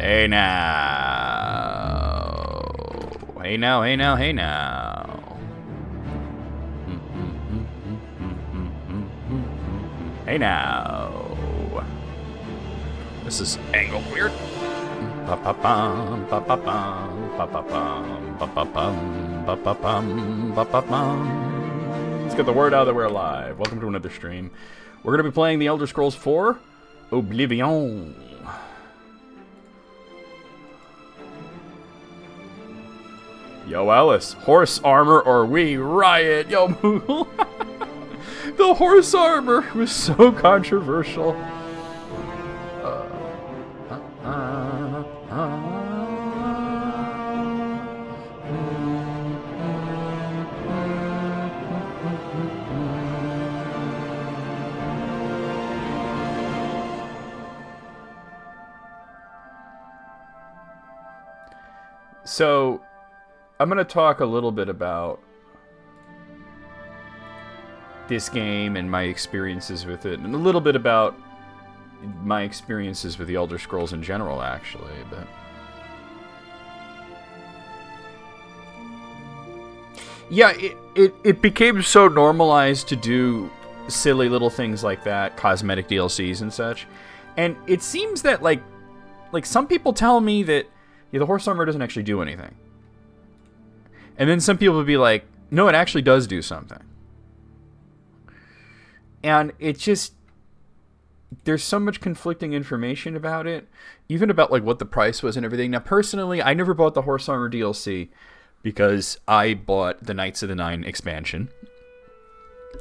Hey now. Hey now, hey now, hey now. Hey now. This is angled weird. Let's get the word out that we're alive. Welcome to another stream. We're going to be playing The Elder Scrolls 4 Oblivion. Yo, Alice, horse armor or we riot. Yo, Moogle. The horse armor was so controversial. So, I'm going to talk a little bit about this game and my experiences with it, and a little bit about my experiences with the Elder Scrolls in general, actually, but... Yeah, it became so normalized to do silly little things like that, cosmetic DLCs and such, and it seems that, like some people tell me that the horse armor doesn't actually do anything. And then some people would be like, no, it actually does do something. And it just... There's so much conflicting information about it. Even about like what the price was and everything. Now, personally, I never bought the horse armor DLC because I bought the Knights of the Nine expansion.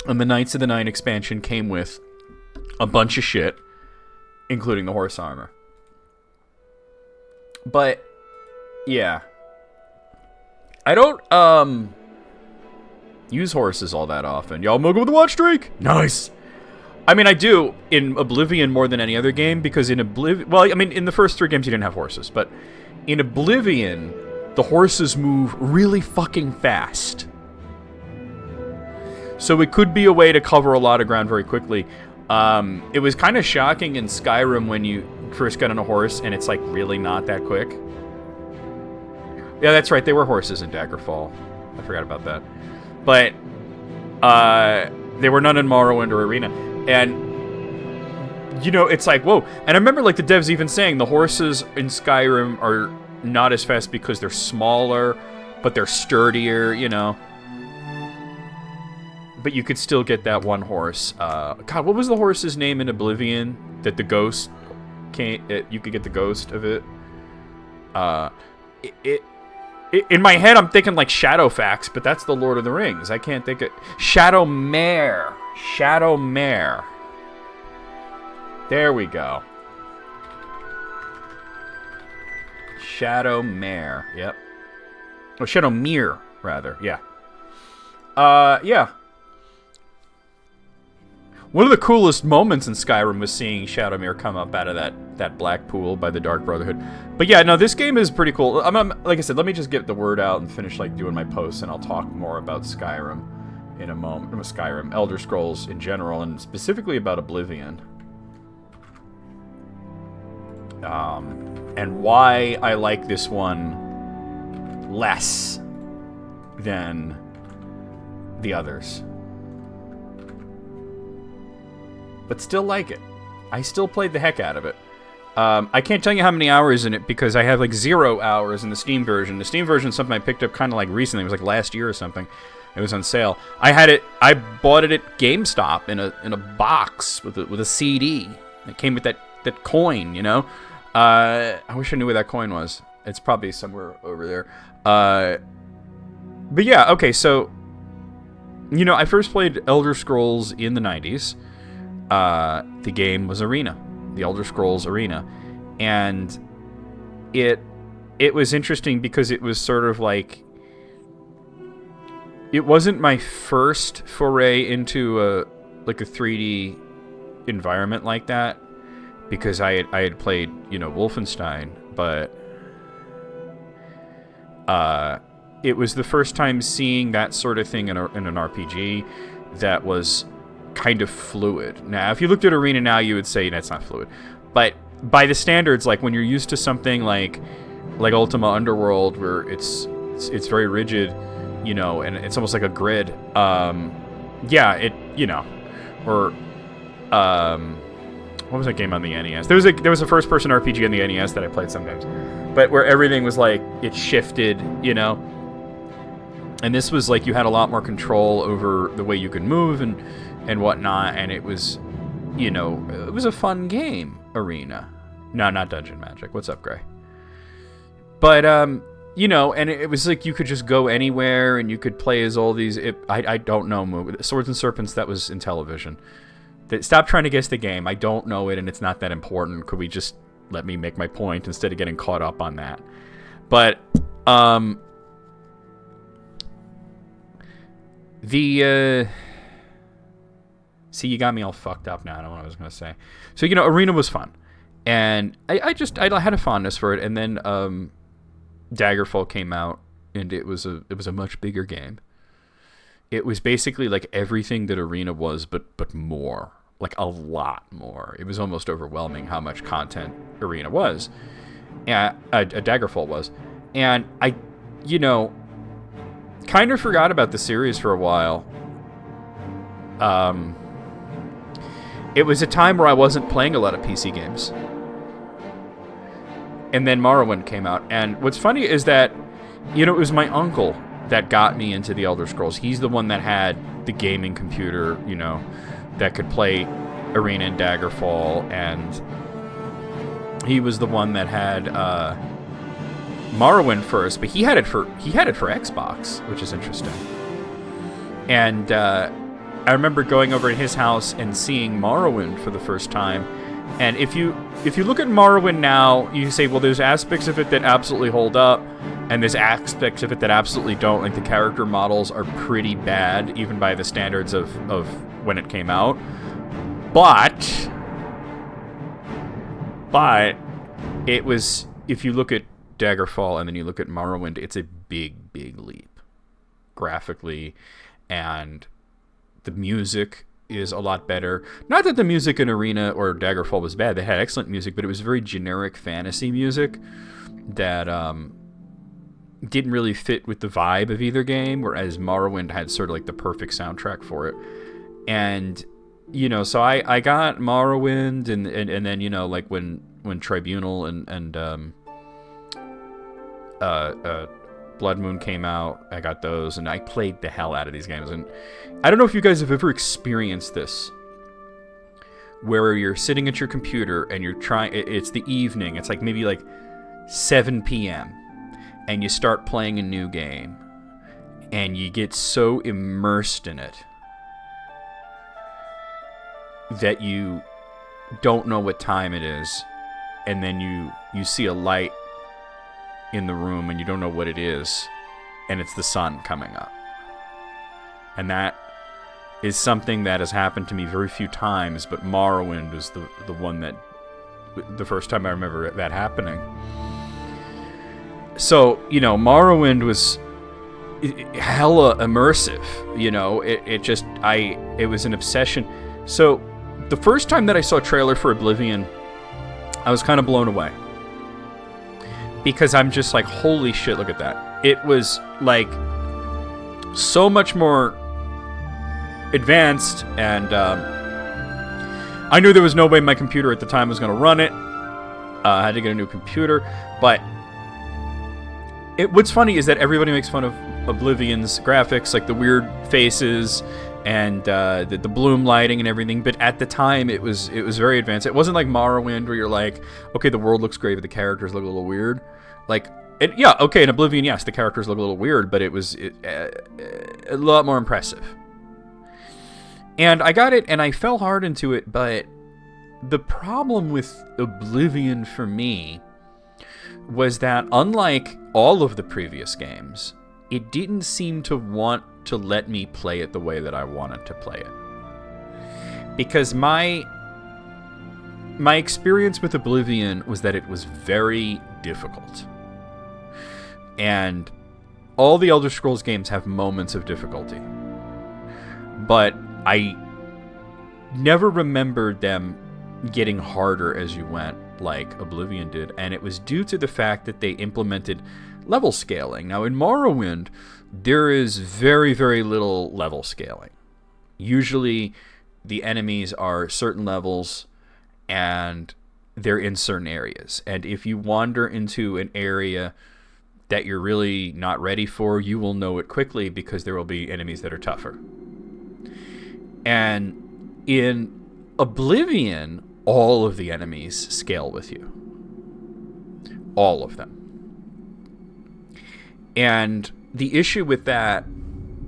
And the Knights of the Nine expansion came with a bunch of shit, including the horse armor. But, yeah. I don't, use horses all that often. Y'all Moogle with the watch streak? Nice! I mean, I do in Oblivion more than any other game, because in Oblivion... Well, I mean, in the first 3 games you didn't have horses, but in Oblivion, the horses move really fucking fast. So it could be a way to cover a lot of ground very quickly. It was kind of shocking in Skyrim when you first got on a horse, and it's, like, really not that quick. Yeah, that's right, they were horses in Daggerfall. I forgot about that. But, they were none in Morrowind or Arena. And, you know, it's like, whoa. And I remember, like, the devs even saying the horses in Skyrim are not as fast because they're smaller, but they're sturdier, you know. But you could still get that one horse. God, what was the horse's name in Oblivion? That the ghost came... you could get the ghost of it. In my head, I'm thinking like Shadowfax, but that's the Lord of the Rings. I can't think of... Shadowmare. Shadowmare. There we go. Shadowmare. Yep. Oh, Shadowmere, rather. Yeah. Yeah. One of the coolest moments in Skyrim was seeing Shadowmere come up out of that black pool by the Dark Brotherhood. But yeah, no, this game is pretty cool. Like I said, let me just get the word out and finish like doing my posts, and I'll talk more about Skyrim in a moment. Skyrim, Elder Scrolls in general, and specifically about Oblivion. And why I like this one less than the others. But still like it. I still played the heck out of it. I can't tell you how many hours in it because I have like 0 hours in the Steam version. The Steam version is something I picked up kind of like recently. It was like last year or something. It was on sale. I bought it at GameStop in a box with a CD. It came with that coin, you know. I wish I knew where that coin was. It's probably somewhere over there. But yeah, okay. So, you know, I first played Elder Scrolls in the 90s. The game was Arena, the Elder Scrolls Arena, and it was interesting because it was sort of like, it wasn't my first foray into a 3D environment like that, because I had played, you know, Wolfenstein, but it was the first time seeing that sort of thing in an RPG that was kind of fluid. Now, if you looked at Arena now, you would say that's not fluid. But by the standards, like when you're used to something like Ultima Underworld, where it's very rigid, you know, and it's almost like a grid. Yeah, it, you know, or what was that game on the NES? There was a first-person RPG on the NES that I played sometimes, but where everything was like it shifted, you know. And this was like you had a lot more control over the way you could move and whatnot, and it was, you know, it was a fun game. Arena, no, not Dungeon Magic. What's up, Gray? But you know, and it was like you could just go anywhere, and you could play as all these. I don't know. Swords and Serpents, that was in television. Stop trying to guess the game. I don't know it, and it's not that important. Could we just let me make my point instead of getting caught up on that? But see, you got me all fucked up now. I don't know what I was gonna say. So, you know, Arena was fun, and I had a fondness for it. And then Daggerfall came out, and it was a much bigger game. It was basically like everything that Arena was, but more, like a lot more. It was almost overwhelming how much content Arena was, and Daggerfall was. And I, you know, kind of forgot about the series for a while. It was a time where I wasn't playing a lot of PC games. And then Morrowind came out. And what's funny is that, you know, it was my uncle that got me into the Elder Scrolls. He's the one that had the gaming computer, you know, that could play Arena and Daggerfall. And he was the one that had Morrowind first, but he had it for Xbox, which is interesting. And I remember going over to his house and seeing Morrowind for the first time. And if you look at Morrowind now, you say, well, there's aspects of it that absolutely hold up, and there's aspects of it that absolutely don't. Like the character models are pretty bad, even by the standards of when it came out. But it was, if you look at Daggerfall and then you look at Morrowind, it's a big, big leap graphically, and the music is a lot better. Not that the music in Arena or Daggerfall was bad. They had excellent music, but it was very generic fantasy music that didn't really fit with the vibe of either game, whereas Morrowind had sort of like the perfect soundtrack for it. And, you know, so I got Morrowind, and then, you know, like when Tribunal and Blood Moon came out, I got those, and I played the hell out of these games. And I don't know if you guys have ever experienced this, where you're sitting at your computer and you're trying, it's the evening, it's like maybe like 7 p.m., and you start playing a new game, and you get so immersed in it that you don't know what time it is, and then you see a light in the room and you don't know what it is, and it's the sun coming up. And that is something that has happened to me very few times, but Morrowind was the one that, the first time I remember that happening. So, you know, Morrowind was hella immersive, you know, it was an obsession. So the first time that I saw a trailer for Oblivion, I was kind of blown away, because I'm just like, holy shit, look at that. It was like so much more advanced, and I knew there was no way my computer at the time was going to run it. I had to get a new computer, but what's funny is that everybody makes fun of Oblivion's graphics, like the weird faces and the bloom lighting and everything, but at the time it was very advanced. It wasn't like Morrowind where you're like, okay, the world looks great, but the characters look a little weird. Like, yeah, okay, in Oblivion, yes, the characters look a little weird, but it was a lot more impressive. And I got it, and I fell hard into it, but the problem with Oblivion for me was that, unlike all of the previous games, it didn't seem to want to let me play it the way that I wanted to play it. Because my experience with Oblivion was that it was very difficult. And all the Elder Scrolls games have moments of difficulty. But I never remembered them getting harder as you went. like Oblivion did, and it was due to the fact that they implemented level scaling. Now, in Morrowind, there is very, very little level scaling. Usually, the enemies are certain levels, and they're in certain areas. And if you wander into an area that you're really not ready for, you will know it quickly because there will be enemies that are tougher. And in Oblivion, all of the enemies scale with you. All of them. And the issue with that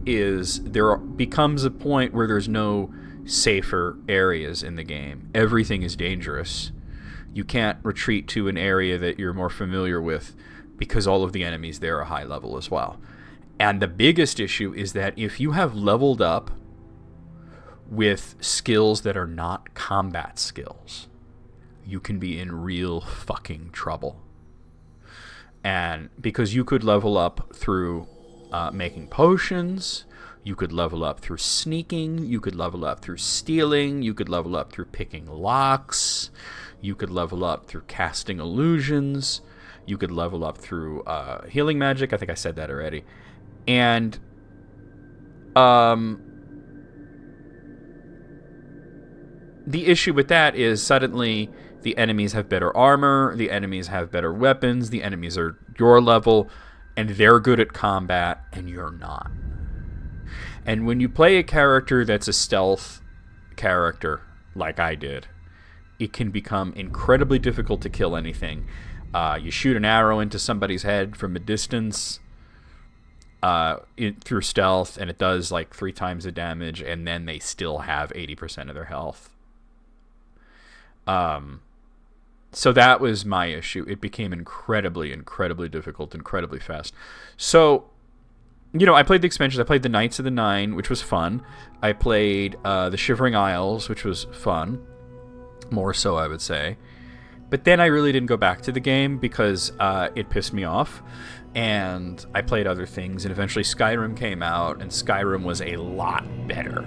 is there becomes a point where there's no safer areas in the game. Everything is dangerous. You can't retreat to an area that you're more familiar with because all of the enemies there are high level as well. And the biggest issue is that if you have leveled up with skills that are not combat skills, you can be in real fucking trouble. And because you could level up through making potions, you could level up through sneaking, you could level up through stealing, you could level up through picking locks, you could level up through casting illusions, you could level up through healing magic. I think I said that already. And the issue with that is suddenly the enemies have better armor, the enemies have better weapons, the enemies are your level, and they're good at combat, and you're not. And when you play a character that's a stealth character, like I did, it can become incredibly difficult to kill anything. You shoot an arrow into somebody's head from a distance through stealth, and it does like 3 times the damage, and then they still have 80% of their health. So that was my issue. It became incredibly, incredibly difficult, incredibly fast. So, you know, I played the expansions. I played the Knights of the Nine, which was fun. I played the Shivering Isles, which was fun. More so, I would say. But then I really didn't go back to the game because it pissed me off. And I played other things, and eventually Skyrim came out, and Skyrim was a lot better.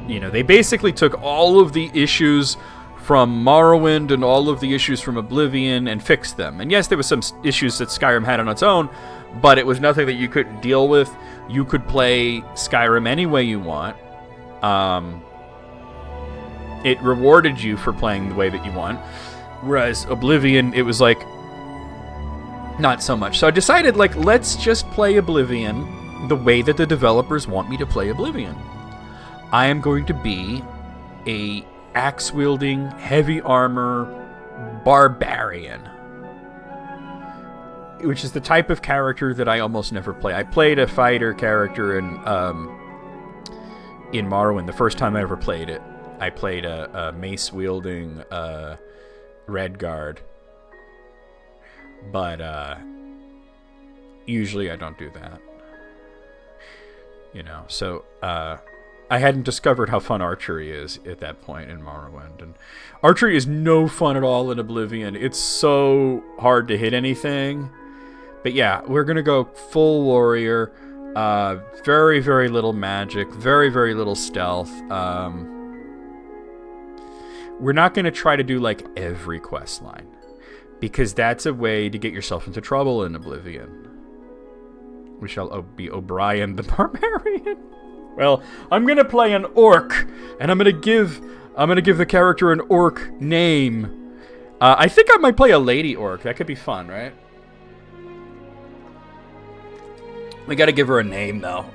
You know, they basically took all of the issues from Morrowind and all of the issues from Oblivion and fixed them. And yes, there were some issues that Skyrim had on its own, but it was nothing that you couldn't deal with. You could play Skyrim any way you want. It rewarded you for playing the way that you want. Whereas Oblivion, it was like, not so much. So I decided, like, let's just play Oblivion the way that the developers want me to play Oblivion. I am going to be a axe-wielding, heavy armor barbarian, which is the type of character that I almost never play. I played a fighter character in Morrowind the first time I ever played it. I played a mace-wielding Redguard, but usually I don't do that. You know, so I hadn't discovered how fun archery is at that point in Morrowind. And archery is no fun at all in Oblivion. It's so hard to hit anything. But yeah, we're going to go full warrior. Very, very little magic. Very, very little stealth. We're not going to try to do like every quest line, because that's a way to get yourself into trouble in Oblivion. We shall be O'Brien the Barbarian. Well, I'm gonna play an orc, and I'm gonna give the character an orc name. I think I might play a lady orc. That could be fun, right? We gotta give her a name, though.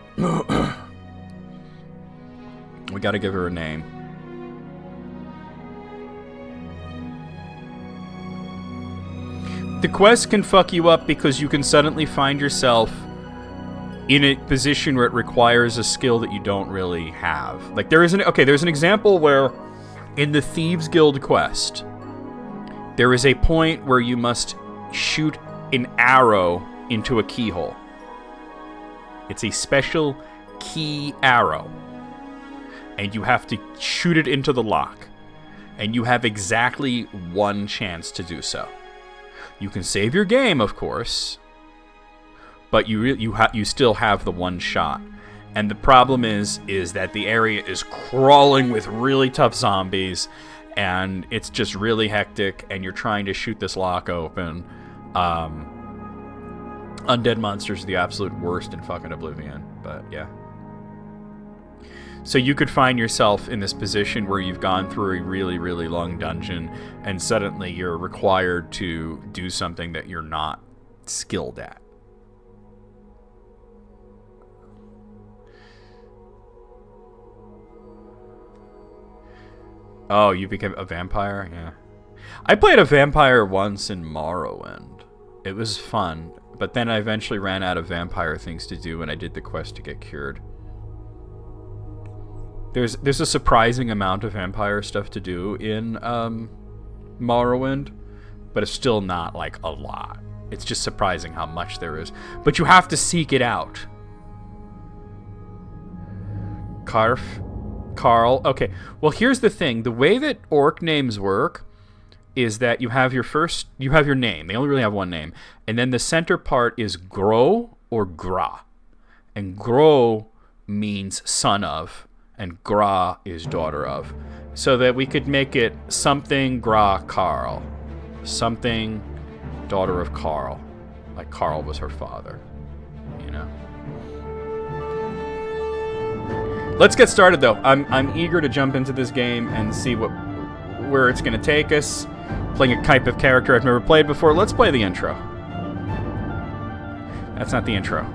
We gotta give her a name. The quest can fuck you up because you can suddenly find yourself in a position where it requires a skill that you don't really have. Like, there's an example where in the Thieves Guild quest, there is a point where you must shoot an arrow into a keyhole. It's a special key arrow, and you have to shoot it into the lock, and you have exactly one chance to do so. You can save your game, of course, but you still have the one shot. And the problem is that the area is crawling with really tough zombies, and it's just really hectic, and you're trying to shoot this lock open. Undead monsters are the absolute worst in fucking Oblivion, but yeah. So you could find yourself in this position where you've gone through a really, really long dungeon, and suddenly you're required to do something that you're not skilled at. Oh, you became a vampire? Yeah. I played a vampire once in Morrowind. It was fun, but then I eventually ran out of vampire things to do, and I did the quest to get cured. There's a surprising amount of vampire stuff to do in Morrowind, but it's still not like a lot. It's just surprising how much there is. But you have to seek it out. Carl. Okay. Well, here's the thing. The way that orc names work is that you have your name. They only really have one name. And then the center part is Gro or Gra. And Gro means son of, and Gra is daughter of. So that we could make it something Gra Carl. Something daughter of Carl. Like Carl was her father. You know? Let's get started, though. I'm eager to jump into this game and see where it's going to take us. Playing a type of character I've never played before. Let's play the intro. That's not the intro.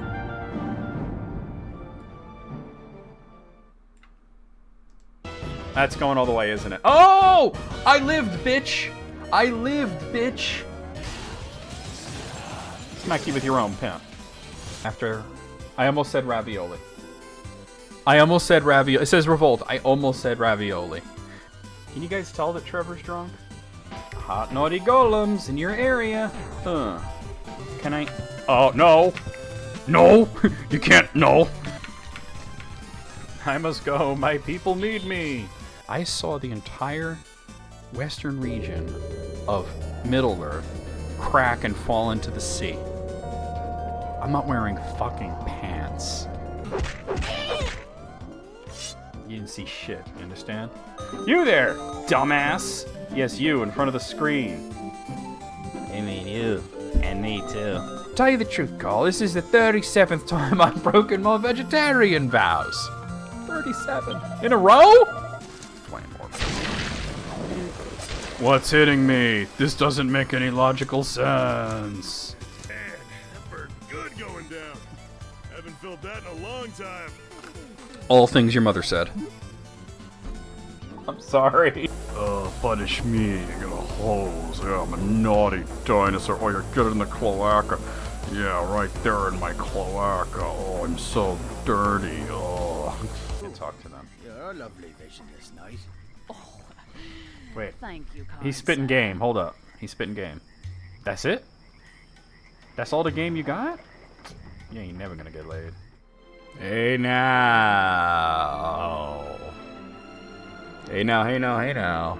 That's going all the way, isn't it? Oh! I lived, bitch! I lived, bitch! Smack you with your own pen. After... I almost said ravioli. It says revolt. I almost said ravioli. Can you guys tell that Trevor's drunk? Hot naughty golems in your area. Huh. Can I... Oh, no. No! You can't... No! I must go. My people need me. I saw the entire western region of Middle-earth crack and fall into the sea. I'm not wearing fucking pants. You didn't see shit, you understand? You there, dumbass! Yes, you, in front of the screen. I mean you. And me too. Tell you the truth, Carl, this is the 37th time I've broken my vegetarian vows. 37. In a row? What's hitting me? This doesn't make any logical sense. Man, that bird's good going down. Haven't felt that in a long time. All things your mother said. I'm sorry. Punish me. You got a hose. Yeah, I'm a naughty dinosaur. Oh, you're good in the cloaca. Yeah, right there in my cloaca. Oh, I'm so dirty. Oh. You can talk to them. You're a lovely vision this night. Wait. Thank you, He's spitting game. Hold up. He's spitting game. That's it? That's all the game you got? You ain't never gonna get laid. Hey now. Hey now, hey now, hey now.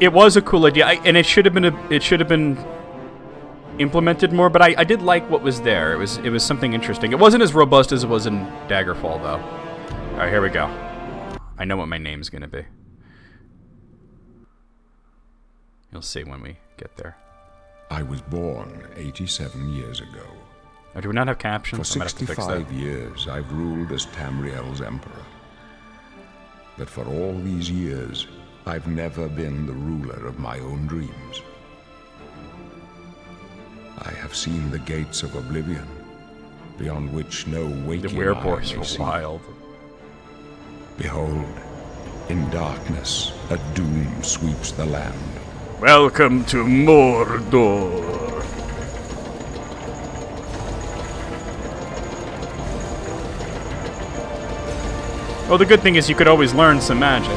It was a cool idea, and it should have been implemented more, but I did like what was there. It was something interesting. It wasn't as robust as it was in Daggerfall, though. All right, here we go. I know what my name's gonna be. You'll see when we get there. I was born 87 years ago. Oh, do we not have captions? For I might have to fix that. 65 years, I've ruled as Tamriel's emperor. But for all these years, I've never been the ruler of my own dreams. I have seen the gates of Oblivion, beyond which no waking The werewolves eye may were see. wild. Behold, in darkness, a doom sweeps the land. Welcome to Mordor. Well, the good thing is you could always learn some magic.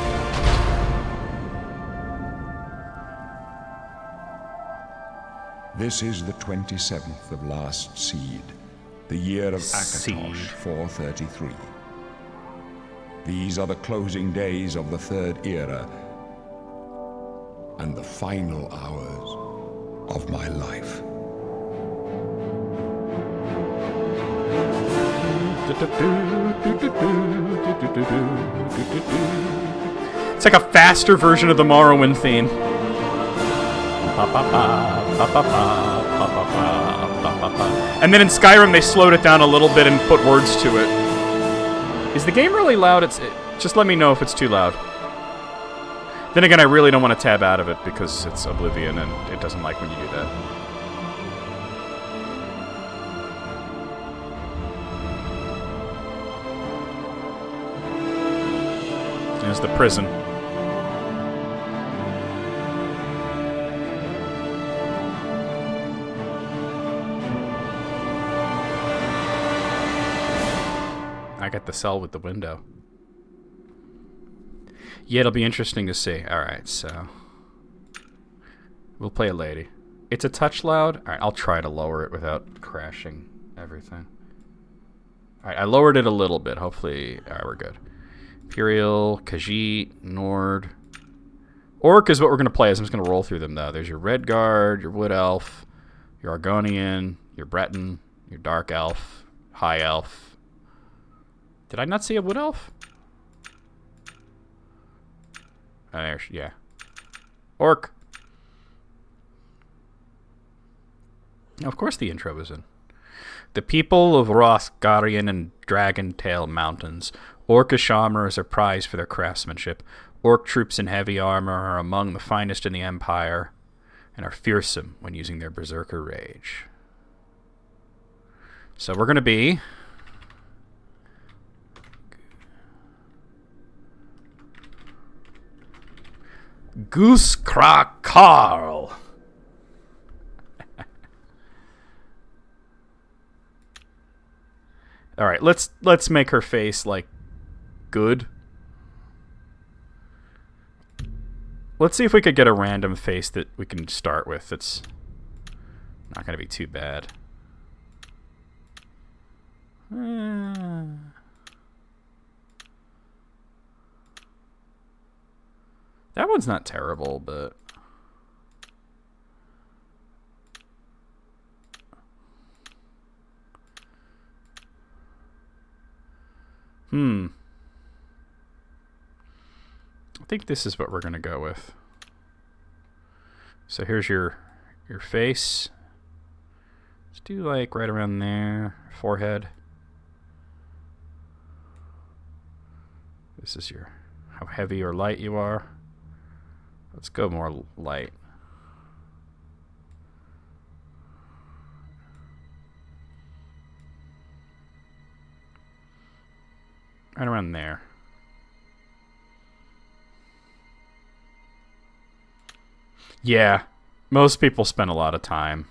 This is the 27th of last seed, the year of Seed. Akatosh 433. These are the closing days of the third era and the final hours of my life. It's like a faster version of the Morrowind theme. And then in Skyrim they slowed it down a little bit and put words to it. Is the game really loud? Just let me know if it's too loud. Then again, I really don't want to tab out of it because it's Oblivion and it doesn't like when you do that. There's the prison. I got the cell with the window. Yeah, it'll be interesting to see. Alright, so... we'll play a lady. It's a touch loud. Alright, I'll try to lower it without crashing everything. Alright, I lowered it a little bit. Hopefully... alright, we're good. Imperial, Khajiit, Nord. Orc is what we're going to play as. I'm just going to roll through them, though. There's your Red Guard, your Wood Elf, your Argonian, your Breton, your Dark Elf, High Elf. Did I not see a Wood Elf? Yeah. Orc. Of course the intro was in. The people of Rosgarian and Dragontail Mountains. Orcish armorers are prized for their craftsmanship. Orc troops in heavy armor are among the finest in the Empire and are fearsome when using their berserker rage. So we're going to be... Gooskra-Karl. All right, let's make her face like good. Let's see if we could get a random face that we can start with. It's not going to be too bad. That one's not terrible, but... I think this is what we're going to go with. So here's your face. Let's do like right around there. Forehead. This is your how heavy or light you are. Let's go more light. Right around there. Yeah, most people spend a lot of time.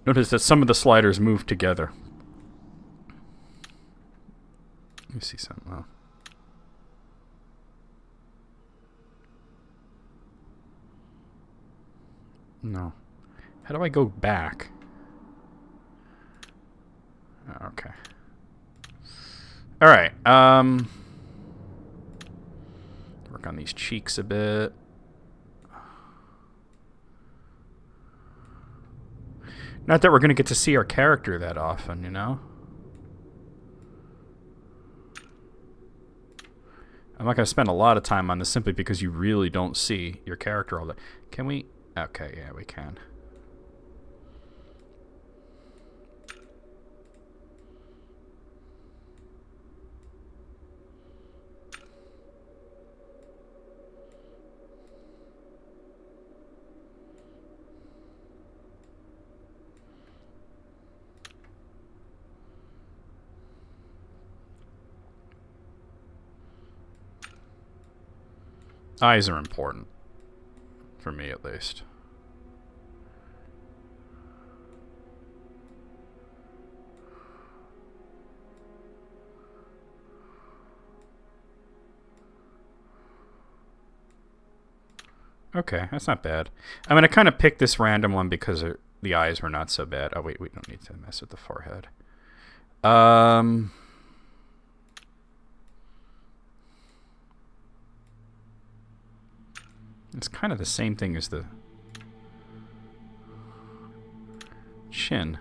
Notice that some of the sliders move together. Let me see something. Oh. No. How do I go back? Okay. All right. Work on these cheeks a bit. Not that we're going to get to see our character that often, you know? I'm not going to spend a lot of time on this simply because you really don't see your character all the... Can we... Okay, yeah, we can. Eyes are important. For me, at least. Okay, that's not bad. I'm going to kind of pick this random one because the eyes were not so bad. Oh, wait, we don't need to mess with the forehead. It's kind of the same thing as the chin.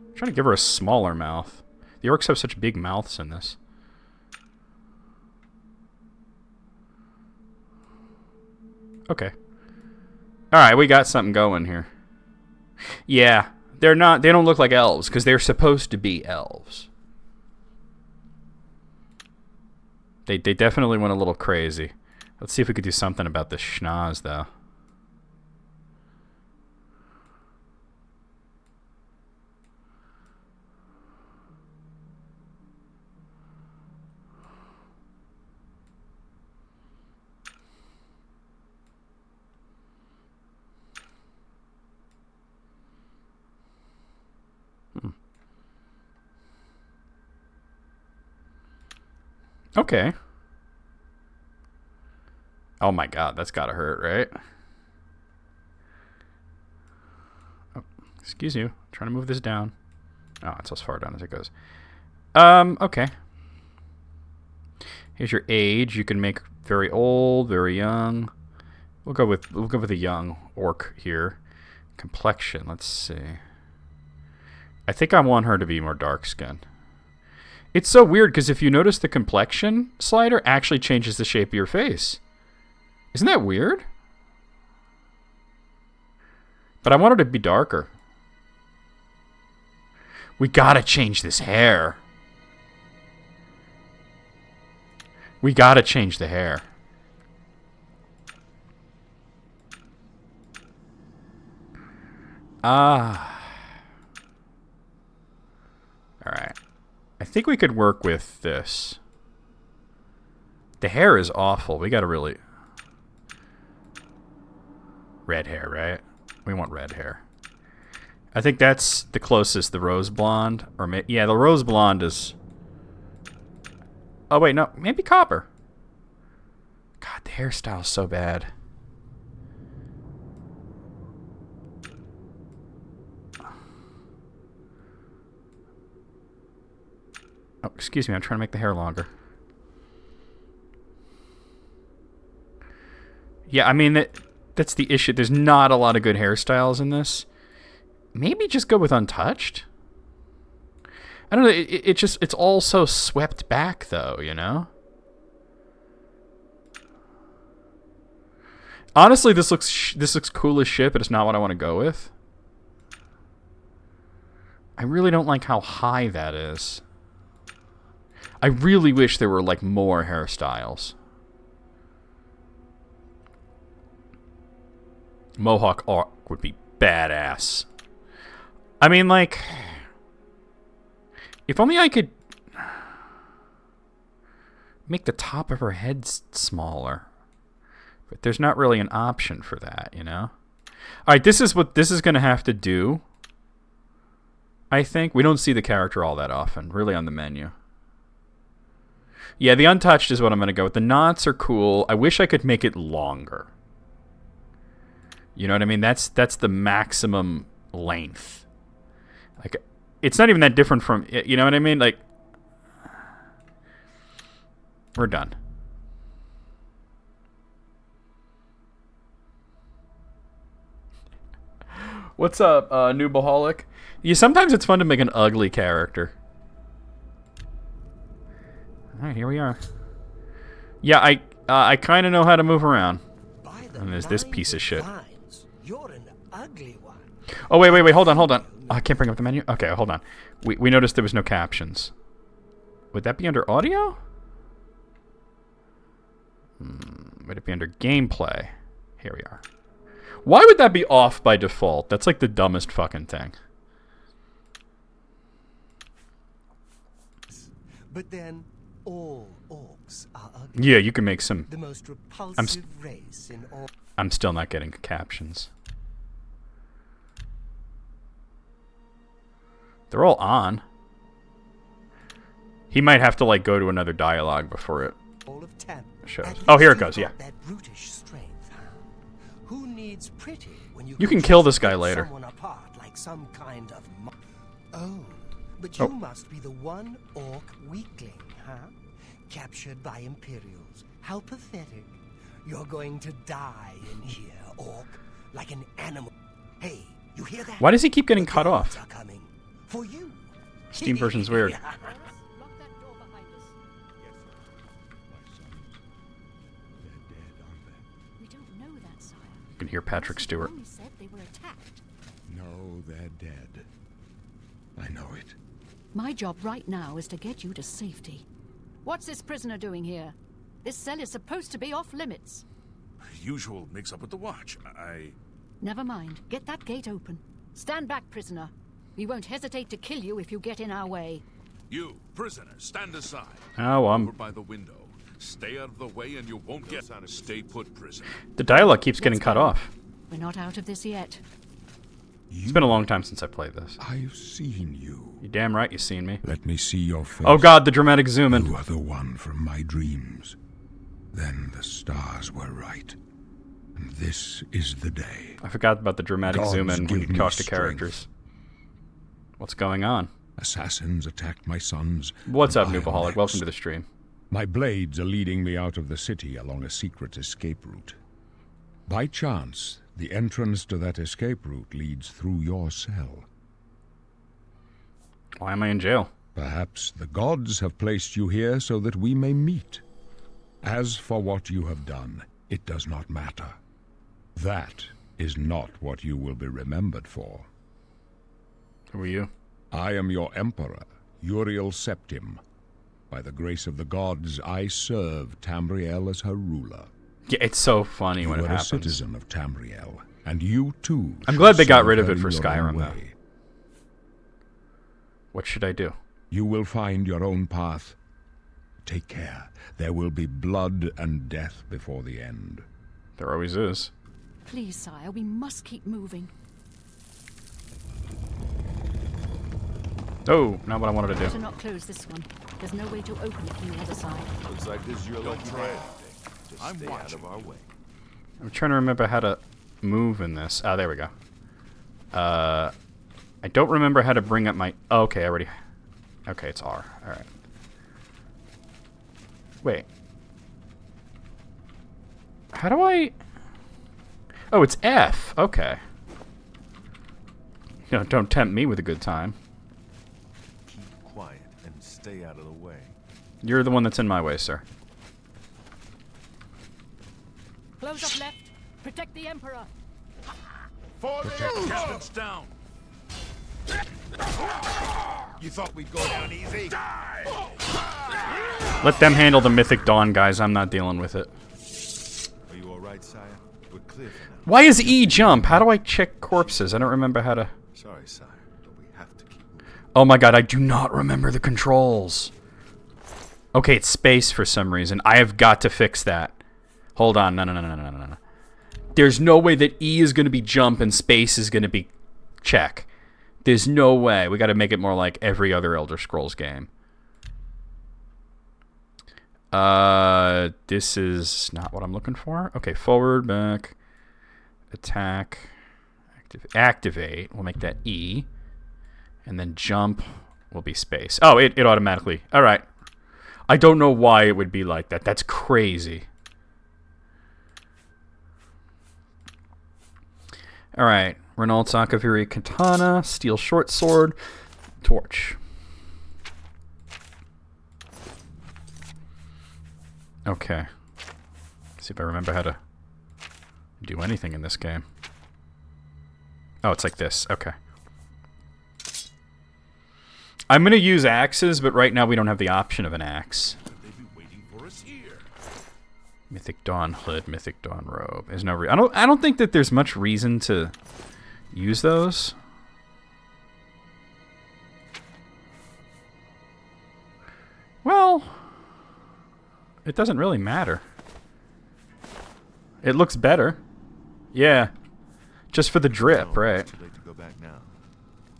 I'm trying to give her a smaller mouth. The orcs have such big mouths in this. Okay. Alright, we got something going here. Yeah, they don't look like elves, because they're supposed to be elves. They definitely went a little crazy. Let's see if we could do something about this schnoz, though. Okay. Oh my god, that's gotta hurt, right? Oh, excuse you. Trying to move this down. Oh, it's as far down as it goes. Okay. Here's your age. You can make very old, very young. We'll go with a young orc here. Complexion, let's see. I think I want her to be more dark skinned. It's so weird because if you notice the complexion slider actually changes the shape of your face. Isn't that weird? But I want her to be darker. We gotta change this hair. We gotta change the hair. Ah. Alright. I think we could work with this. The hair is awful. We gotta really... Red hair, right? We want red hair. I think that's the closest, the rose blonde. Or yeah, the rose blonde is... Oh, wait, no. Maybe copper. God, the hairstyle is so bad. Oh, excuse me, I'm trying to make the hair longer. Yeah, I mean, that's the issue. There's not a lot of good hairstyles in this. Maybe just go with untouched? I don't know, it's all so swept back, though, you know? Honestly, this looks cool as shit, but it's not what I want to go with. I really don't like how high that is. I really wish there were, like, more hairstyles. Mohawk arc would be badass. I mean, like... If only I could... make the top of her head smaller. But there's not really an option for that, you know? Alright, this is what this is going to have to do. I think. We don't see the character all that often, really, on the menu. Yeah, the untouched is what I'm going to go with. The knots are cool. I wish I could make it longer. You know what I mean? That's the maximum length. Like, it's not even that different from... You know what I mean? Like, we're done. What's up, Noobaholic? Yeah, sometimes it's fun to make an ugly character. Alright, here we are. Yeah, I kind of know how to move around. And there's this piece of shit. You're an ugly one. Oh, wait, hold on. Oh, I can't bring up the menu? Okay, hold on. We noticed there was no captions. Would that be under audio? Would it be under gameplay? Here we are. Why would that be off by default? That's like the dumbest fucking thing. But then all orcs are ugly. Yeah, you can make some... The most repulsive race in all... I'm still not getting captions. They're all on. He might have to, like, go to another dialogue before it of 10. shows. Oh, here it goes, yeah. That brutish strength, huh? Who needs pretty when You can kill just this guy rip later. someone apart like some kind of oh, but you must be the one orc weakling, huh? Captured by Imperials. How pathetic. You're going to die in here, orc, like an animal. Hey, you hear that? Why does he keep getting The cut guards off? are coming for you. Steam version's weird. Lock that door behind us. We don't know that, sire. You can hear Patrick Stewart. Only said they were attacked. No, they're dead. I know it. My job right now is to get you to safety. What's this prisoner doing here? This cell is supposed to be off limits. Usual mix-up with the watch. Never mind. Get that gate open. Stand back, prisoner. We won't hesitate to kill you if you get in our way. You, prisoner, stand aside. Oh, Over by the window. Stay out of the way and you won't get... Stay put, prisoner. the dialogue keeps getting cut off. We're not out of this yet. It's been a long time since I played this. I've seen you. You damn right you've seen me. Let me see your face. Oh god, the dramatic zoom in. You are the one from my dreams. Then the stars were right. And this is the day. I forgot about the dramatic Gods zoom in when give you me talk to strength. characters. What's going on? Assassins attacked my sons. What's up, and I am Noobaholic? next. Welcome to the stream. My blades are leading me out of the city along a secret escape route. By chance, the entrance to that escape route leads through your cell. Why am I in jail? Perhaps the gods have placed you here so that we may meet. As for what you have done, it does not matter. That is not what you will be remembered for. Who are you? I am your emperor, Uriel Septim. By the grace of the gods, I serve Tamriel as her ruler. Yeah, it's so funny You when it are a happens. citizen of Tamriel, and you too. I'm should glad they got serve rid of her it for in your Skyrim, own though. way. What should I do? You will find your own path. Take care. There will be blood and death before the end. There always is. Please, sire, we must keep moving. Oh, not what I wanted to Better do. not close this one. There's no way to open it from the other side. Looks like this your lucky day. Just stay out of our way. I'm trying to remember how to move in this. Ah, there we go. I don't remember how to bring up my... Oh, okay, I already... Okay, it's R. Alright. Wait. How do I... Oh, it's F. Okay. You know, don't tempt me with a good time. Keep quiet and stay out of the way. You're the one that's in my way, sir. Close up left. Protect the Emperor. For the distance down. You thought we'd go down easy? Let them handle the Mythic Dawn, guys. I'm not dealing with it. Are you all right, sire? We're clear for now. Why is E jump? How do I check corpses? I don't remember how to... Sorry, sire, but we have to keep moving. Oh my god, I do not remember the controls. Okay, it's space for some reason. I have got to fix that. Hold on. No. There's no way that E is going to be jump and space is going to be check. There's no way. We got to make it more like every other Elder Scrolls game. This is not what I'm looking for. Okay, forward, back, attack, activate. We'll make that E. And then jump will be space. Oh, it automatically. All right. I don't know why it would be like that. That's crazy. All right. Renault Sakaviri Katana, Steel Short Sword, Torch. Okay. See if I remember how to do anything in this game. Oh, it's like this. Okay. I'm going to use axes, but right now we don't have the option of an axe. They'd be waiting for us here. Mythic Dawn Hood, Mythic Dawn Robe. There's no I don't think that there's much reason to use those. Well, it doesn't really matter. It looks better. Yeah. Just for the drip, No, right? It's too late to go back now.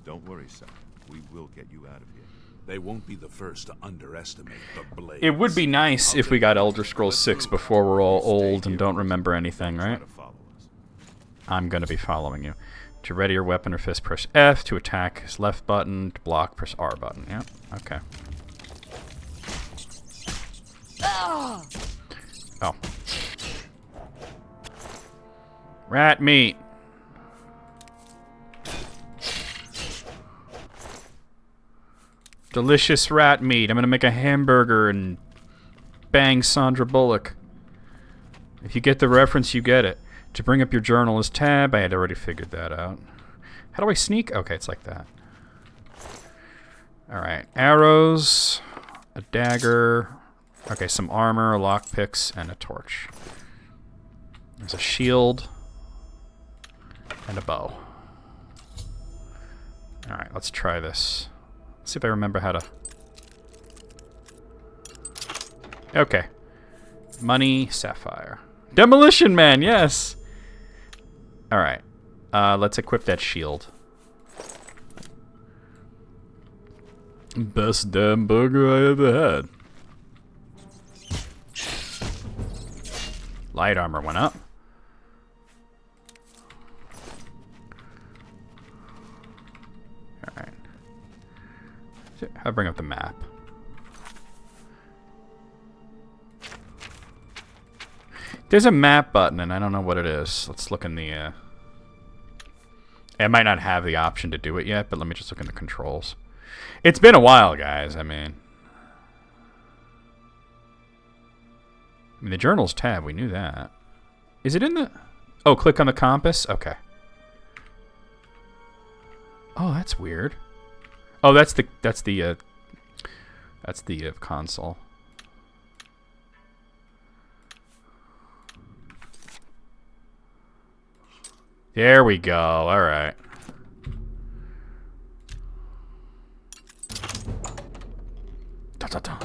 Don't worry, sire. We will get you out of here. They won't be the first to underestimate the blade. It would be nice if we got Elder Scrolls 6 before we're all old and don't remember anything, right? To follow us. I'm going to be following you. To ready your weapon or fist, press F. To attack, is left button. To block, press R button. Yep. Okay. Oh. Rat meat. Delicious rat meat. I'm gonna make a hamburger and bang Sandra Bullock. If you get the reference, you get it. To bring up your journal is tab. I had already figured that out. How do I sneak? Okay, it's like that. Alright. Arrows. A dagger. Okay, some armor, lockpicks, and a torch. There's a shield. And a bow. Alright, let's try this. Let's see if I remember how to... Okay. Money, sapphire. Demolition Man, yes! Alright. Let's equip that shield. Best damn burger I ever had. Light armor went up. Alright. I'll bring up the map. There's a map button, and I don't know what it is. Let's look in the... I might not have the option to do it yet, but let me just look in the controls. It's been a while, guys. I mean, the journals tab, we knew that. Is it in the... Oh, click on the compass? Okay. Oh, that's weird. Oh, that's the console. There we go. All right. Da, da, da.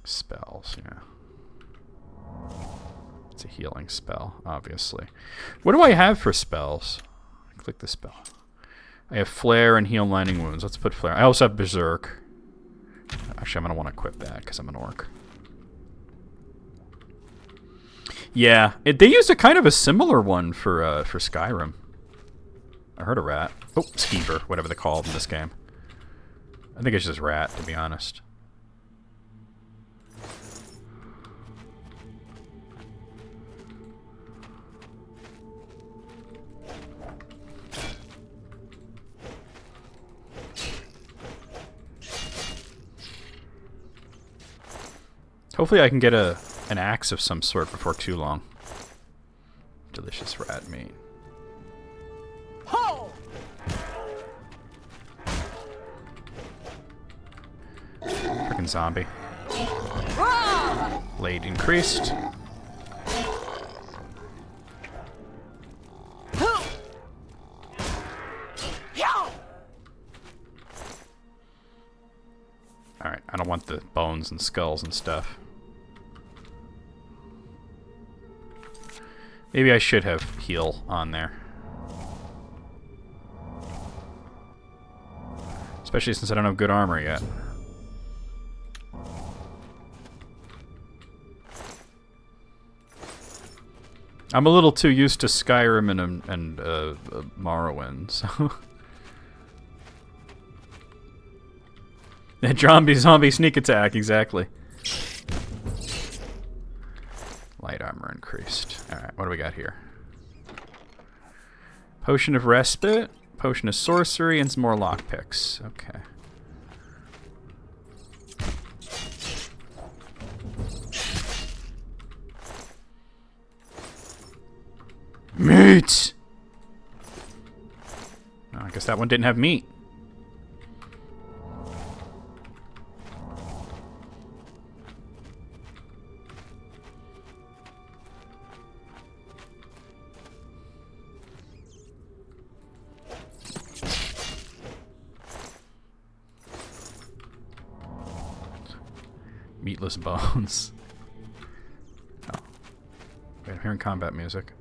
Spells, yeah. It's a healing spell, obviously. What do I have for spells? Click the spell. I have Flare and Heal Landing Wounds. Let's put Flare. I also have Berserk. Actually, I'm going to want to equip that because I'm an orc. Yeah, they used a kind of a similar one for Skyrim. I heard a rat. Oh, Skeever, whatever they call it in this game. I think it's just rat, to be honest. Hopefully I can get an axe of some sort before too long. Delicious rat meat. Freaking zombie. Blade increased. Alright, I don't want the bones and skulls and stuff. Maybe I should have heal on there. Especially since I don't have good armor yet. I'm a little too used to Skyrim and Morrowind, so... The zombie sneak attack, exactly. Light armor increased. Alright, what do we got here? Potion of Respite, Potion of Sorcery, and some more lockpicks. Okay. Meat! Oh, I guess that one didn't have meat. Meatless bones. Oh. Wait, I'm hearing combat music.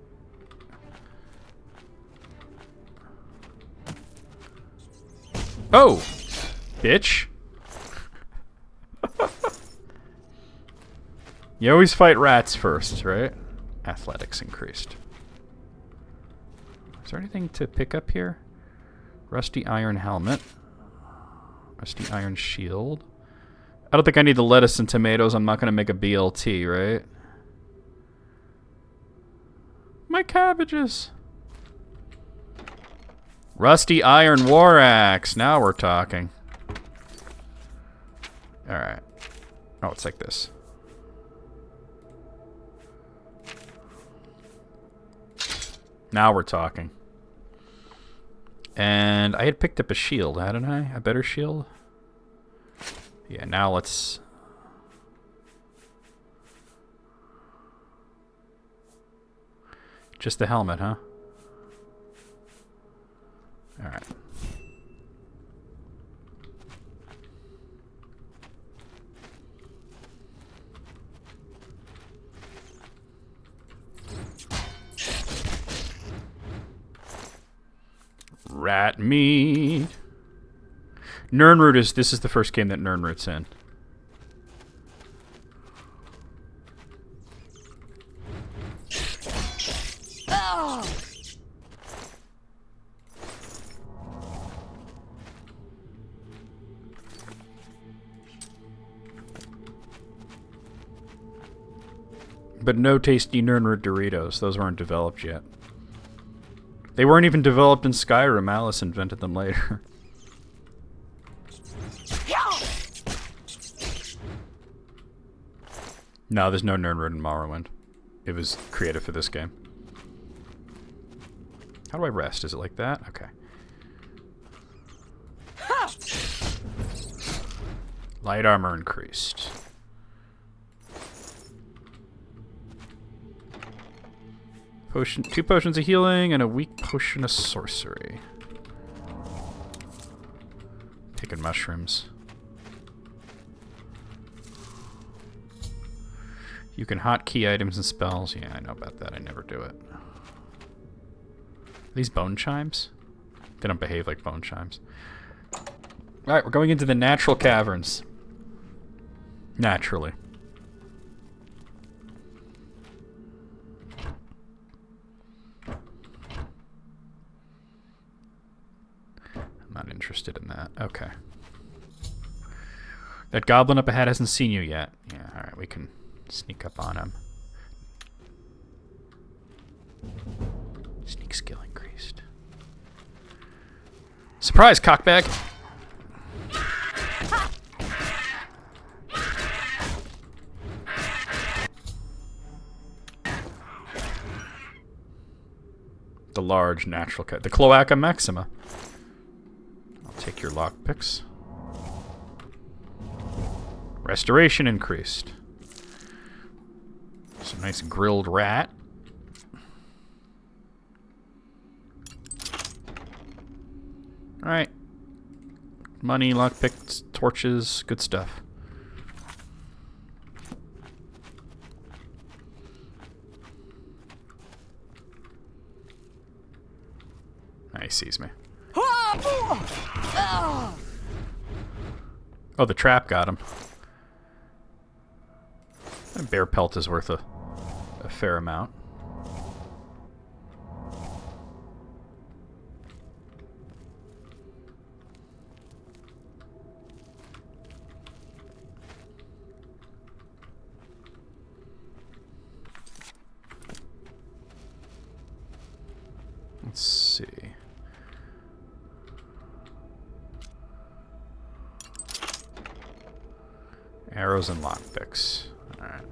Oh! Bitch! You always fight rats first, right? Athletics increased. Is there anything to pick up here? Rusty iron helmet. Rusty iron shield. I don't think I need the lettuce and tomatoes. I'm not going to make a BLT, right? My cabbages. Rusty iron war axe. Now we're talking. Alright. Oh, it's like this. Now we're talking. And I had picked up a shield, hadn't I? A better shield? Yeah, now let's... Just the helmet, huh? Alright. Rat meat. Nirnroot is... This is the first game that Nirnroot's in. But no tasty Nirnroot Doritos. Those weren't developed yet. They weren't even developed in Skyrim. Alice invented them later. No, there's no Nirnroot in Morrowind. It was created for this game. How do I rest? Is it like that? Okay. Light armor increased. Potion, 2 potions of healing and a weak potion of sorcery. Taking mushrooms. You can hotkey items and spells. Yeah, I know about that. I never do it. Are these bone chimes? They don't behave like bone chimes. Alright, we're going into the natural caverns. Naturally. I'm not interested in that. Okay. That goblin up ahead hasn't seen you yet. Yeah, alright, we can sneak up on him. Sneak skill increased. Surprise, cockbag! The large natural cut. The Cloaca Maxima. I'll take your lockpicks. Restoration increased. Some nice grilled rat. Alright. Money, lockpicks, torches, good stuff. He sees me. Oh, the trap got him. That bear pelt is worth a fair amount. Let's see. Arrows and lockpicks. Alright.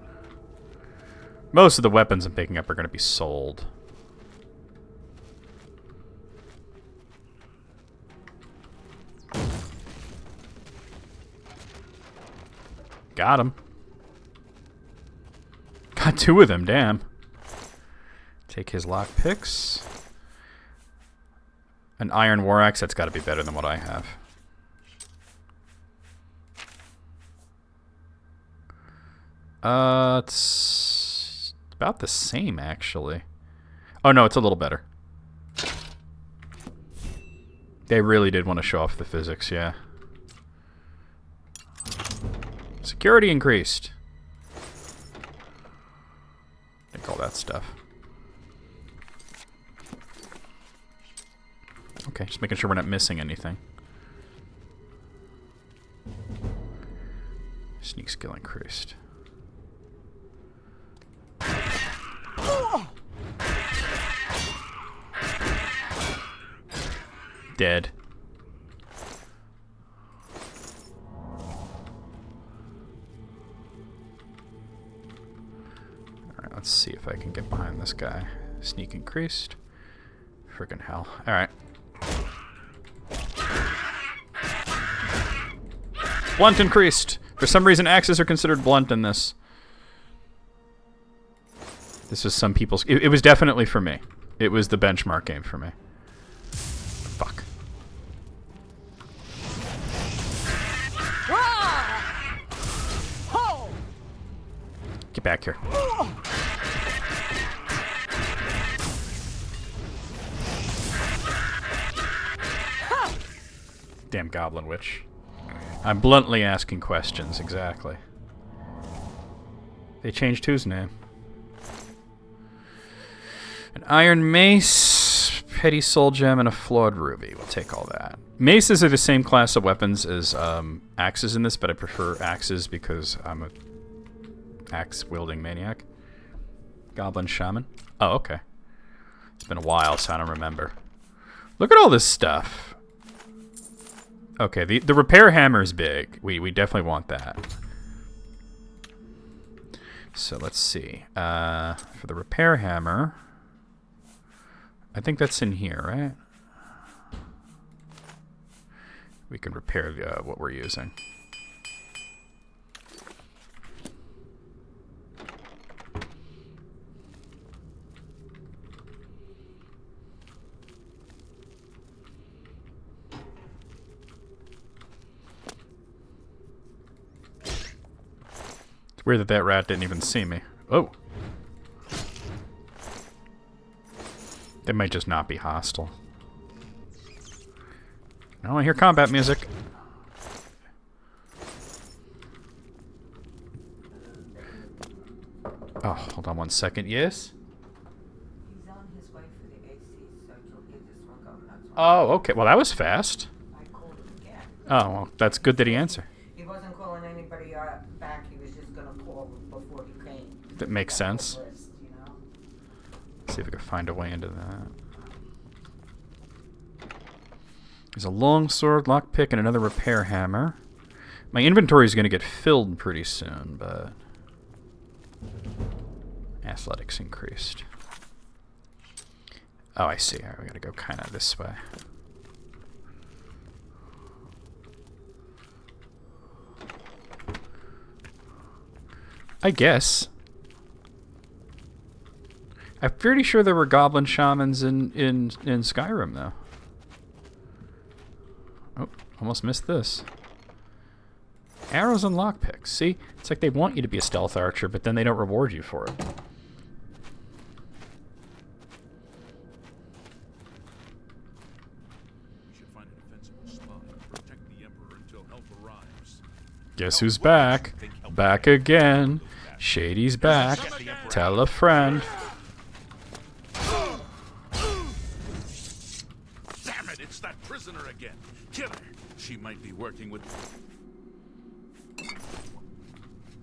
Most of the weapons I'm picking up are going to be sold. Got him. Got 2 of them, damn. Take his lockpicks. An iron war axe, that's got to be better than what I have. It's about the same, actually. Oh, no, it's a little better. They really did want to show off the physics, yeah. Security increased. Take all that stuff. Okay, just making sure we're not missing anything. Sneak skill increased. Dead. Alright, let's see if I can get behind this guy. Sneak increased. Friggin' hell. Alright. Blunt increased! For some reason, axes are considered blunt in this. This was some people's... It was definitely for me. It was the benchmark game for me. Fuck. Get back here. Damn goblin witch. I'm bluntly asking questions, exactly. They changed whose name? An iron mace, petty soul gem, and a flawed ruby. We'll take all that. Maces are the same class of weapons as axes in this, but I prefer axes because I'm a axe-wielding maniac. Goblin shaman. Oh, okay. It's been a while, so I don't remember. Look at all this stuff. Okay, the repair hammer is big. We definitely want that. So let's see. For the repair hammer, I think that's in here, right? We can repair what we're using. It's weird that that rat didn't even see me. Oh. They might just not be hostile. I don't want to hear combat music. Oh, hold on one second. Yes? He's on his way for the AC, so you'll hear this one go nuts. Oh, okay. Well, that was fast. I called him again. Oh, well, that's good that he answered. He wasn't calling anybody back. He was just gonna call before he came. That makes sense. List, you know? Let's see if we can find a way into that. There's a longsword, lockpick, and another repair hammer. My inventory is going to get filled pretty soon, but... Athletics increased. Oh, I see. Alright, we gotta go kind of this way. I guess. I'm pretty sure there were goblin shamans in Skyrim, though. Oh, almost missed this. Arrows and lockpicks. See? It's like they want you to be a stealth archer, but then they don't reward you for it. We should find a defensible spot and protect the Emperor until help arrives. Guess who's back? Back again. Shady's back. Tell a friend. Damn it, it's that prisoner again. Kill her. She might be working with...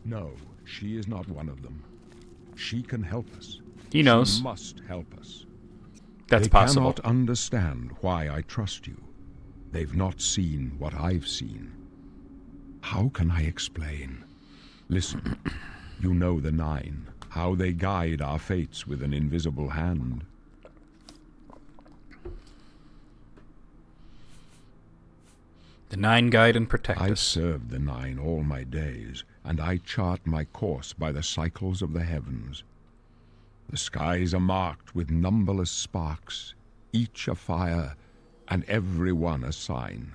No, she is not one of them. She can help us. He knows. She must help us. That's they possible. cannot understand why I trust you. They've not seen what I've seen. How can I explain? Listen, you know the Nine, how they guide our fates with an invisible hand. The Nine guide and protect I've us. served the Nine all my days, and I chart my course by the cycles of the heavens. The skies are marked with numberless sparks, each a fire, and every one a sign.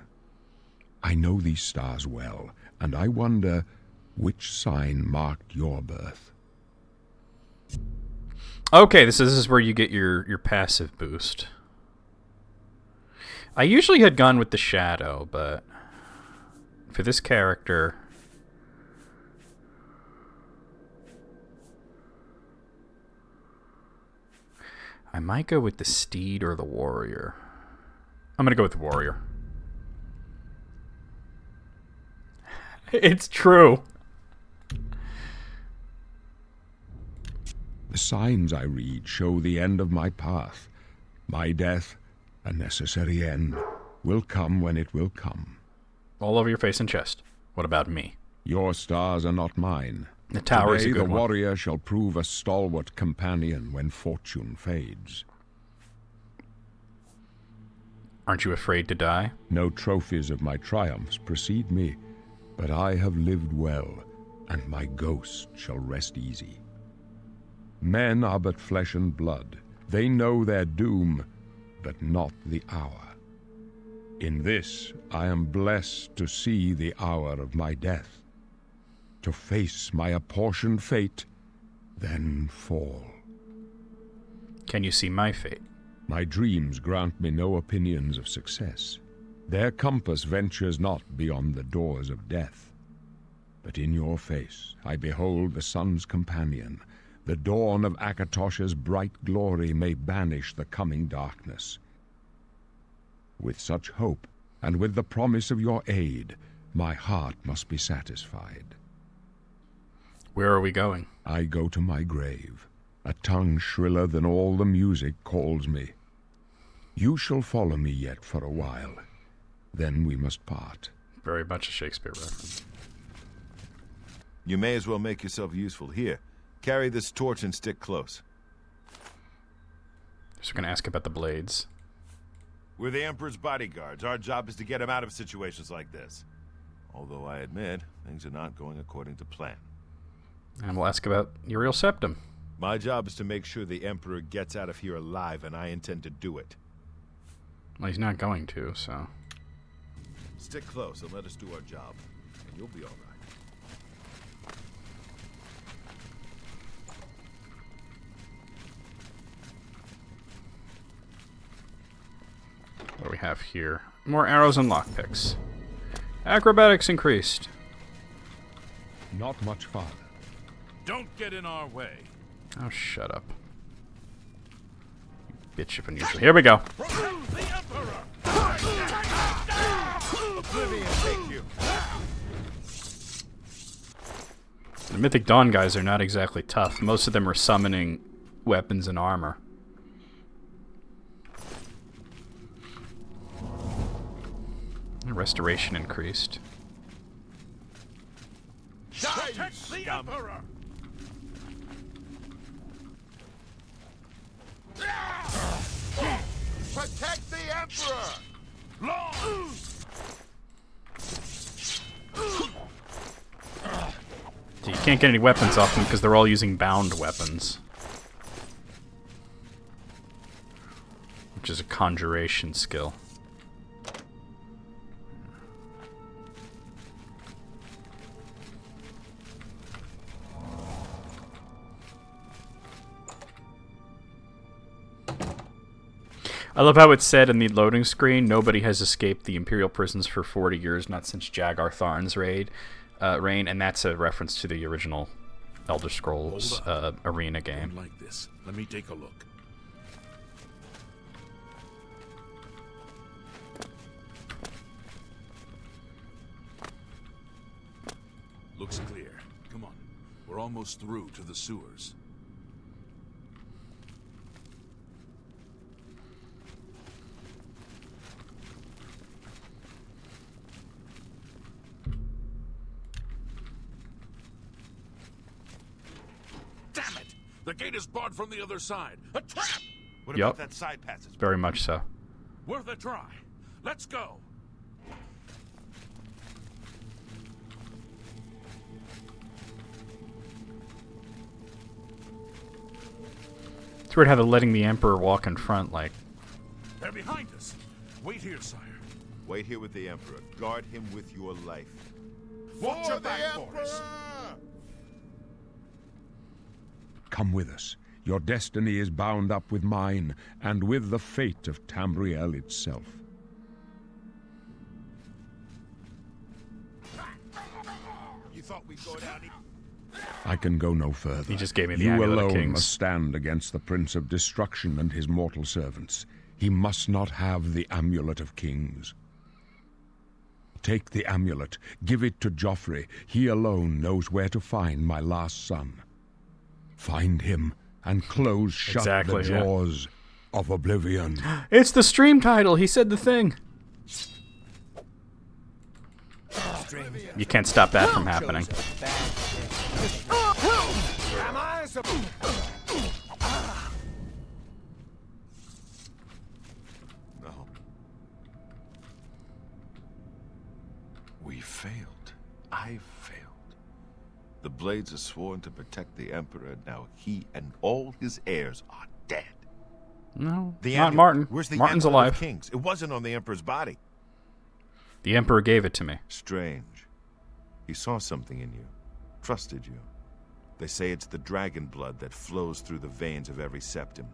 I know these stars well, and I wonder which sign marked your birth. Okay, this is where you get your passive boost. I usually had gone with the shadow, but for this character... I might go with the steed or the warrior. I'm gonna go with the warrior. It's true. The signs I read show the end of my path. My death, a necessary end, will come when it will come. All over your face and chest. What about me? Your stars are not mine. The tower is a Today, good the one. warrior shall prove a stalwart companion when fortune fades. Aren't you afraid to die? No trophies of my triumphs precede me, but I have lived well, and my ghost shall rest easy. Men are but flesh and blood. They know their doom, but not the hour. In this, I am blessed to see the hour of my death, to face my apportioned fate, then fall. Can you see my fate? My dreams grant me no opinions of success. Their compass ventures not beyond the doors of death. But in your face I behold the sun's companion. The dawn of Akatosh's bright glory may banish the coming darkness. With such hope, and with the promise of your aid, my heart must be satisfied. Where are we going? I go to my grave. A tongue shriller than all the music calls me. You shall follow me yet for a while. Then we must part. Very much a Shakespeare reference. You may as well make yourself useful. Here, carry this torch and stick close. So we're going to ask about the blades. We're the Emperor's bodyguards. Our job is to get him out of situations like this. Although I admit, things are not going according to plan. And we'll ask about Uriel Septim. My job is to make sure the Emperor gets out of here alive, and I intend to do it. Well, he's not going to, so... Stick close and let us do our job, and you'll be all right. What do we have here? More arrows and lockpicks. Acrobatics increased. Not much farther. Don't get in our way. Oh, shut up. You bitch of unusual. Here we go. The Emperor! Oblivion, take you. The Mythic Dawn guys are not exactly tough. Most of them are summoning weapons and armor. Restoration increased. Protect the Emperor! Protect the Emperor! Long! So you can't get any weapons off them because they're all using bound weapons. Which is a conjuration skill. I love how it said in the loading screen, nobody has escaped the Imperial prisons for 40 years, not since Jagar Tharn's reign, and that's a reference to the original Elder Scrolls arena game. Like this. Let me take a look. Looks clear. Come on. We're almost through to the sewers. Damn it! The gate is barred from the other side. A trap! What Yup. about that side passage? Very much so. Worth a try. Let's go. It's weird how they're letting the Emperor walk in front, like... They're behind us. Wait here, sire. Wait here with the Emperor. Guard him with your life. Watch your back for us. Come with us. Your destiny is bound up with mine, and with the fate of Tamriel itself. You thought we'd go down... I can go no further. He just gave me the You Amulet of alone Kings. must stand against the Prince of Destruction and his mortal servants. He must not have the Amulet of Kings. Take the amulet, give it to Joffrey. He alone knows where to find my last son. Find him and close shut Exactly, the yeah. jaws of Oblivion. It's the stream title. He said the thing. You can't stop that from happening. No. We failed. I failed. The Blades are sworn to protect the Emperor. Now he and all his heirs are dead. No, The not amulet. Martin. Where's the Martin's Amulet alive. of Kings? It wasn't on the Emperor's body. The Emperor gave it to me. Strange. He saw something in you. Trusted you. They say it's the dragon blood that flows through the veins of every septim.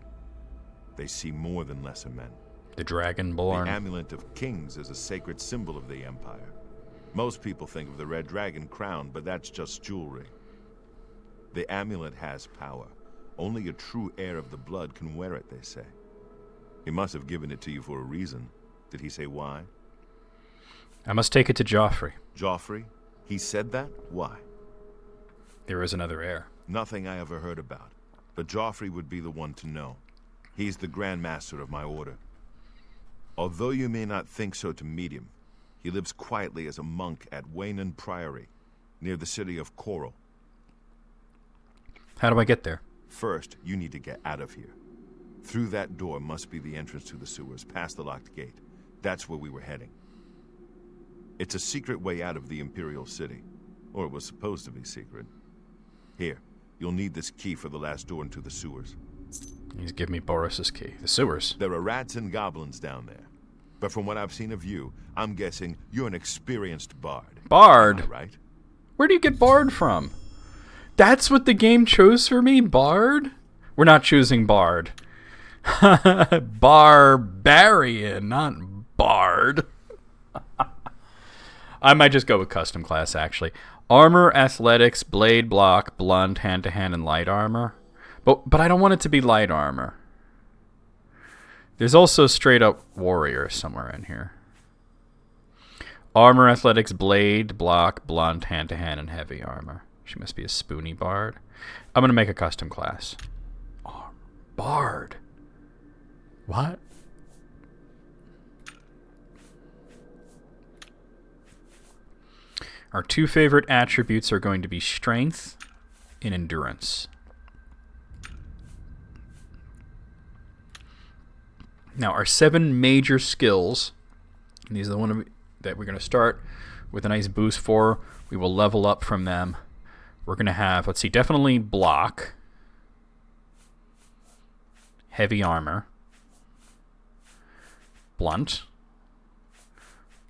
They see more than lesser men. The Dragonborn. The Amulet of Kings is a sacred symbol of the Empire. Most people think of the red dragon crown, but that's just jewelry. The amulet has power. Only a true heir of the blood can wear it, they say. He must have given it to you for a reason. Did he say why? I must take it to Joffrey. Joffrey? He said that? Why? There is another heir. Nothing I ever heard about. But Joffrey would be the one to know. He's the Grand Master of my order. Although you may not think so to meet him, he lives quietly as a monk at Waynon Priory, near the city of Coral. How do I get there? First, you need to get out of here. Through that door must be the entrance to the sewers, past the locked gate. That's where we were heading. It's a secret way out of the Imperial City. Or it was supposed to be secret. Here, you'll need this key for the last door into the sewers. He's giving me Boris's key. The sewers. There are rats and goblins down there. But from what I've seen of you, I'm guessing you're an experienced bard. Bard? Am I right? Where do you get Bard from? That's what the game chose for me? Bard? We're not choosing Bard. Barbarian, not Bard. I might just go with custom class, actually. Armor, athletics, blade, block, blunt, hand-to-hand, and light armor. But I don't want it to be light armor. There's also straight-up warrior somewhere in here. Armor, athletics, blade, block, blunt, hand-to-hand, and heavy armor. She must be a spoony bard. I'm going to make a custom class. Oh, bard. What? Our two favorite attributes are going to be strength and endurance. Now, our 7 major skills, and these are the ones that we're going to start with a nice boost for. We will level up from them. We're going to have, let's see, definitely block, heavy armor, blunt,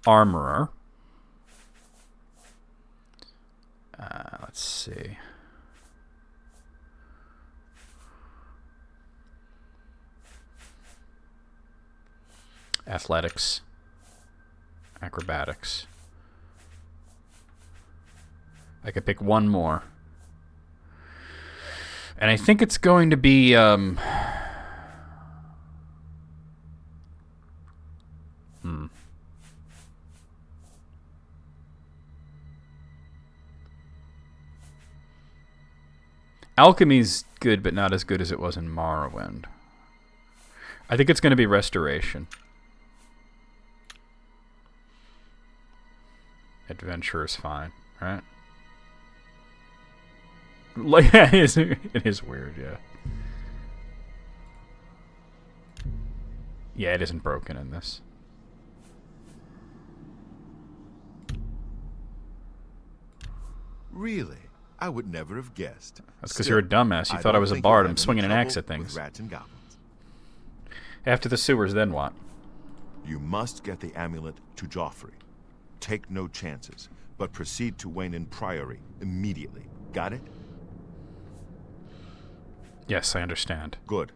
armorer. Let's see. Athletics, acrobatics. I could pick one more. And I think it's going to be Alchemy's good, but not as good as it was in Morrowind. I think it's going to be Restoration. Adventure is fine, right? Like, it is weird, yeah. Yeah, it isn't broken in this. Really? I would never have guessed. That's because you're a dumbass. You thought I was a bard. I'm swinging an axe at things. Rats and goblins. After the sewers, then what? You must get the amulet to Joffrey. Take no chances, but proceed to Waynon Priory immediately. Got it? Yes, I understand. Good.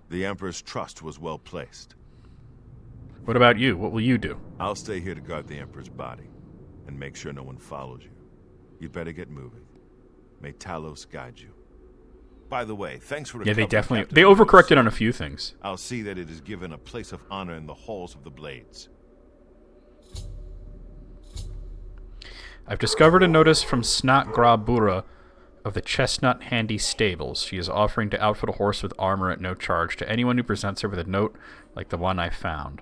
The Emperor's trust was well placed. What about you? What will you do? I'll stay here to guard the Emperor's body and make sure no one follows you. You'd better get moving. May Talos guide you. By the way, thanks for Yeah, they recovering definitely... Captain They Lewis. overcorrected on a few things. I'll see that it is given a place of honor in the halls of the Blades. I've discovered a notice from Snot Grabura of the Chestnut Handy Stables. She is offering to outfit a horse with armor at no charge to anyone who presents her with a note like the one I found.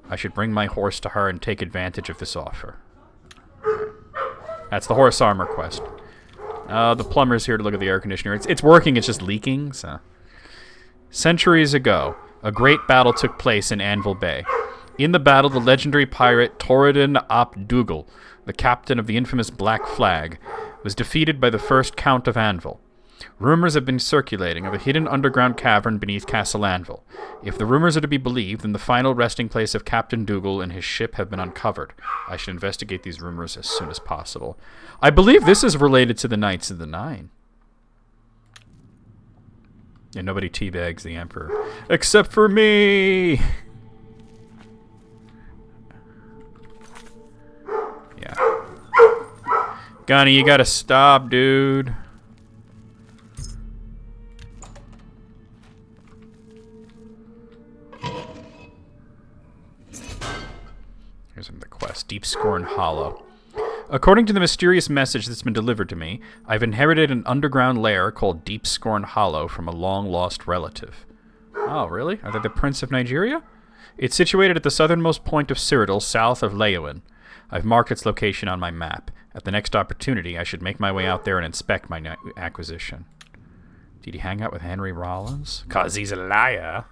I should bring my horse to her and take advantage of this offer. That's the horse armor quest. The plumber's here to look at the air conditioner. It's working, it's just leaking, so... Centuries ago, a great battle took place in Anvil Bay. In the battle, the legendary pirate Torridon ap Dougal, the captain of the infamous Black Flag, was defeated by the first Count of Anvil. Rumors have been circulating of a hidden underground cavern beneath Castle Anvil. If the rumors are to be believed, then the final resting place of Captain Dougal and his ship have been uncovered. I should investigate these rumors as soon as possible. I believe this is related to the Knights of the Nine. And nobody teabags the Emperor. Except for me! Yeah. Gunny, you gotta stop, dude. Here's the quest. Deep Scorn Hollow. According to the mysterious message that's been delivered to me, I've inherited an underground lair called Deep Scorn Hollow from a long-lost relative. Oh, really? Are they the Prince of Nigeria? It's situated at the southernmost point of Cyrodiil, south of Leowin. I've marked its location on my map. At the next opportunity, I should make my way out there and inspect my acquisition. Did he hang out with Henry Rollins? 'Cause he's a liar.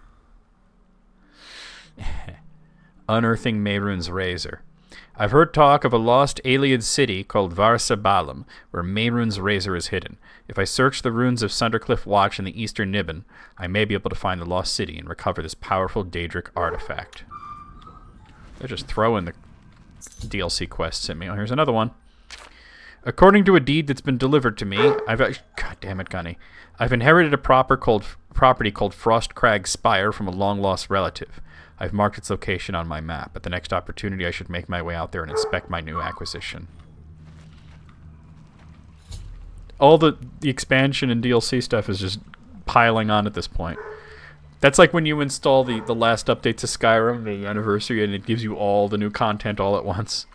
Unearthing Mehrunes' razor. I've heard talk of a lost alien city called Varsa Balam, where Mehrunes' razor is hidden. If I search the ruins of Sundercliff Watch in the eastern Nibbin, I may be able to find the lost city and recover this powerful Daedric artifact. They're just throwing the DLC quests at me. Oh, here's another one. According to a deed that's been delivered to me, God damn it, Gunny. I've inherited a property called Frost Crag Spire from a long-lost relative. I've marked its location on my map. At the next opportunity, I should make my way out there and inspect my new acquisition. All the expansion and DLC stuff is just piling on at this point. That's like when you install the last update to Skyrim, the anniversary, and it gives you all the new content all at once.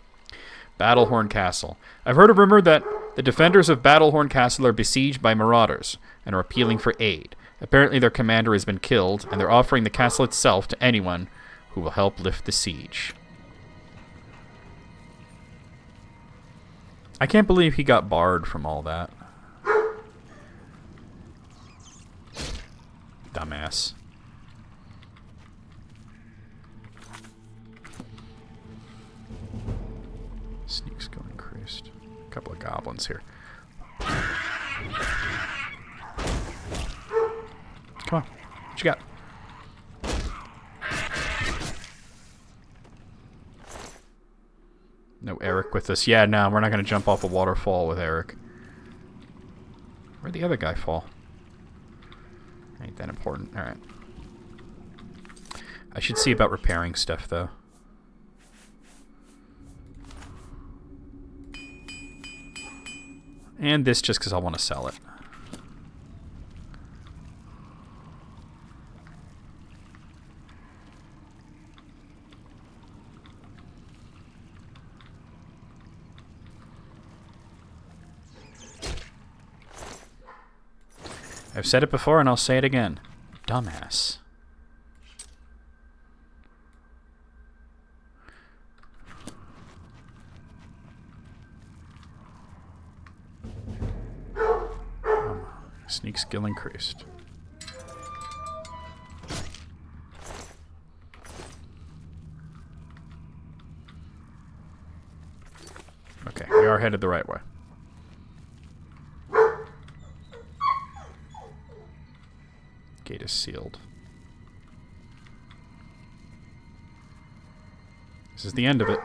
Battlehorn Castle. I've heard a rumor that the defenders of Battlehorn Castle are besieged by marauders and are appealing for aid. Apparently their commander has been killed, and they're offering the castle itself to anyone who will help lift the siege. I can't believe he got barred from all that. Dumbass. Sneak skill increased. A couple of goblins here. Come on. What you got? No Eric with us. Yeah, no, we're not going to jump off a waterfall with Eric. Where'd the other guy fall? Ain't that important. Alright. I should see about repairing stuff, though. And this just because I want to sell it. I've said it before and I'll say it again. Dumbass. Sneak skill increased. Okay, we are headed the right way. Gate is sealed. This is the end of it.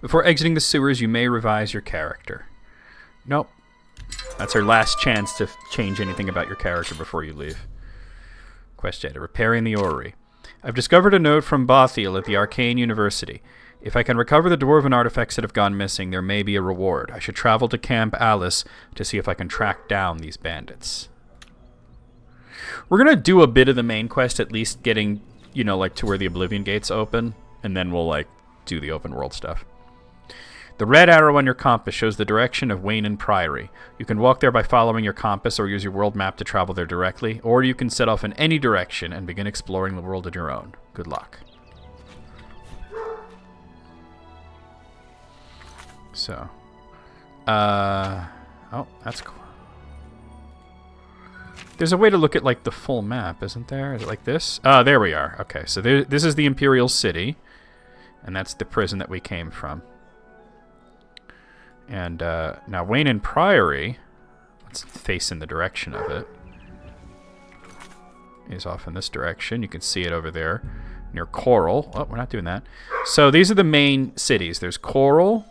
Before exiting the sewers, you may revise your character. Nope. That's our last chance to change anything about your character before you leave. Quest data. Repairing the orrery. I've discovered a note from Bothiel at the Arcane University. If I can recover the dwarven artifacts that have gone missing, there may be a reward. I should travel to Camp Alice to see if I can track down these bandits. We're going to do a bit of the main quest, at least getting, you know, like to where the Oblivion gates open, and then we'll, like, do the open world stuff. The red arrow on your compass shows the direction of Wayne and Priory. You can walk there by following your compass or use your world map to travel there directly, or you can set off in any direction and begin exploring the world on your own. Good luck. So, oh, that's cool. There's a way to look at, like, the full map, isn't there? Is it like this? There we are. Okay, so this is the Imperial City, and that's the prison that we came from. And, now Wayne and Priory, let's face in the direction of it, is off in this direction. You can see it over there near Coral. Oh, we're not doing that. So these are the main cities. There's Coral.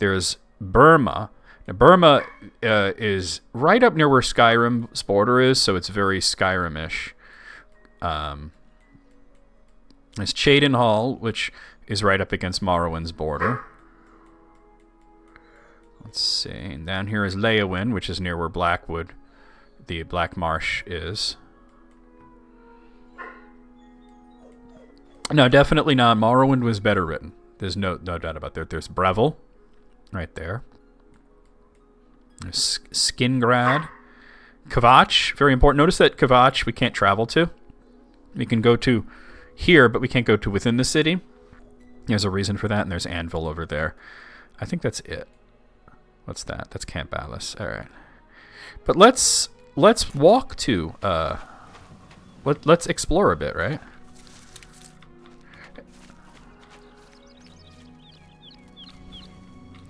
There's Burma. Now, Burma is right up near where Skyrim's border is, so it's very Skyrim-ish. There's Cheydinhal, which is right up against Morrowind's border. Let's see. And down here is Leyawiin, which is near where Blackwood, the Black Marsh, is. No, definitely not. Morrowind was better written. There's no doubt about that. There's Breville, right there. There's Skingrad. Kvatch, very important. Notice that Kvatch we can't travel to. We can go to here, but we can't go to within the city. There's a reason for that, and there's Anvil over there. I think that's it. What's that? That's Camp Alice. All right. But let's walk to let's explore a bit, right?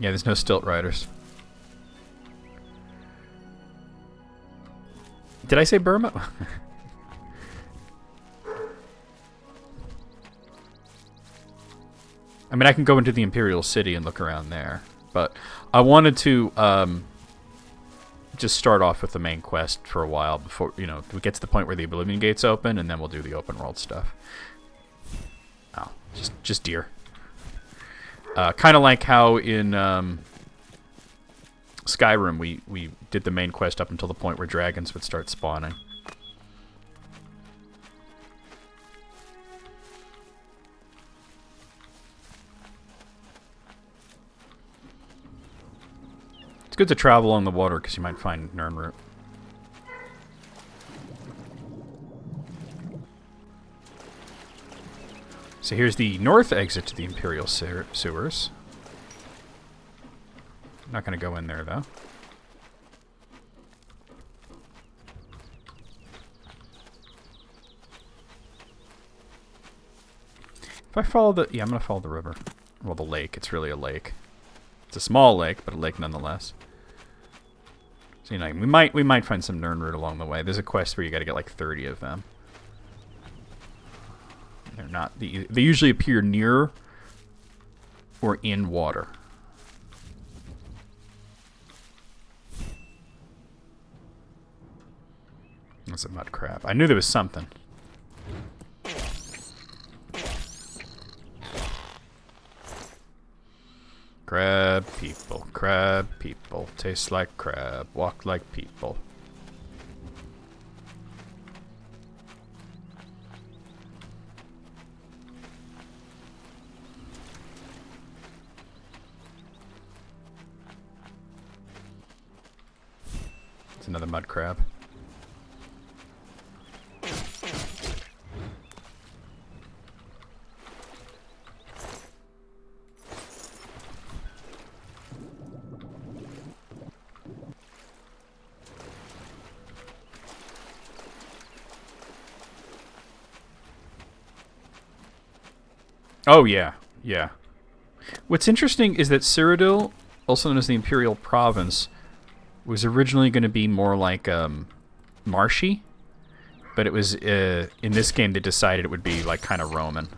Yeah, there's no stilt riders. Did I say Burma? I mean, I can go into the Imperial City and look around there, but I wanted to just start off with the main quest for a while before, you know, we get to the point where the Oblivion gates open, and then we'll do the open world stuff. Oh, just deer. Kind of like how in Skyrim we did the main quest up until the point where dragons would start spawning. It's good to travel along the water because you might find Nirnroot. So here's the north exit to the Imperial sewers. I'm not going to go in there, though. If I follow the... Yeah, I'm going to follow the river. Well, the lake. It's really a lake. It's a small lake, but a lake nonetheless. So, you know, we might find some Nirnroot along the way. There's a quest where you got to get like 30 of them. They're not... They usually appear near or in water. That's a mud crab. I knew there was something. Crab people, taste like crab, walk like people. It's another mud crab. Oh, yeah. Yeah. What's interesting is that Cyrodiil, also known as the Imperial Province, was originally going to be more like marshy, but it was in this game they decided it would be like kind of Roman.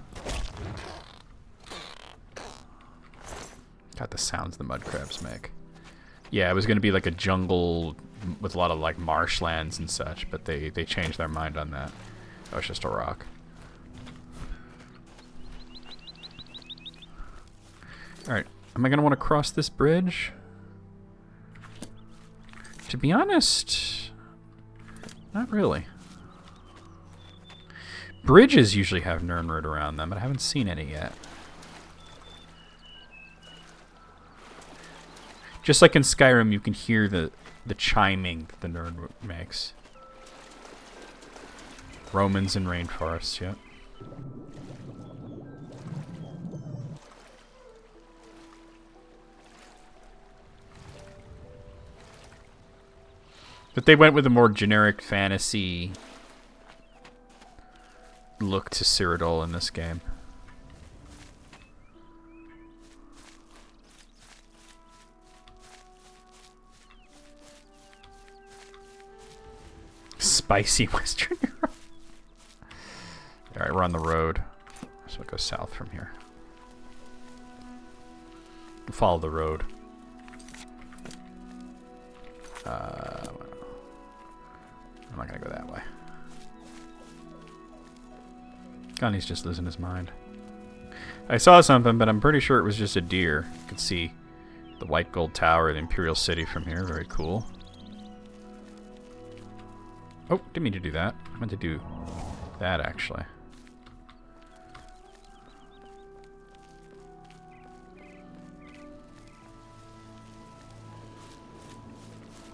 God, the sounds the mud crabs make. Yeah, it was going to be like a jungle with a lot of like marshlands and such, but they changed their mind on that. That was just a rock. Alright, am I going to want to cross this bridge? To be honest, not really. Bridges usually have Nirnroot around them, but I haven't seen any yet. Just like in Skyrim, you can hear the chiming that the Nirnroot makes. Romans and rainforests, yep. But they went with a more generic fantasy look to Cyrodiil in this game. Spicy Western Europe. Alright, we're on the road. So we'll go south from here. Follow the road. I'm not gonna go that way. Connie's just losing his mind. I saw something, but I'm pretty sure it was just a deer. You could see the white gold tower of the Imperial City from here. Very cool. Oh, didn't mean to do that. I meant to do that, actually.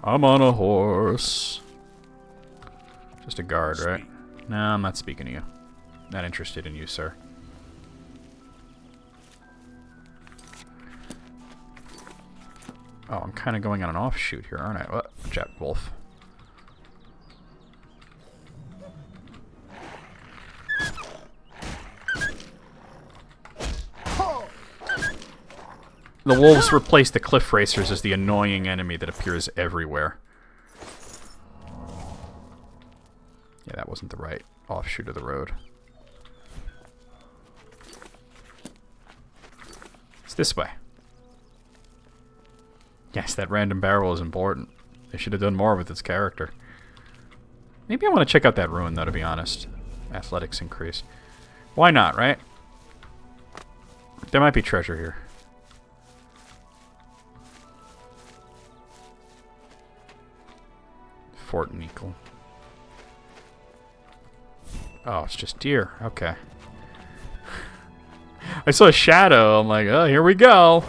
I'm on a horse. Just a guard, right? No, I'm not speaking to you. Not interested in you, sir. Oh, I'm kind of going on an offshoot here, aren't I? What? Jet Wolf. The wolves replaced the cliff racers as the annoying enemy that appears everywhere. Yeah, that wasn't the right offshoot of the road. It's this way. Yes, that random barrel is important. They should have done more with its character. Maybe I want to check out that ruin, though, to be honest. Athletics increase. Why not, right? There might be treasure here. Fort Neekle. Oh, it's just deer. Okay. I saw a shadow. I'm like, oh, here we go.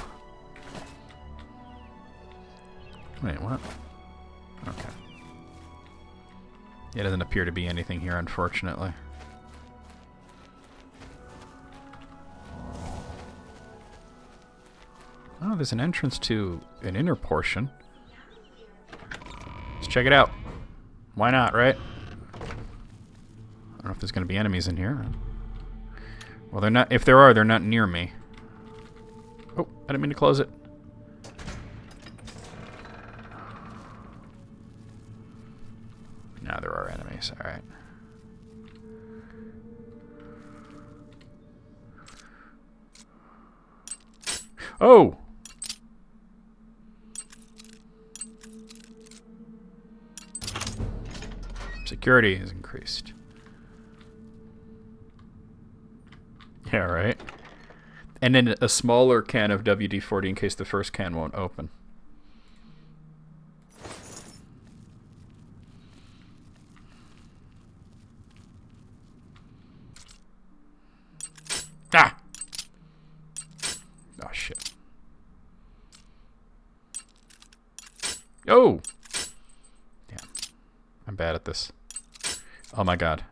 Wait, what? Okay. It doesn't appear to be anything here, unfortunately. Oh, there's an entrance to an inner portion. Let's check it out. Why not, right? I don't know if there's going to be enemies in here. Well, they're not. If there are, they're not near me. Oh, I didn't mean to close it. No, there are enemies. All right. Oh! Security is increased. Yeah, right. And then a smaller can of WD-40 in case the first can won't open. Ah! Oh, shit. Oh! Damn. I'm bad at this. Oh my god.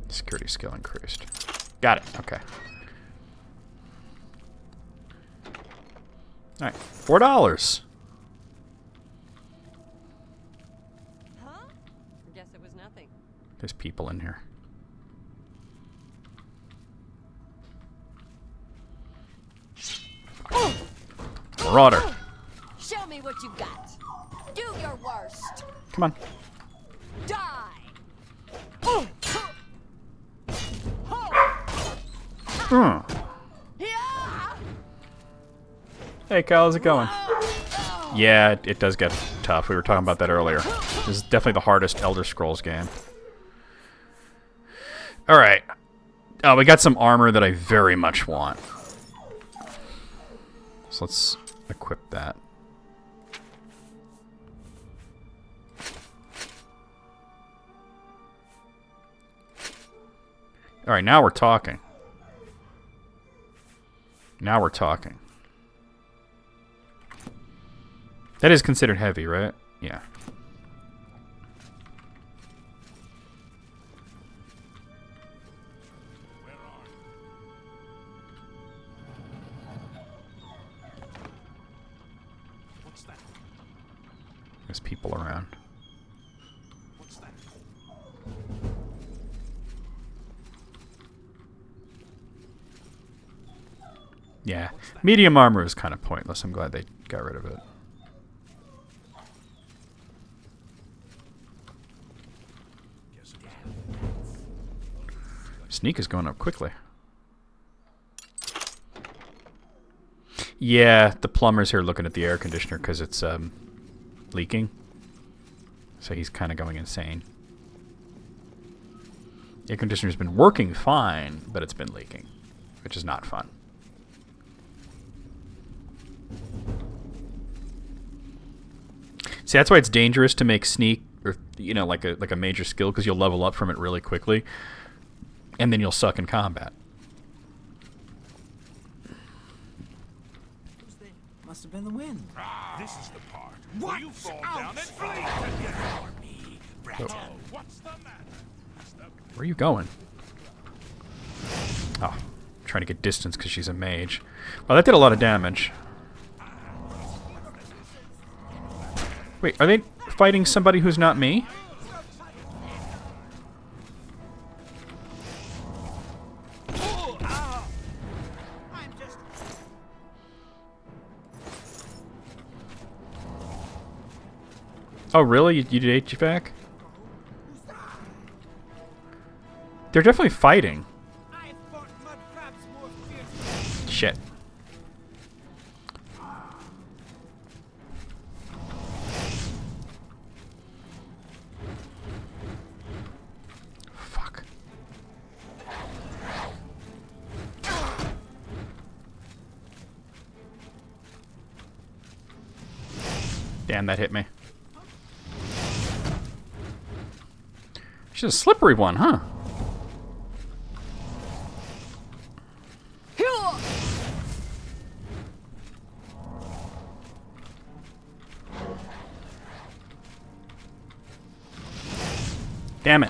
Security skill increased. Got it. Okay. Alright. $4. Huh? Guess it was nothing. There's people in here. Marauder. Show me what you got. Do your worst. Come on. Die. Hey, Kyle, how's it going? Yeah, it does get tough. We were talking about that earlier. This is definitely the hardest Elder Scrolls game. Alright. Oh, we got some armor that I very much want. So let's equip that. Alright, now we're talking. Now we're talking. That is considered heavy, right? Yeah. What's that? There's people around. What's that? Yeah. Medium armor is kind of pointless. I'm glad they got rid of it. Sneak is going up quickly. Yeah, the plumber's here looking at the air conditioner because it's leaking. So he's kind of going insane. The air conditioner's been working fine, but it's been leaking, which is not fun. See, that's why it's dangerous to make sneak, or you know, like a major skill, because you'll level up from it really quickly, and then you'll suck in combat. Must have been the wind. This is the part where you fall down and flee for me, Bratton. Oh, what's the matter? Where are you going? Oh, trying to get distance because she's a mage. Well, that did a lot of damage. Wait, are they fighting somebody who's not me? Oh, really? You did HVAC? They're definitely fighting. Shit. Fuck. Damn, that hit me. She's a slippery one, huh? Damn it.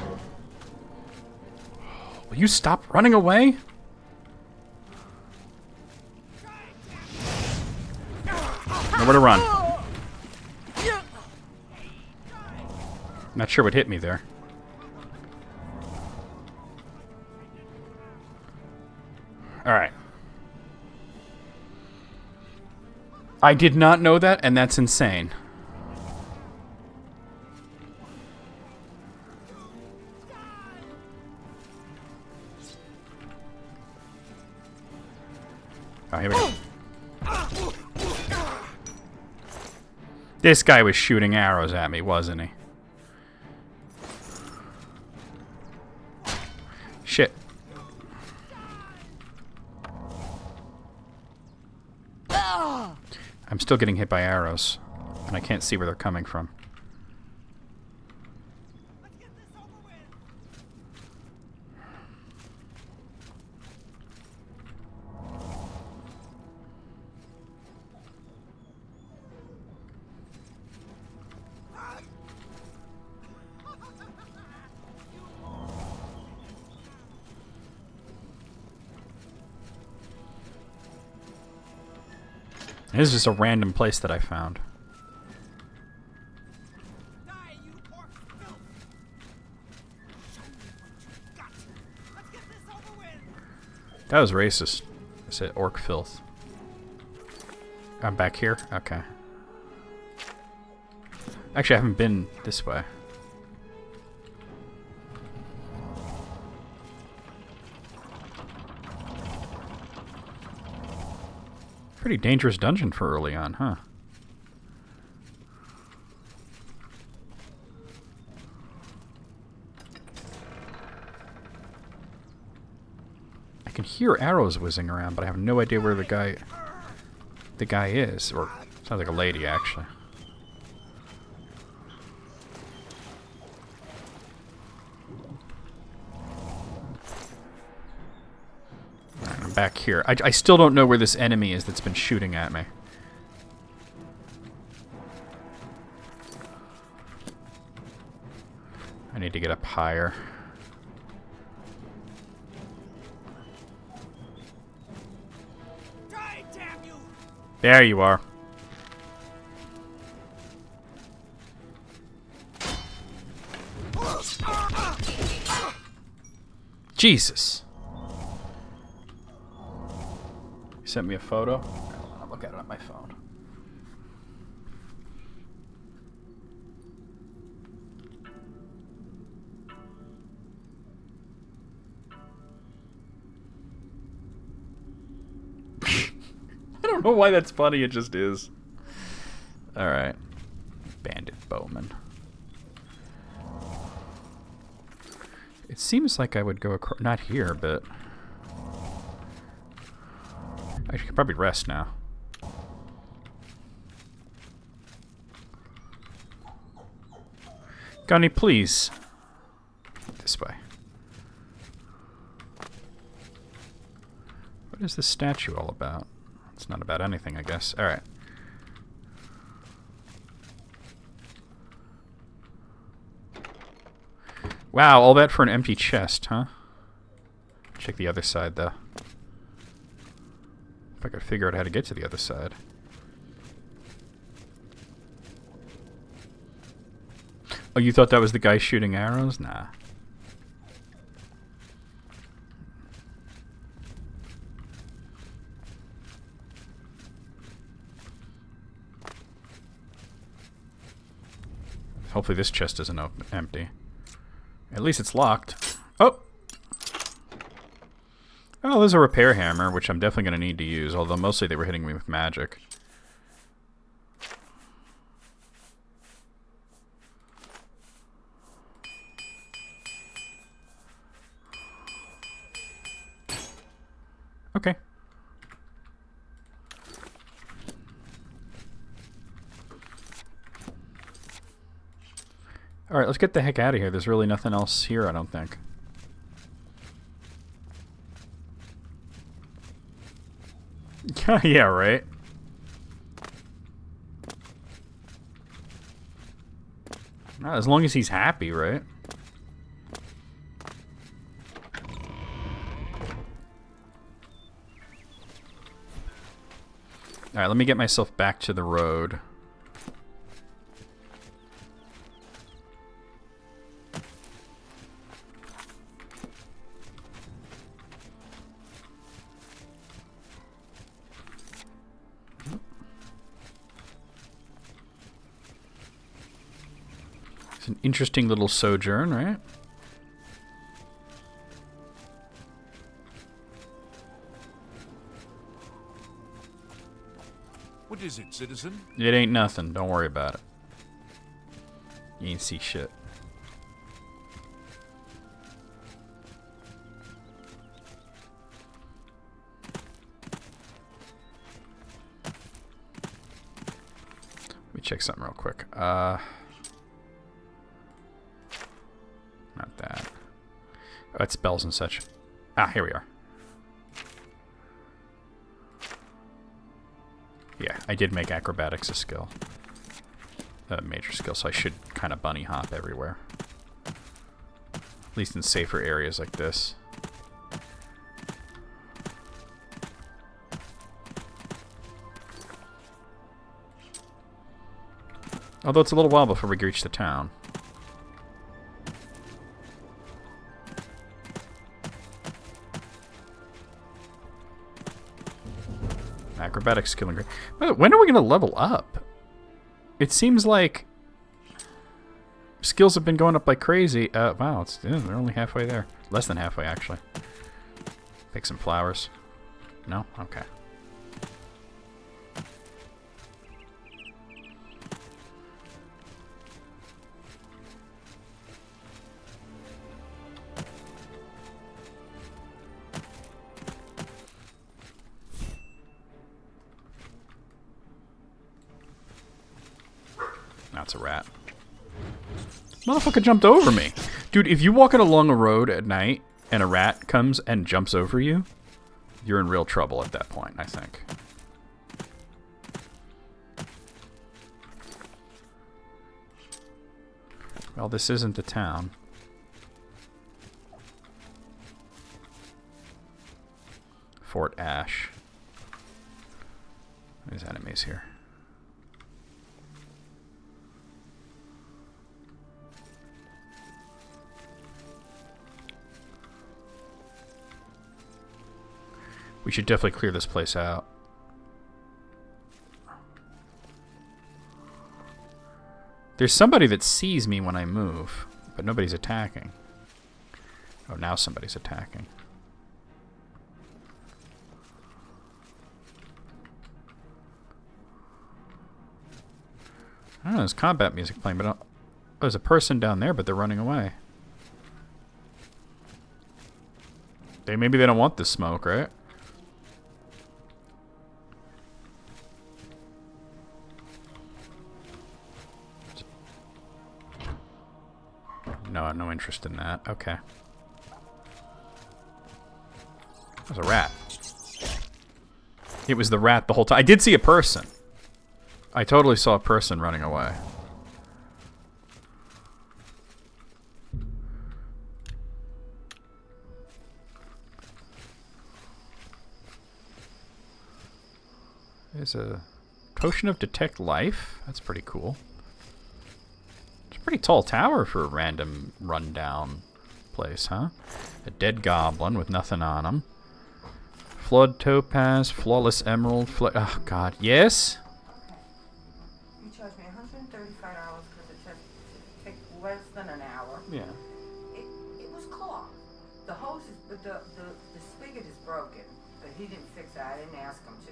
Will you stop running away? Nowhere to run. Not sure what hit me there. Alright. I did not know that, and that's insane. Oh, here we go. This guy was shooting arrows at me, wasn't he? Shit. I'm still getting hit by arrows, and I can't see where they're coming from. This is just a random place that I found. That was racist. I said orc filth. I'm back here? Okay. Actually, I haven't been this way. Pretty dangerous dungeon for early on, huh? I can hear arrows whizzing around, but I have no idea where the guy is. Or, sounds like a lady, actually. Alright, I'm back here. I still don't know where this enemy is that's been shooting at me. I need to get up higher. There you are. Jesus. You sent me a photo? I'll look at it on my phone. I don't know why that's funny, it just is. Alright. Bandit Bowman. It seems like I would go across... Not here, but... I should probably rest now. Gunny, please. This way. What is this statue all about? It's not about anything, I guess. Alright. Wow, all that for an empty chest, huh? Check the other side, though. If I could figure out how to get to the other side. Oh, you thought that was the guy shooting arrows? Nah. Hopefully this chest isn't empty. At least it's locked. Oh! Oh, there's a repair hammer, which I'm definitely going to need to use, although mostly they were hitting me with magic. Okay. Alright, let's get the heck out of here. There's really nothing else here, I don't think. Yeah, right. Well, as long as he's happy, right? Alright, let me get myself back to the road. It's an interesting little sojourn, right? What is it, citizen? It ain't nothing. Don't worry about it. You ain't see shit. Let me check something real quick. Not that. Oh, it's spells and such. Ah, here we are. Yeah, I did make acrobatics a skill. A major skill, so I should kind of bunny hop everywhere. At least in safer areas like this. Although it's a little while before we reach the town. Acrobatic skill and great. When are we going to level up? It seems like skills have been going up like crazy. Wow, they're only halfway there. Less than halfway, actually. Pick some flowers. No? Okay. that's a rat. Motherfucker jumped over me. Dude, if you're walking along a road at night and a rat comes and jumps over you, you're in real trouble at that point, I think. Well, this isn't the town. Fort Ash. There's enemies here. We should definitely clear this place out. There's somebody that sees me when I move, but nobody's attacking. Oh, now somebody's attacking. I don't know, there's combat music playing, but there's a person down there, but they're running away. Maybe they don't want this smoke, right? No, no interest in that. Okay. There's a rat. It was the rat the whole time. I did see a person. I totally saw a person running away. There's a potion of detect life. That's pretty cool. It's a pretty tall tower for a random rundown place, huh? A dead goblin with nothing on him. Flood topaz, flawless emerald. Oh God, yes. You charge me $135 because it takes less than an hour. Yeah. It was clogged. The hose is, but the spigot is broken. But he didn't fix that. I didn't ask him to.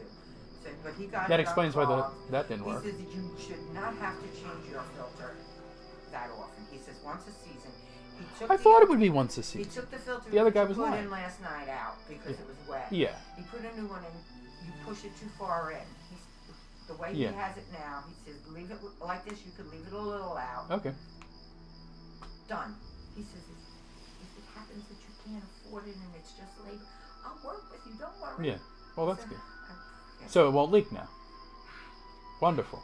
So, but he got That it explains why unclogged. that didn't work. He says that you should not have to change your filter that often. He says once a season. I thought it would be once a He season. took the filter The other guy he was put lying. in last night out because it was wet. Yeah. He put a new one in. You push it too far in. The way Yeah. he has it now, he says leave it like this. You could leave it a little out. Okay. Done. He says if it happens that you can't afford it and it's just labor, I'll work with you. Don't worry. Yeah. Well, that's So, good. yeah. So it won't leak now. Wonderful.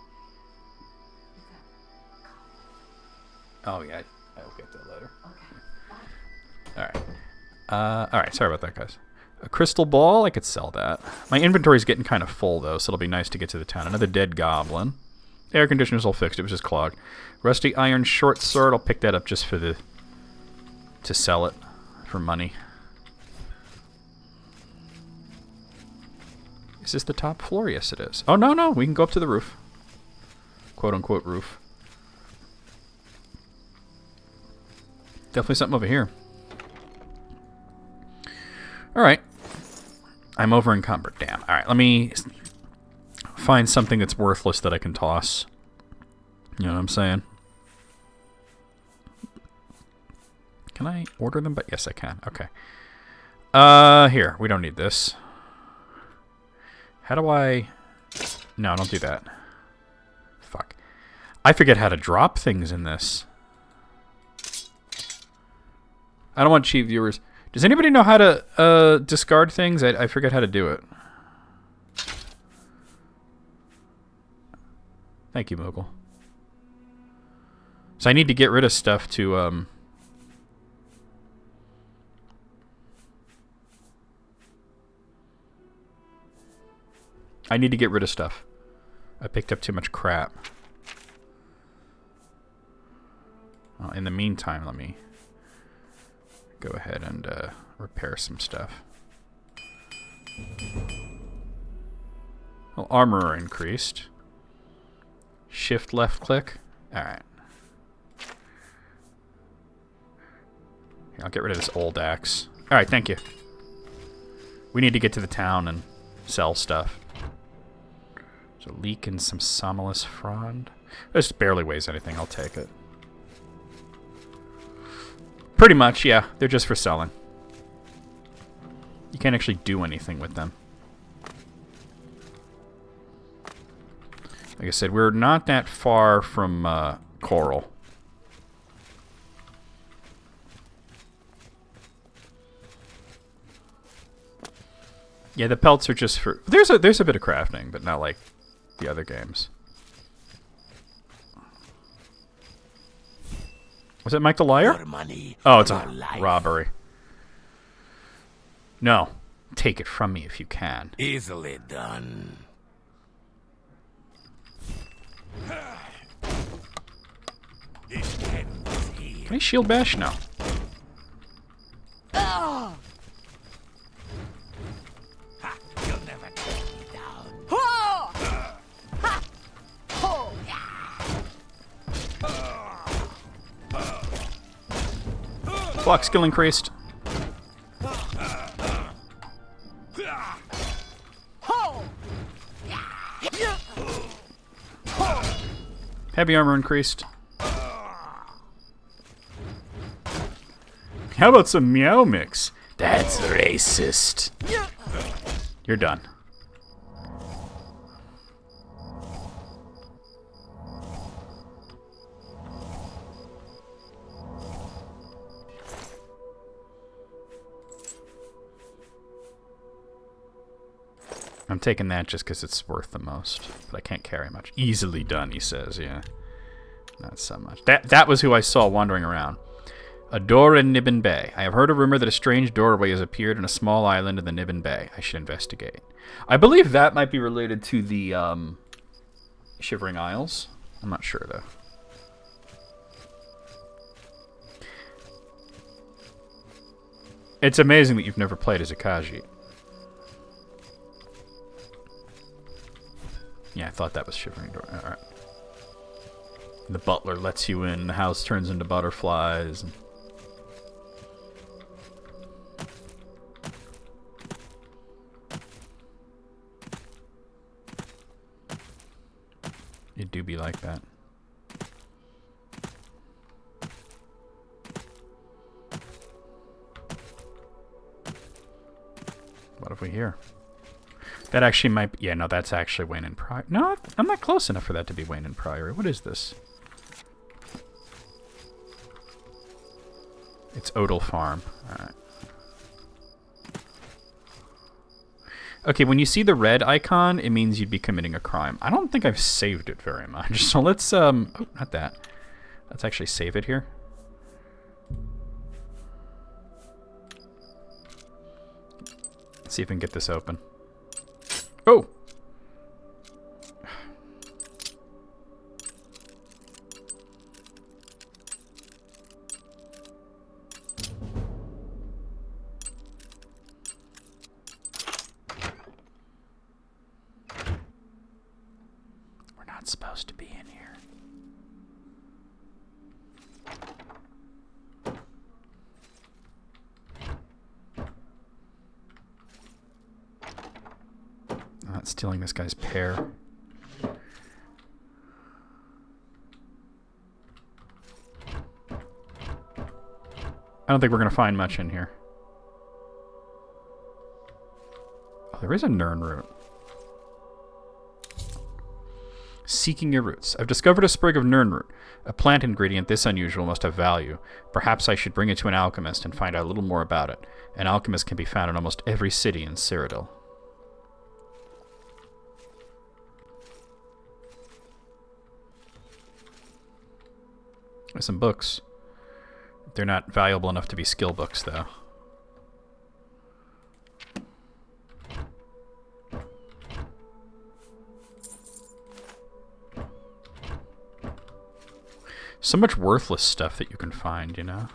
Oh yeah, I'll get that later. All right. Sorry about that, guys. A crystal ball, I could sell that. My inventory's getting kind of full though, so it'll be nice to get to the town. Another dead goblin. Air conditioner's all fixed. It was just clogged. Rusty iron short sword. I'll pick that up just for to sell it for money. Is this the top floor? Yes, it is. Oh no, we can go up to the roof. Quote unquote roof. Definitely something over here. Alright. I'm over encumbered. Damn. Alright, let me find something that's worthless that I can toss. You know what I'm saying? Can I order them? But yes, I can. Okay. Here. We don't need this. How do I... No, don't do that. Fuck. I forget how to drop things in this. I don't want cheap viewers. Does anybody know how to discard things? I forget how to do it. Thank you, Mogul. So I need to get rid of stuff to... I need to get rid of stuff. I picked up too much crap. Well, in the meantime, let me go ahead and repair some stuff. Well, armor increased. Shift left click. Alright. I'll get rid of this old axe. Alright, thank you. We need to get to the town and sell stuff. So leek and some Somnolus frond. This barely weighs anything. I'll take it. Pretty much, yeah. They're just for selling. You can't actually do anything with them. Like I said, we're not that far from coral. Yeah, the pelts are just for... There's a bit of crafting, but not like the other games. Was it Mike the Liar? Oh, it's a robbery. No. Take it from me if you can. Easily done. Can I shield bash? No. Block skill increased. Heavy armor increased. How about some meow mix? That's racist. You're done. I'm taking that just because it's worth the most, but I can't carry much. Easily done, he says, yeah. Not so much. That was who I saw wandering around. A door in Nibbin Bay. I have heard a rumor that a strange doorway has appeared in a small island in the Nibbin Bay. I should investigate. I believe that might be related to the Shivering Isles. I'm not sure, though. It's amazing that you've never played as a Khajiit. Yeah, I thought that was Shivering Door. Alright. The butler lets you in, the house turns into butterflies. And... it do be like that. What have we here? That actually might be... yeah, no, that's actually Wayne and Priory. No, I'm not close enough for that to be Wayne and Priory. What is this? It's Odal Farm. Alright. Okay, when you see the red icon, it means you'd be committing a crime. I don't think I've saved it very much. So let's, oh, not that. Let's actually save it here. Let's see if we can get this open. Oh! We're not supposed to be in here. Not stealing this guy's pear. I don't think we're going to find much in here. Oh, there is a Nern root. Seeking your roots. I've discovered a sprig of Nern root. A plant ingredient this unusual must have value. Perhaps I should bring it to an alchemist and find out a little more about it. An alchemist can be found in almost every city in Cyrodiil. There's some books. They're not valuable enough to be skill books, though. So much worthless stuff that you can find, you know?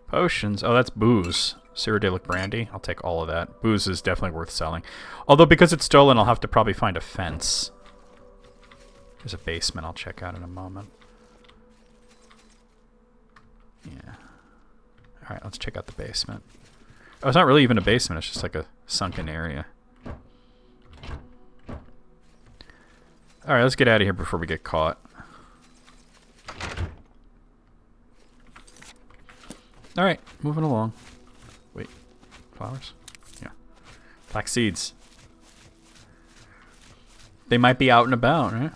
Potions. Oh, that's booze. Cyrodiilic brandy. I'll take all of that. Booze is definitely worth selling. Although, because it's stolen, I'll have to probably find a fence. There's a basement I'll check out in a moment. Yeah. Alright, let's check out the basement. Oh, it's not really even a basement. It's just like a sunken area. Alright, let's get out of here before we get caught. Alright, moving along. Wait, flowers? Yeah. Black seeds. They might be out and about, right?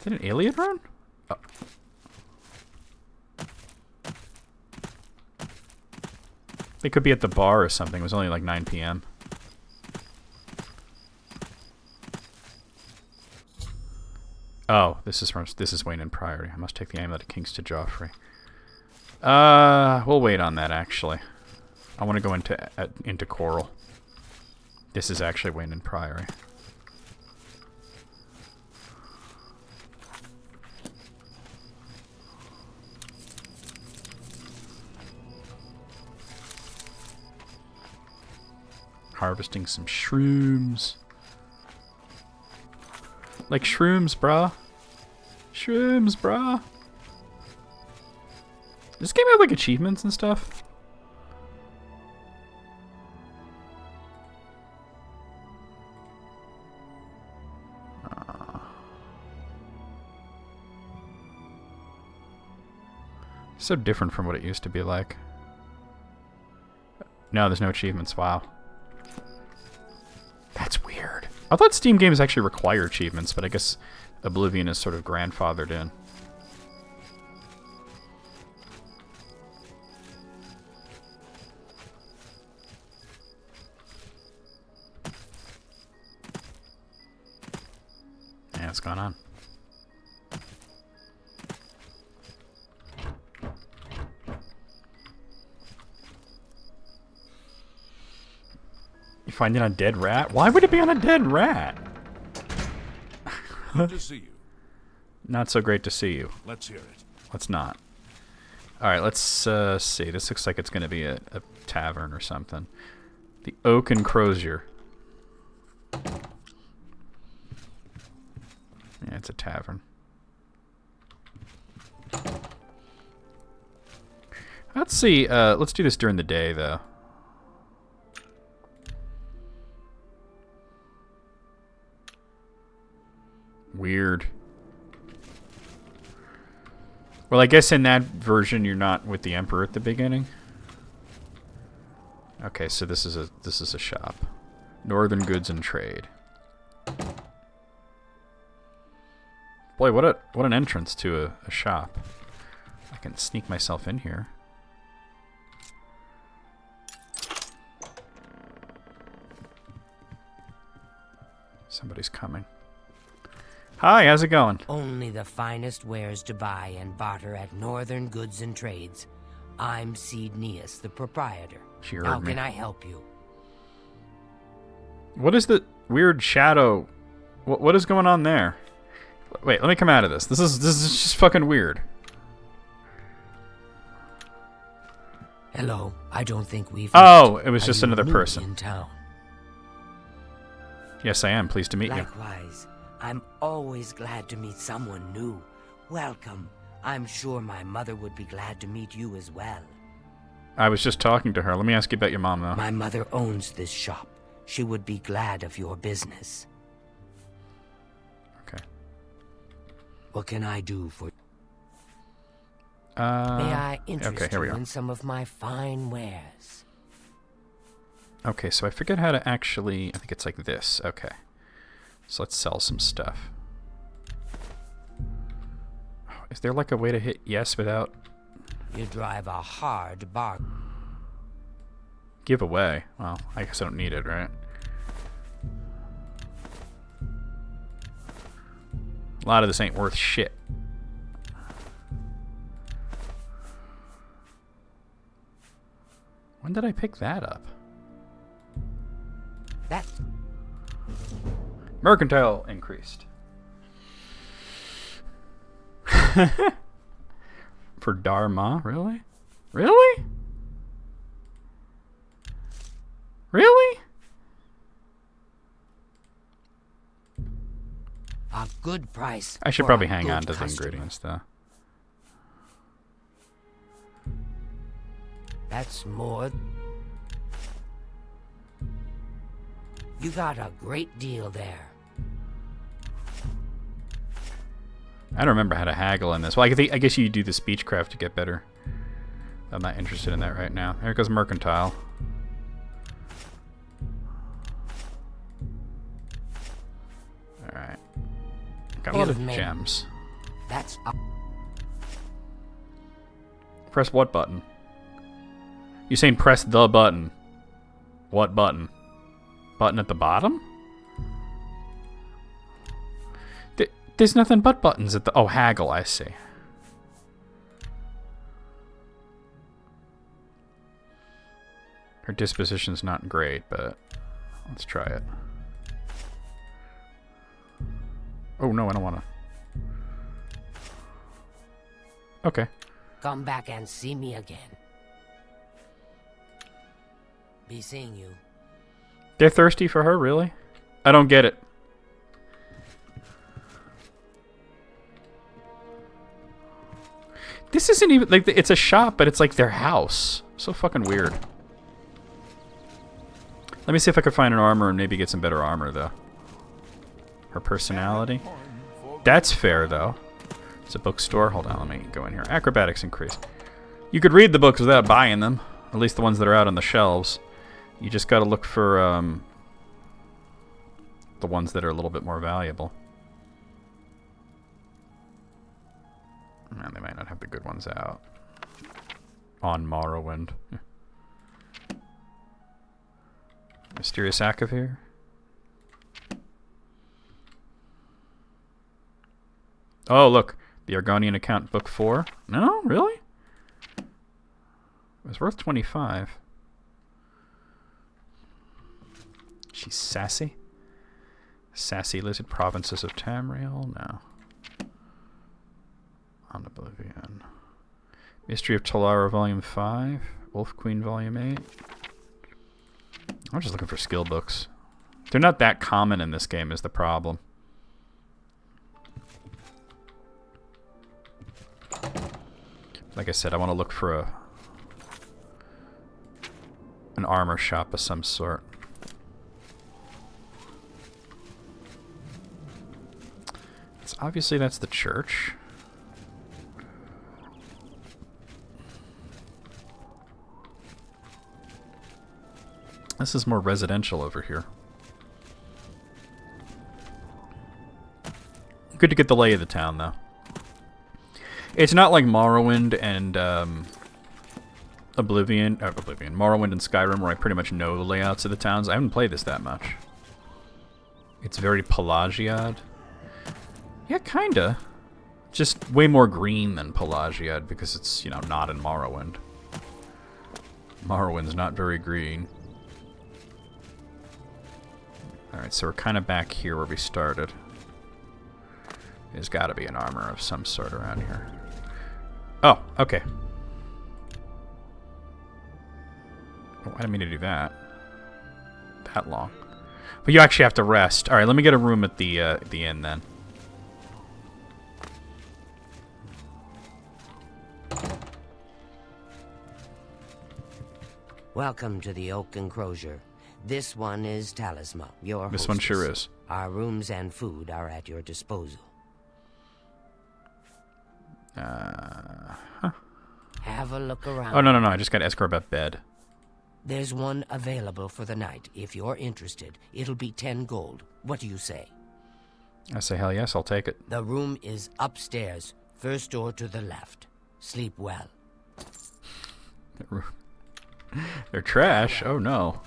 Is it an alien rune? Oh. They could be at the bar or something. It was only like 9 p.m. Oh, this is Wayne and Priory. I must take the amulet of Kings to Joffrey. We'll wait on that actually. I want to go into Coral. This is actually Wayne and Priory. Harvesting some shrooms. Like shrooms, brah. Shrooms, brah. Does this game have like achievements and stuff? So different from what it used to be like. No, there's no achievements. Wow. That's weird. I thought Steam games actually require achievements, but I guess Oblivion is sort of grandfathered in. Yeah, what's going on? You find it on a dead rat? Why would it be on a dead rat? Good to see you. Not so great to see you. Let's hear it. Let's not. Alright, let's see. This looks like it's going to be a tavern or something. The Oak and Crozier. Yeah, it's a tavern. Let's see. Let's do this during the day, though. Weird. Well, I guess in that version you're not with the Emperor at the beginning. Okay, so this is a shop. Northern Goods and Trade. Boy, what an entrance to a shop. I can sneak myself in here. Somebody's coming. Hi, how's it going? Only the finest wares to buy and barter at Northern Goods and Trades. I'm Cedneus, the proprietor. She heard How me. can I help you? What is the weird shadow? What is going on there? Wait, let me come out of this. This is just fucking weird. Hello, I don't think we've Oh, met. it was Are just you another new person. in town? Yes, I am. Pleased to meet you. Likewise. I'm always glad to meet someone new. Welcome. I'm sure my mother would be glad to meet you as well. I was just talking to her. Let me ask you about your mom, though. My mother owns this shop. She would be glad of your business. Okay. What can I do for... May May I interest okay, here we you are. in some of my fine wares? Okay, so I forget how to actually... I think it's like this. Okay. So let's sell some stuff. Oh, is there like a way to hit yes without... You drive a hard bargain. Give away? Well, I guess I don't need it, right? A lot of this ain't worth shit. When did I pick that up? That... Mercantile increased. For Dharma? Really? Really? Really? A good price. I should for probably a hang good on to the customer. ingredients, though. That's more... You got a great deal there. I don't remember how to haggle in this. Well, I guess you do the speechcraft to get better. I'm not interested in that right now. Here goes Mercantile. Alright. Got a lot of You've made gems. That's Press what button? You saying press the button? What button? Button at the bottom? There's nothing but buttons at the... Oh, haggle, I see. Her disposition's not great, but let's try it. Oh, no, I don't want to. Okay. Come back and see me again. Be seeing you. They're thirsty for her, really? I don't get it. This isn't even, like, it's a shop, but it's like their house. So fucking weird. Let me see if I can find an armor and maybe get some better armor, though. Her personality. That's fair, though. It's a bookstore. Hold on, let me go in here. Acrobatics increase. You could read the books without buying them. At least the ones that are out on the shelves. You just gotta look for, the ones that are a little bit more valuable. Man, they might not have the good ones out. On Morrowind. Mysterious Akavir. Oh, look. The Argonian account, book 4. No? Really? It was worth 25. She's sassy. Sassy Lizard, Provinces of Tamriel. No. On Oblivion. Mystery of Talara, Volume 5. Wolf Queen, Volume 8. I'm just looking for skill books. They're not that common in this game is the problem. Like I said, I want to look for an armor shop of some sort. Obviously that's the church. This is more residential over here. Good to get the lay of the town, though. It's not like Morrowind and Oblivion, Morrowind and Skyrim, where I pretty much know the layouts of the towns. I haven't played this that much. It's very Pelagiad. Yeah, kinda. Just way more green than Pelagiad because it's, you know, not in Morrowind. Morrowind's not very green. Alright, so we're kind of back here where we started. There's got to be an armor of some sort around here. Oh, okay. Oh, I didn't mean to do that. That long. But you actually have to rest. Alright, let me get a room at the inn then. Welcome to the Oak Enclosure. This one is Talisma, your This hostess. one sure is. Our rooms and food are at your disposal. Huh. Have a look around. Oh, no. I just got to ask her about bed. There's one available for the night. If you're interested, it'll be 10 gold. What do you say? I say hell yes, I'll take it. The room is upstairs, first door to the left. Sleep well. They're trash. Oh, no.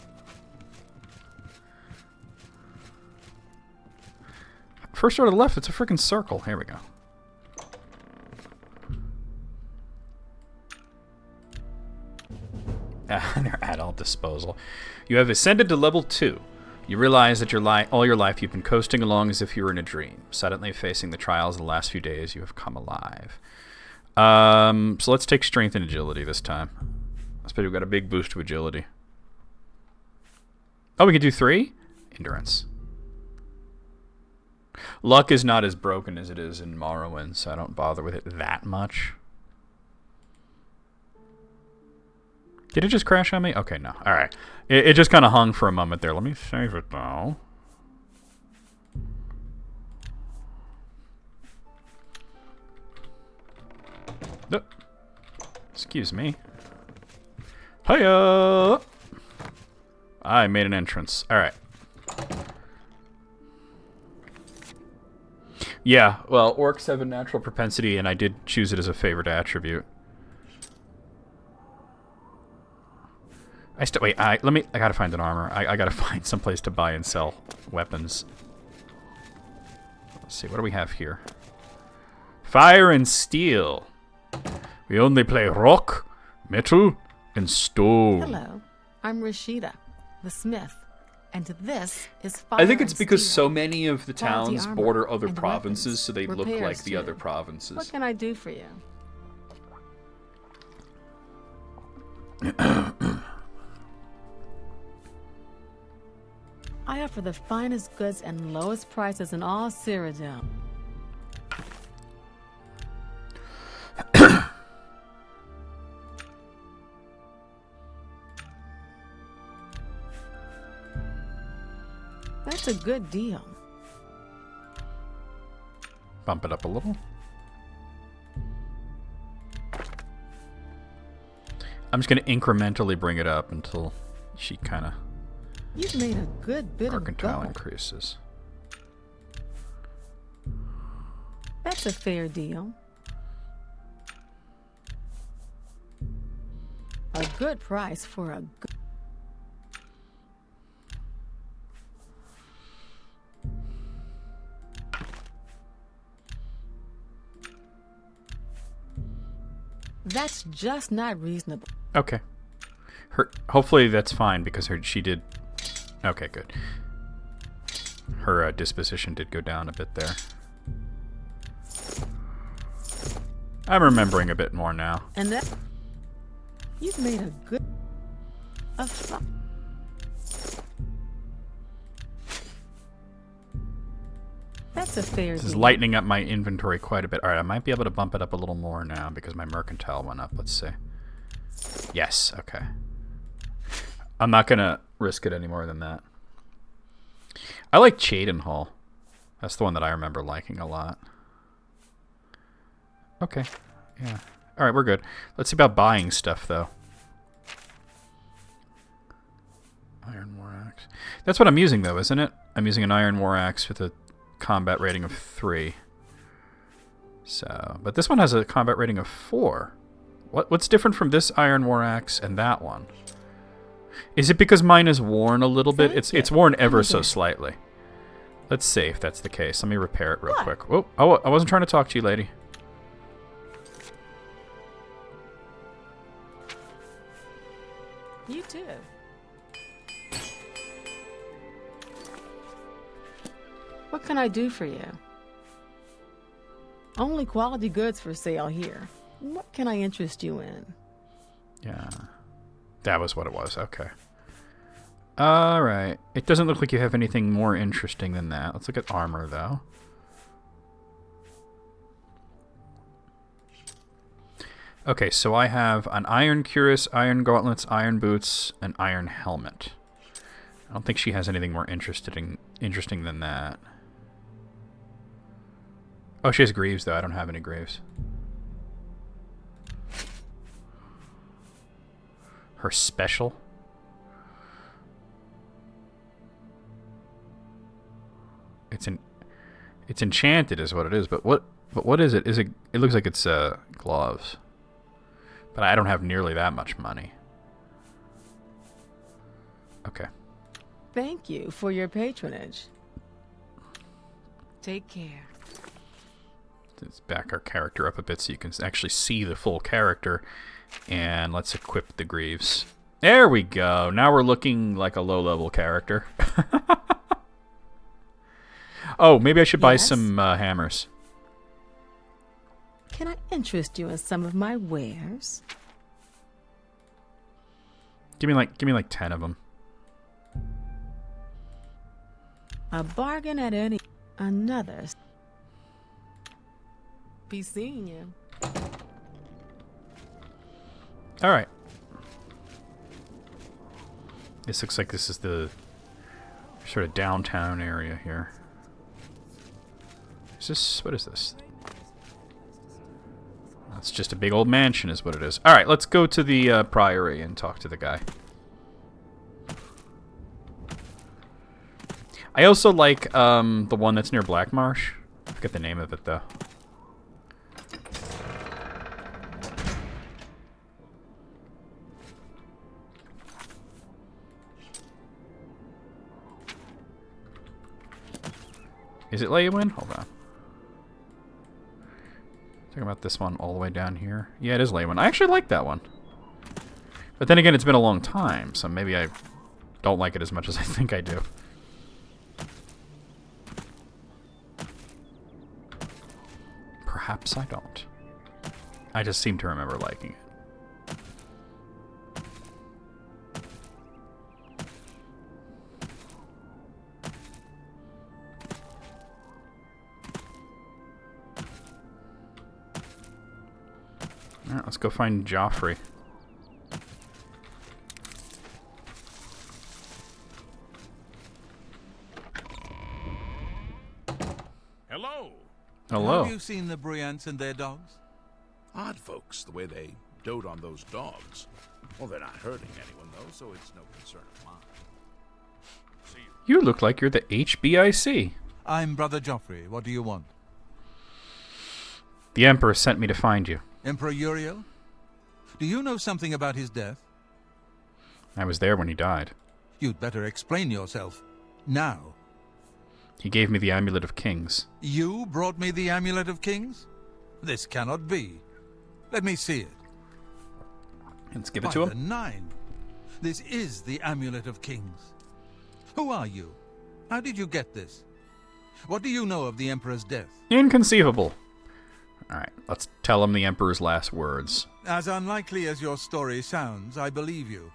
First door to the left, it's a freaking circle. Here we go. They're at all disposal. You have ascended to level 2. You realize that all your life you've been coasting along as if you were in a dream. Suddenly facing the trials of the last few days, you have come alive. So let's take strength and agility this time. I suppose we've got a big boost to agility. Oh, we can do 3? Endurance. Luck is not as broken as it is in Morrowind, so I don't bother with it that much. Did it just crash on me? Okay, no. Alright. It just kind of hung for a moment there. Let me save it, though. Oh. Excuse me. Hiya! I made an entrance. Alright. Yeah, well, orcs have a natural propensity, and I did choose it as a favorite attribute. Wait. I gotta find an armor. I gotta find someplace to buy and sell weapons. Let's see. What do we have here? Fire and steel. We only play rock, metal, and stone. Hello, I'm Rashida, the smith, and this is fire. I think it's and because steel. so many of the Quality towns armor border other and provinces, weapons. so they look Repairs like the too. other provinces. What can I do for you? I offer the finest goods and lowest prices in all Cyrodiil. That's a good deal. Bump it up a little. I'm just going to incrementally bring it up until she kind of... You've made a good bit of mercantile gold. increases. That's a fair deal. A good price for a good... That's just not reasonable. Okay. Hopefully that's fine because she did... Okay, good. Her disposition did go down a bit there. I'm remembering a bit more now. And that... You've made a good... That's a fair This is deal. lightening up my inventory quite a bit. Alright, I might be able to bump it up a little more now because my mercantile went up. Let's see. Yes, okay. I'm not going to risk it any more than that. I like Cheydinhall. That's the one that I remember liking a lot. Okay, yeah. Alright, we're good. Let's see about buying stuff, though. Iron War Axe. That's what I'm using, though, isn't it? I'm using an Iron War Axe with a combat rating of 3. So, but this one has a combat rating of 4. What's different from this Iron War Axe and that one? Is it because mine is worn a little bit? It's worn ever so slightly. Let's see if that's the case. Let me repair it real quick. Whoa, I wasn't trying to talk to you, lady. You too. What can I do for you? Only quality goods for sale here. What can I interest you in? Yeah. That was what it was. Okay. Alright. It doesn't look like you have anything more interesting than that. Let's look at armor, though. Okay, so I have an iron cuirass, iron gauntlets, iron boots, and iron helmet. I don't think she has anything more interesting than that. Oh, she has greaves, though. I don't have any greaves. Her special? It's enchanted is what it is, but what is it? It looks like it's gloves. But I don't have nearly that much money. Okay. Thank you for your patronage. Take care. Let's back our character up a bit so you can actually see the full character. And let's equip the greaves. There we go. Now we're looking like a low-level character. Oh, maybe I should buy some hammers. Can I interest you in some of my wares? Give me like 10 of them. A bargain at any... Another... Be seeing you. Alright. This looks like this is the sort of downtown area here. Is this... What is this? It's just a big old mansion is what it is. Alright, let's go to the priory and talk to the guy. I also like the one that's near Blackmarsh. I forget the name of it, though. Is it Leywin? Hold on. Talking about this one all the way down here. Yeah, it is Leywin. I actually like that one. But then again, it's been a long time, so maybe I don't like it as much as I think I do. Perhaps I don't. I just seem to remember liking it. Alright, let's go find Joffrey. Hello. Hello. Have you seen the Bruyants and their dogs? Odd folks, the way they dote on those dogs. Well, they're not hurting anyone, though, so it's no concern of mine. See you. You look like you're the HBIC. I'm Brother Joffrey. What do you want? The Emperor sent me to find you. Emperor Uriel? Do you know something about his death? I was there when he died. You'd better explain yourself. Now. He gave me the Amulet of Kings. You brought me the Amulet of Kings? This cannot be. Let me see it. Let's give it to him. By the 9. This is the Amulet of Kings. Who are you? How did you get this? What do you know of the Emperor's death? Inconceivable. Alright, let's tell him the Emperor's last words. As unlikely as your story sounds, I believe you.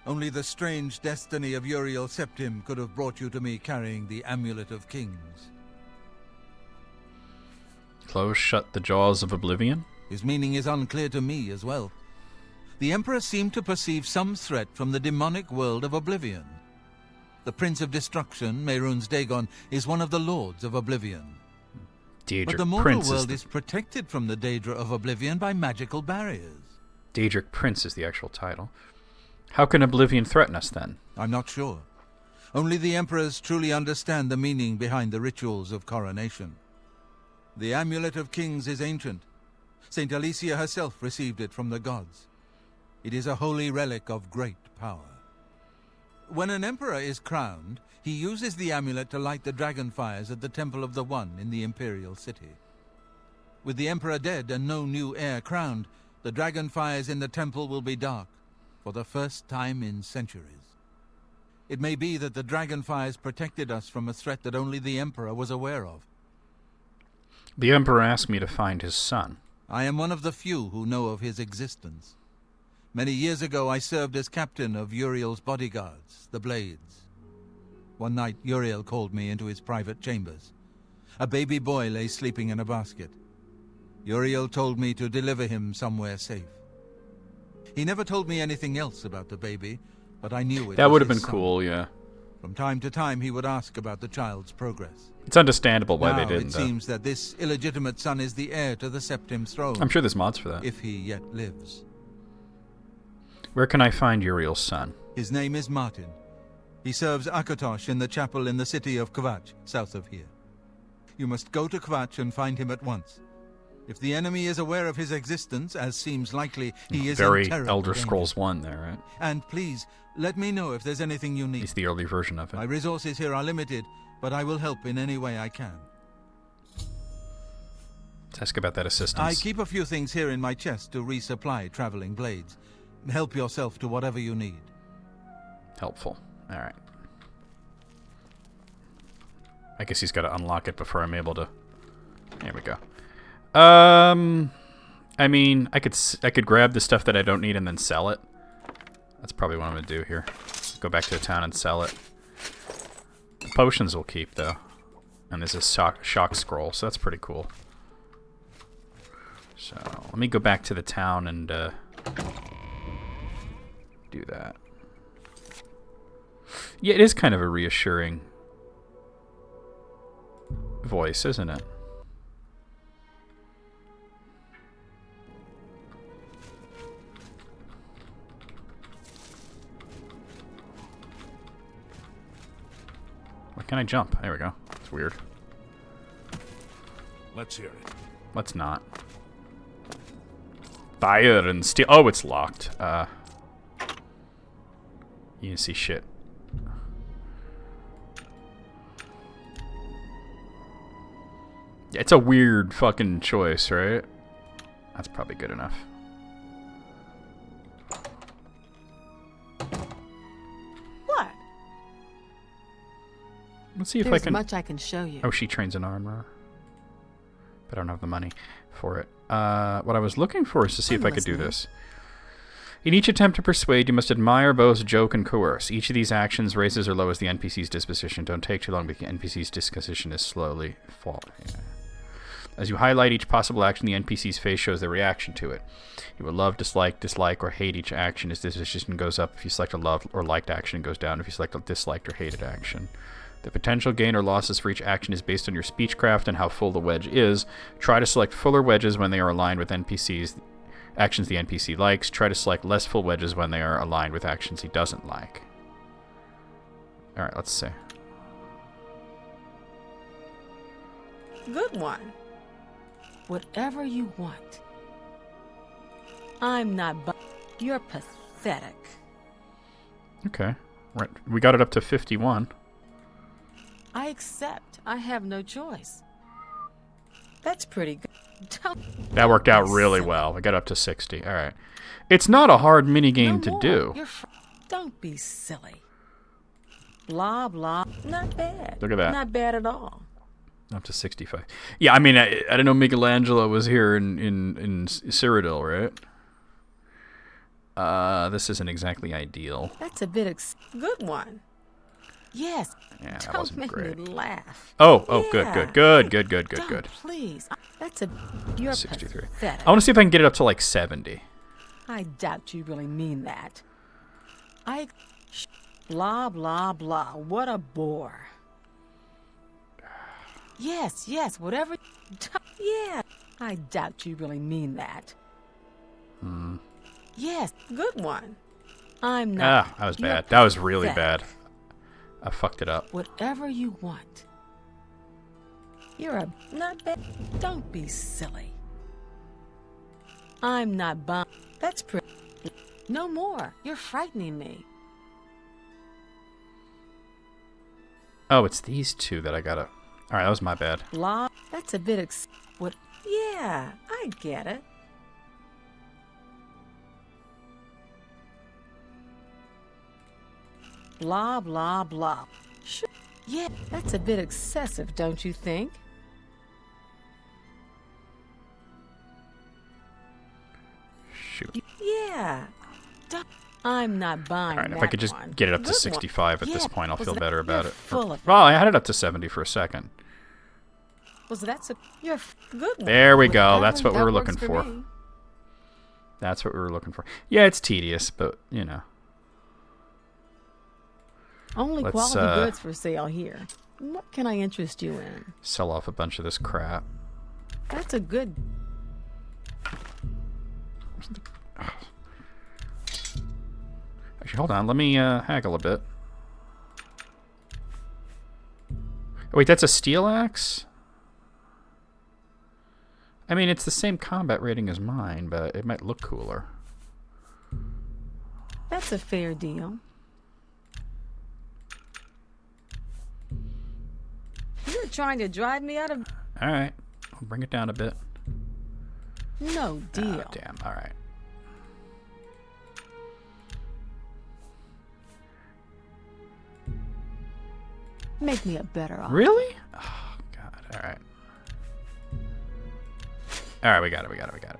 Only the strange destiny of Uriel Septim could have brought you to me carrying the Amulet of Kings. Close shut the jaws of Oblivion? His meaning is unclear to me as well. The Emperor seemed to perceive some threat from the demonic world of Oblivion. The Prince of Destruction, Mehrunes Dagon, is one of the Lords of Oblivion. Daedric But the mortal Prince world is protected from the Daedra of Oblivion by magical barriers. Daedric Prince is the actual title. How can Oblivion threaten us, then? I'm not sure. Only the Emperors truly understand the meaning behind the rituals of coronation. The Amulet of Kings is ancient. Saint Alicia herself received it from the gods. It is a holy relic of great power. When an emperor is crowned, he uses the amulet to light the dragon fires at the Temple of the One in the Imperial City. With the emperor dead and no new heir crowned, the dragon fires in the temple will be dark, for the first time in centuries. It may be that the dragon fires protected us from a threat that only the emperor was aware of. The Emperor asked me to find his son. I am one of the few who know of his existence. Many years ago I served as captain of Uriel's bodyguards, the Blades. One night Uriel called me into his private chambers. A baby boy lay sleeping in a basket. Uriel told me to deliver him somewhere safe. He never told me anything else about the baby, but I knew it. That was would have his been son. cool, yeah. From time to time he would ask about the child's progress. It's understandable why they Now didn't, it though. seems that this illegitimate son is the heir to the Septim throne. I'm sure there's mods for that. If he yet lives. Where can I find Uriel's son? His name is Martin. He serves Akatosh in the chapel in the city of Kvatch, south of here. You must go to Kvatch and find him at once. If the enemy is aware of his existence, as seems likely, he is Very in terrible Elder danger. Scrolls 1 there, right? And please, let me know if there's anything you need. It's the early version of it. My resources here are limited, but I will help in any way I can. Let's ask about that assistance. I keep a few things here in my chest to resupply traveling blades. Help yourself to whatever you need. Helpful. Alright. I guess he's got to unlock it before I'm able to... There we go. I mean, I could grab the stuff that I don't need and then sell it. That's probably what I'm going to do here. Go back to the town and sell it. The potions will keep, though. And there's a shock scroll, so that's pretty cool. So, let me go back to the town and do that. Yeah, it is kind of a reassuring voice, isn't it? Why can't I jump? There we go. It's weird. Let's hear it. Let's not. Fire and steel. Oh, it's locked. You can see shit. It's a weird fucking choice, right? That's probably good enough. What? Let's see if There's I can. much I can show you. Oh, she trains an armor. But I don't have the money for it. What I was looking for is to see if I could do this. In each attempt to persuade, you must admire, boast, joke, and coerce. Each of these actions raises or lowers the NPC's disposition. Don't take too long because the NPC's disposition is slowly falling. Yeah. As you highlight each possible action, the NPC's face shows their reaction to it. You will love, dislike, or hate each action. Its disposition goes up if you select a loved or liked action, and goes down if you select a disliked or hated action. The potential gain or losses for each action is based on your speechcraft and how full the wedge is. Try to select fuller wedges when they are aligned with actions the NPC likes. Try to select less full wedges when they are aligned with actions he doesn't like. Alright, let's see. Good one. Whatever you want. I'm not You're pathetic. Okay. Right. We got it up to 51. I accept. I have no choice. That's pretty good. That worked out really well. We got up to 60. All right. It's not a hard minigame to do. Don't be silly. Blah, blah. Not bad. Look at that. Not bad at all. Up to 65. Yeah, I mean, I didn't know Michelangelo was here in Cyrodiil, right? This isn't exactly ideal. That's a bit good one. Yes. Yeah, that Don't wasn't make great. me laugh. Oh, Yeah. good. Please. You're 63. pathetic. I want to see if I can get it up to like 70. I doubt you really mean that. Blah, blah, blah. What a bore. Yes, whatever. Yeah. I doubt you really mean that. Yes, good one. I'm not. That was bad. That was really bad. I fucked it up. Whatever you want. You're not bad. Don't be silly. I'm not bummed. That's pretty. No more. You're frightening me. Oh, it's these two that I gotta. All right, that was my bad. Blah. That's a bit what? Yeah, I get it. Blah, blah, blah. Sure. Yeah, that's a bit excessive, don't you think? Shoot. Yeah. I'm not buying All right, that if I could just one. get it up to Good 65 one. at this Yeah, point, I'll was feel that- better about you're it. full of Well, I had it up to 70 for a second. Was that you're good one. There we go. Whatever, That's what we that were works looking for. me. That's what we were looking for. Yeah, it's tedious, but, you know. Only Let's, quality goods for sale here. What can I interest you in? Sell off a bunch of this crap. That's a good. Actually, hold on. Let me haggle a bit. Oh, wait, that's a steel axe? I mean, it's the same combat rating as mine, but it might look cooler. That's a fair deal. You're trying to drive me out of. All right. I'll bring it down a bit. No deal. Oh, damn. All right. Make me a better offer. Really? Oh, God. All right. All right, we got it.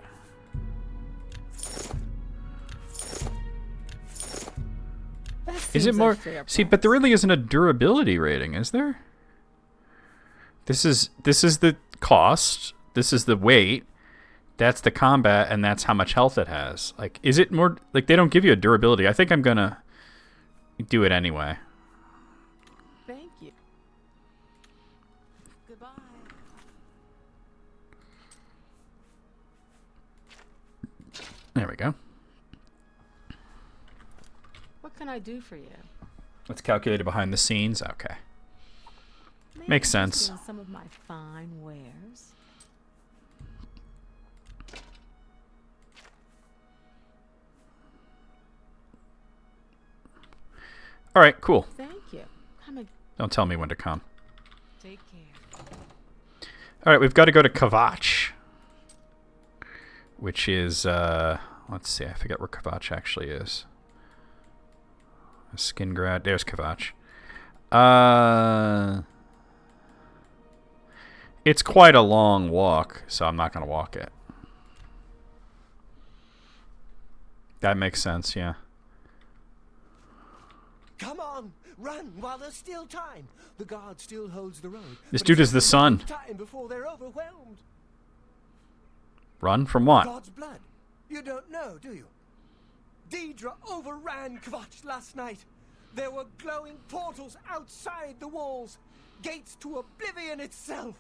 Is it more? See, but there really isn't a durability rating, is there? This is the cost. This is the weight. That's the combat, and that's how much health it has. Like, is it more? Like, they don't give you a durability. I think I'm gonna do it anyway. Thank you. Goodbye. There we go. What can I do for you? Let's calculate it behind the scenes. Okay. Maybe Makes sense. some of my fine wares. All right, cool. Thank you. Come. Don't tell me when to come. Take care. All right, we've got to go to Kvatch, which is, let's see, I forget where Kvatch actually is. Skingrad, there's Kvatch. It's quite a long walk, so I'm not going to walk it. That makes sense, yeah. Come on, run while there's still time. The guard still holds the road. This dude is the sun. Time before they're overwhelmed. Run from what? God's blood. You don't know, do you? Daedra overran Kvatch last night. There were glowing portals outside the walls, gates to Oblivion itself.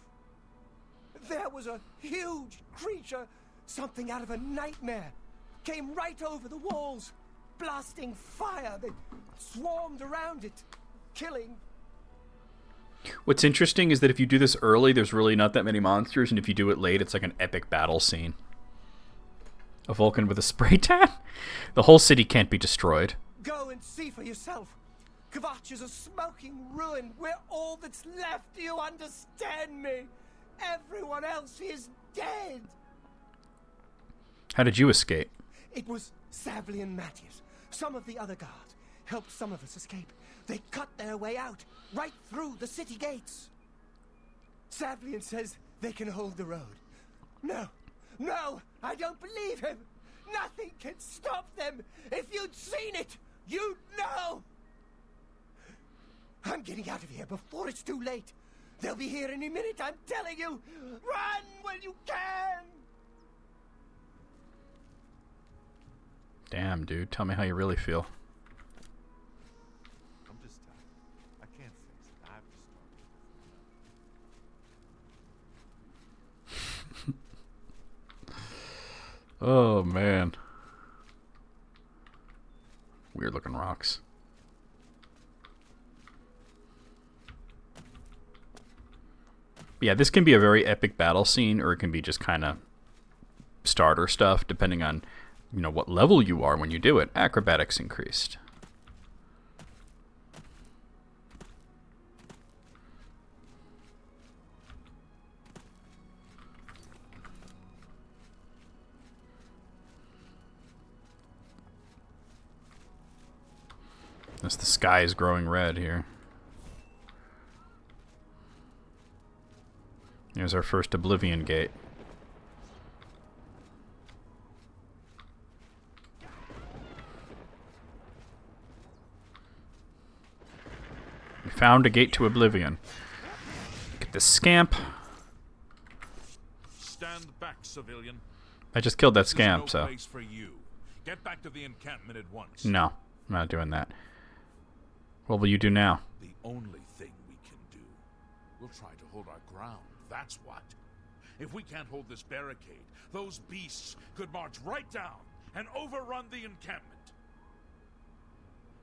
There was a huge creature, something out of a nightmare, came right over the walls, blasting fire. They swarmed around it, killing. What's interesting is that if you do this early, there's really not that many monsters, and if you do it late, it's like an epic battle scene. A Vulcan with a spray tan? The whole city can't be destroyed. Go and see for yourself. Kvatch is a smoking ruin. We're all that's left. Do you understand me? Everyone else is dead. How did you escape? It was Savli and Matthias. Some of the other guards helped some of us escape. They cut their way out, right through the city gates. Savlian says they can hold the road. No, I don't believe him. Nothing can stop them. If you'd seen it, you'd know. I'm getting out of here before it's too late. They'll be here any minute, I'm telling you. Run when you can. Damn, dude. Tell me how you really feel. I'm just tired. I can't face it. I have to start. Oh, man. Weird looking rocks. Yeah, this can be a very epic battle scene, or it can be just kind of starter stuff, depending on, you know, what level you are when you do it. Acrobatics increased. As the sky is growing red here. Here's our first Oblivion gate. We found a gate to Oblivion. Get this scamp. Stand back, civilian. I just killed that scamp, so. Place for you. Get back to the encampment at once. No, I'm not doing that. What will you do now? The only thing we can do. We'll try to hold our ground. That's what. If we can't hold this barricade, those beasts could march right down and overrun the encampment.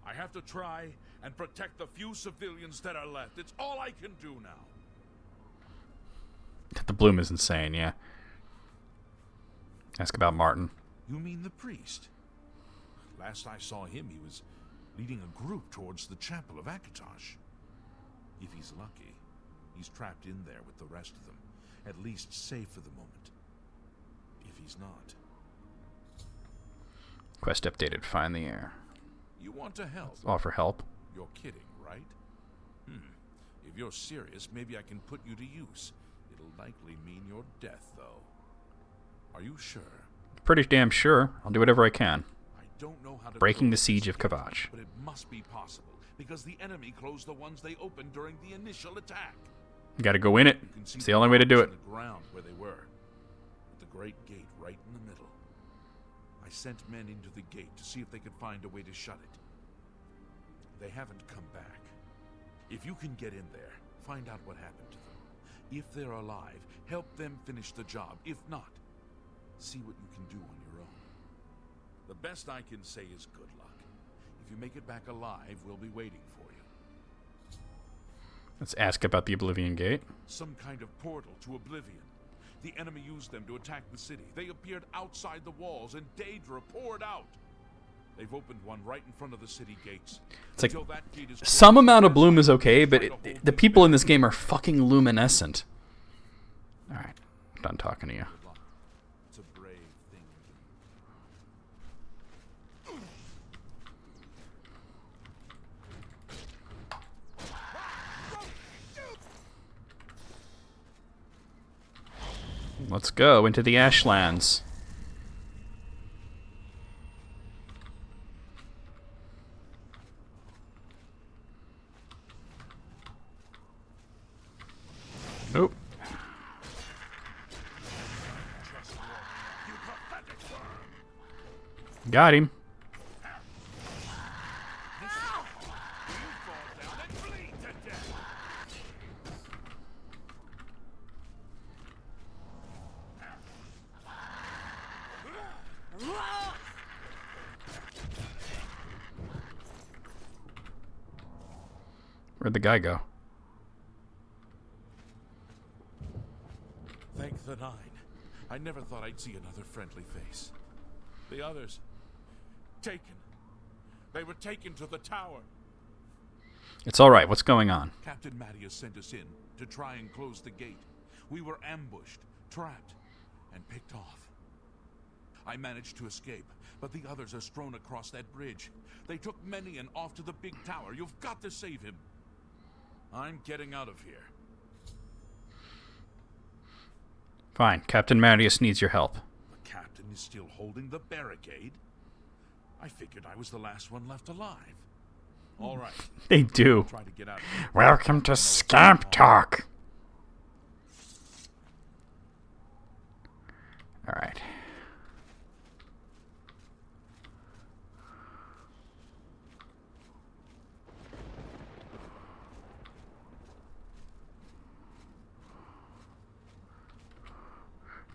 I have to try and protect the few civilians that are left. It's all I can do now. The bloom is insane, yeah. Ask about Martin. You mean the priest? Last I saw him, he was leading a group towards the chapel of Akatosh. If he's lucky, he's trapped in there with the rest of them, at least safe for the moment. If he's not... Quest updated. Find the air. You want to help? Offer help. You're kidding, right? If you're serious, maybe I can put you to use. It'll likely mean your death, though. Are you sure? Pretty damn sure. I'll do whatever I can. I don't know how to breaking the siege of Kvatch. But it must be possible, because the enemy closed the ones they opened during the initial attack. You gotta go in it. It's the only way to do it. The ground where they were, with the great gate right in the middle. I sent men into the gate to see if they could find a way to shut it. They haven't come back. If you can get in there, find out what happened to them. If they're alive, help them finish the job. If not, see what you can do on your own. The best I can say is good luck. If you make it back alive, we'll be waiting for you. Let's ask about the Oblivion Gate. Some kind of portal to Oblivion. The enemy used them to attack the city. They appeared outside the walls, and Daedra poured out. They've opened one right in front of the city gates. It's like Until that gate is some closed, amount of bloom is okay, but the people in this game are fucking luminescent. All right, I'm done talking to you. It's a brave thing to do. Let's go into the Ashlands. Nope. Got him. Where'd the guy go? Thank the Nine. I never thought I'd see another friendly face. The others... taken. They were taken to the tower. It's all right. What's going on? Captain Mattias sent us in to try and close the gate. We were ambushed, trapped, and picked off. I managed to escape, but the others are strewn across that bridge. They took Menion off to the big tower. You've got to save him. I'm getting out of here. Fine. Captain Mattias needs your help. The captain is still holding the barricade? I figured I was the last one left alive. All right. They do. Try to get out. Welcome to Scamp Talk. All right.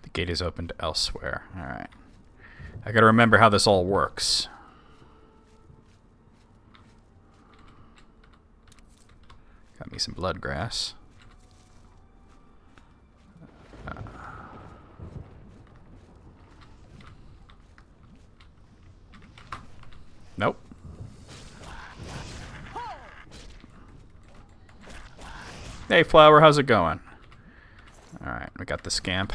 The gate is opened elsewhere. All right. I gotta remember how this all works. Got me some blood grass. Nope. Hey, Flower, how's it going? Alright, we got the scamp.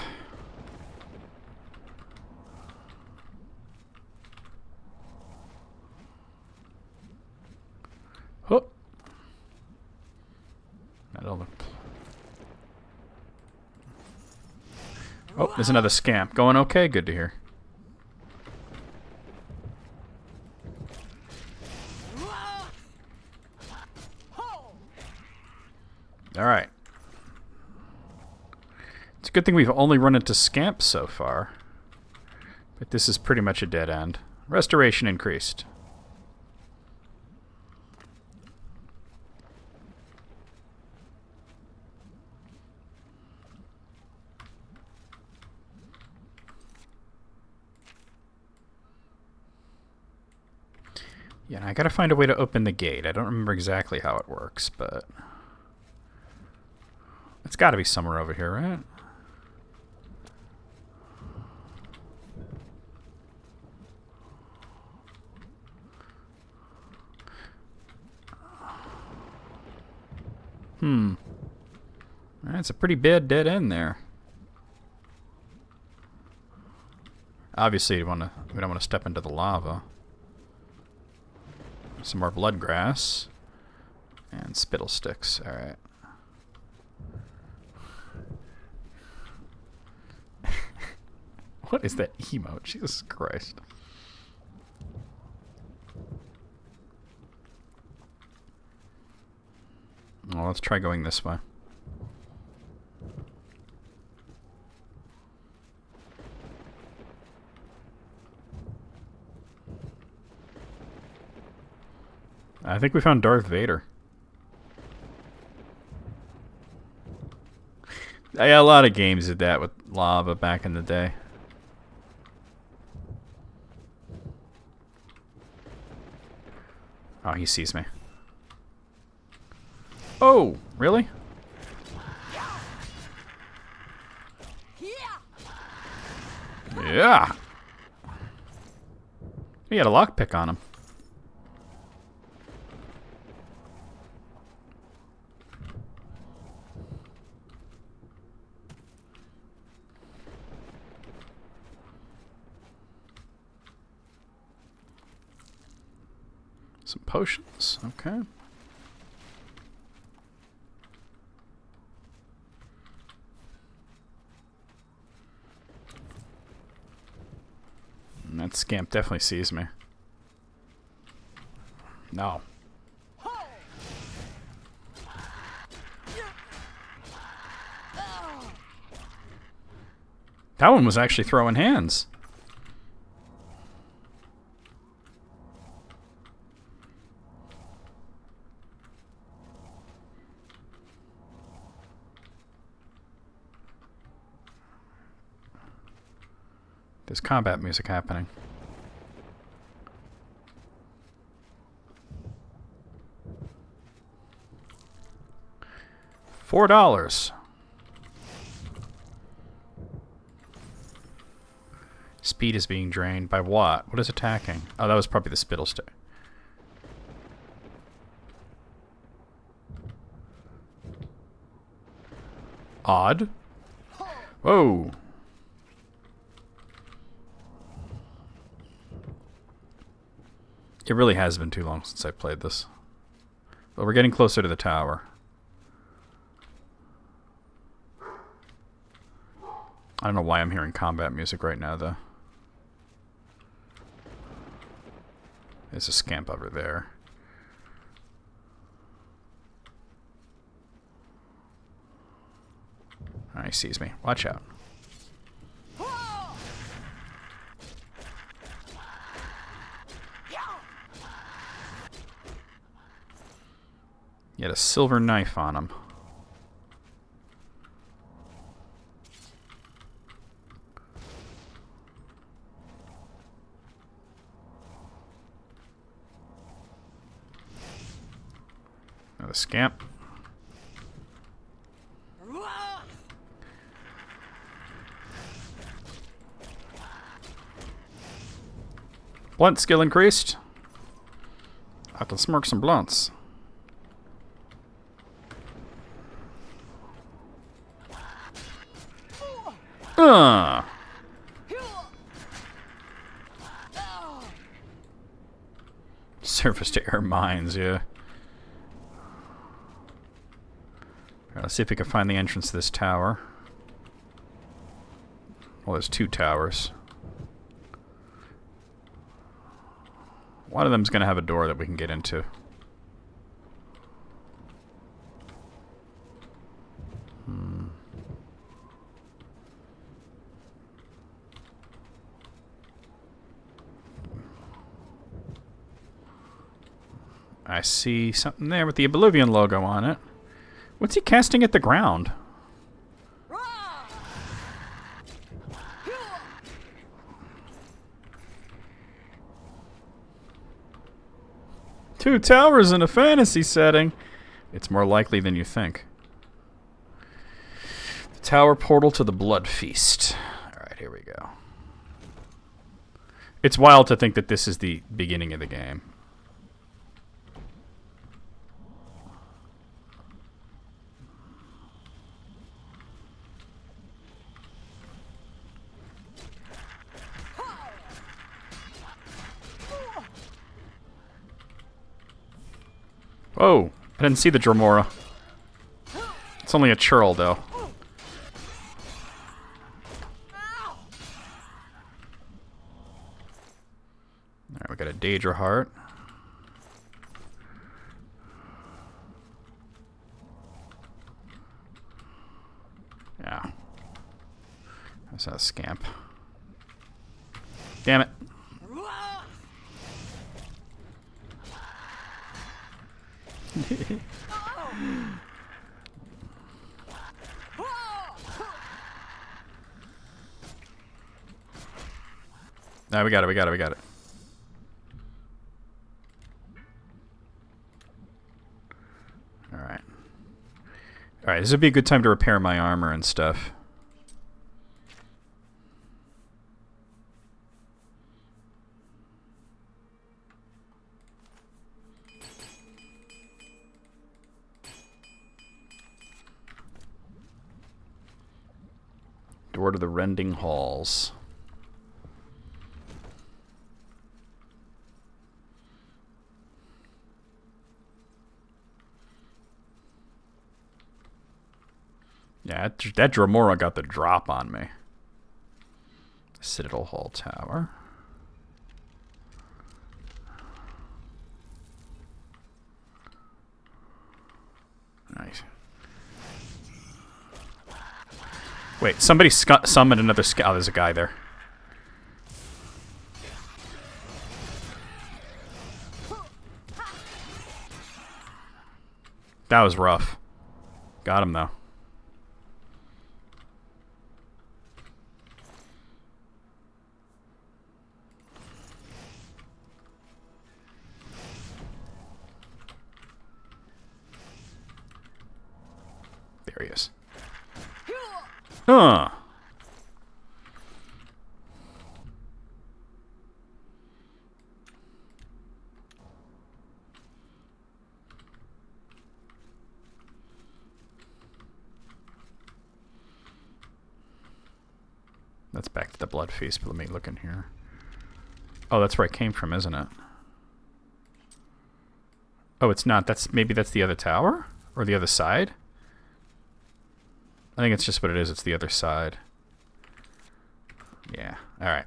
Whoop. Oh, there's another scamp. Going okay? Good to hear. Alright. It's a good thing we've only run into scamps so far. But this is pretty much a dead end. Restoration increased. Yeah, and I gotta find a way to open the gate. I don't remember exactly how it works, but... it's gotta be somewhere over here, right? That's a pretty bad dead end there. Obviously, we don't want to step into the lava. Some more blood grass. And spittle sticks. Alright. What is that emote? Jesus Christ. Well, let's try going this way. I think we found Darth Vader. Yeah, a lot of games did that with lava back in the day. Oh, he sees me. Oh, really? Yeah. He had a lockpick on him. Some potions, okay. And that scamp definitely sees me. No. That one was actually throwing hands. There's combat music happening. $4. Speed is being drained by what? What is attacking? Oh, that was probably the spittle stick. Odd. Whoa. It really has been too long since I played this. But we're getting closer to the tower. I don't know why I'm hearing combat music right now, though. There's a scamp over there. Oh, he sees me. Watch out. He had a silver knife on him. Another scamp. Blunt skill increased. I can smoke some blunts. Surface to air mines, yeah. Alright, let's see if we can find the entrance to this tower. Well, there's two towers. One of them's gonna have a door that we can get into. I see something there with the Oblivion logo on it. What's he casting at the ground? Two towers in a fantasy setting. It's more likely than you think. The tower portal to the Blood Feast. Alright, here we go. It's wild to think that this is the beginning of the game. Oh, I didn't see the Dremora. It's only a churl, though. Alright, we got a Daedra Heart. Yeah. That's a scamp. Damn it. No, we got it, we got it, we got it. Alright. Alright, this would be a good time to repair my armor and stuff. Door to the Rending Halls. Yeah, that Dromora got the drop on me. Citadel Hall Tower. Nice. Wait, somebody summoned another scout. Oh, there's a guy there. That was rough. Got him, though. There he is. Huh. That's back to the Blood Feast, but let me look in here. Oh, that's where I came from, isn't it? Oh, it's not. Maybe that's the other tower? Or the other side? I think it's just what it is. It's the other side. Yeah. Alright.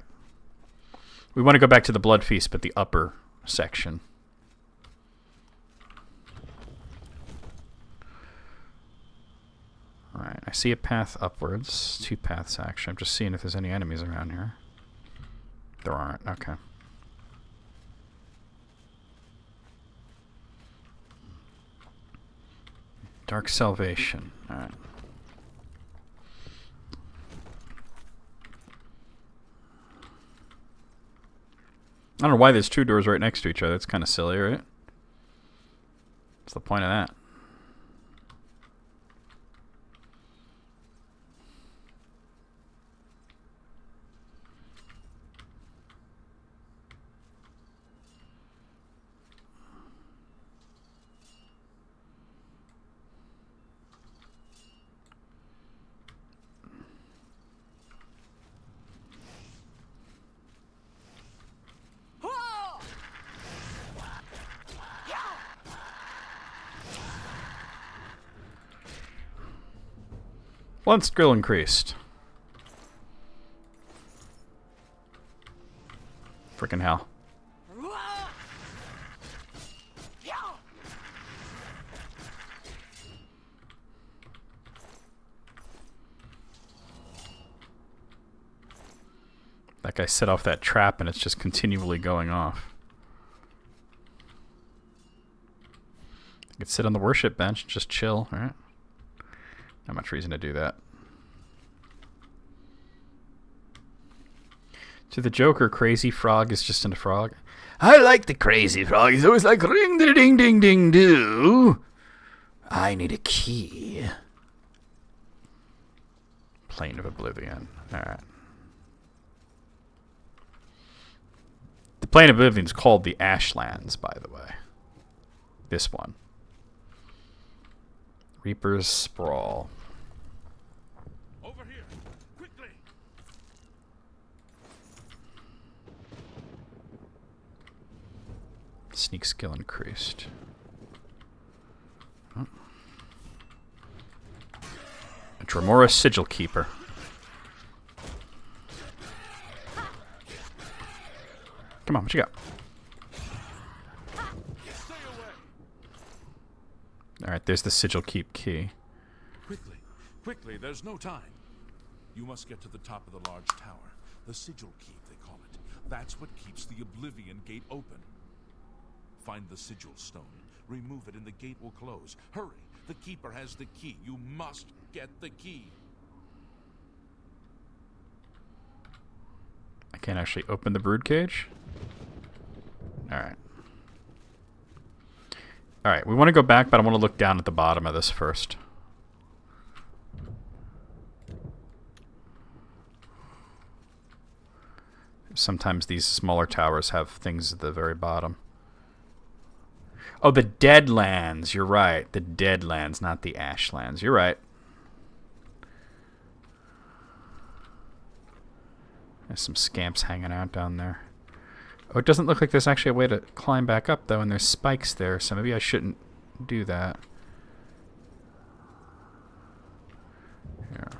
We want to go back to the Blood Feast, but the upper section. Alright, I see a path upwards. 2 paths, actually. I'm just seeing if there's any enemies around here. There aren't. Okay. Dark Salvation. Alright. I don't know why there's 2 doors right next to each other. That's kind of silly, right? What's the point of that? One skill increased. Frickin' hell. That guy set off that trap and it's just continually going off. I could sit on the worship bench and just chill, alright? Not much reason to do that. To the Joker, Crazy Frog is just a frog. I like the Crazy Frog. He's always like, ring ding ding ding ding do. I need a key. Plane of Oblivion. Alright. The Plane of Oblivion is called the Ashlands, by the way. This one. Reaper's Sprawl. Over here, quickly. Sneak skill increased. Oh. A Dromora Sigil Keeper. Come on, what you got? Alright, there's the Sigil Keep key. Quickly, quickly, there's no time. You must get to the top of the large tower. The Sigil Keep, they call it. That's what keeps the Oblivion Gate open. Find the Sigil Stone. Remove it and the gate will close. Hurry! The Keeper has the key. You must get the key. I can't actually open the brood cage? Alright. Alright, we want to go back, but I want to look down at the bottom of this first. Sometimes these smaller towers have things at the very bottom. Oh, the Deadlands. You're right. The Deadlands, not the Ashlands. You're right. There's some scamps hanging out down there. Oh, it doesn't look like there's actually a way to climb back up, though, and there's spikes there, so maybe I shouldn't do that. Here.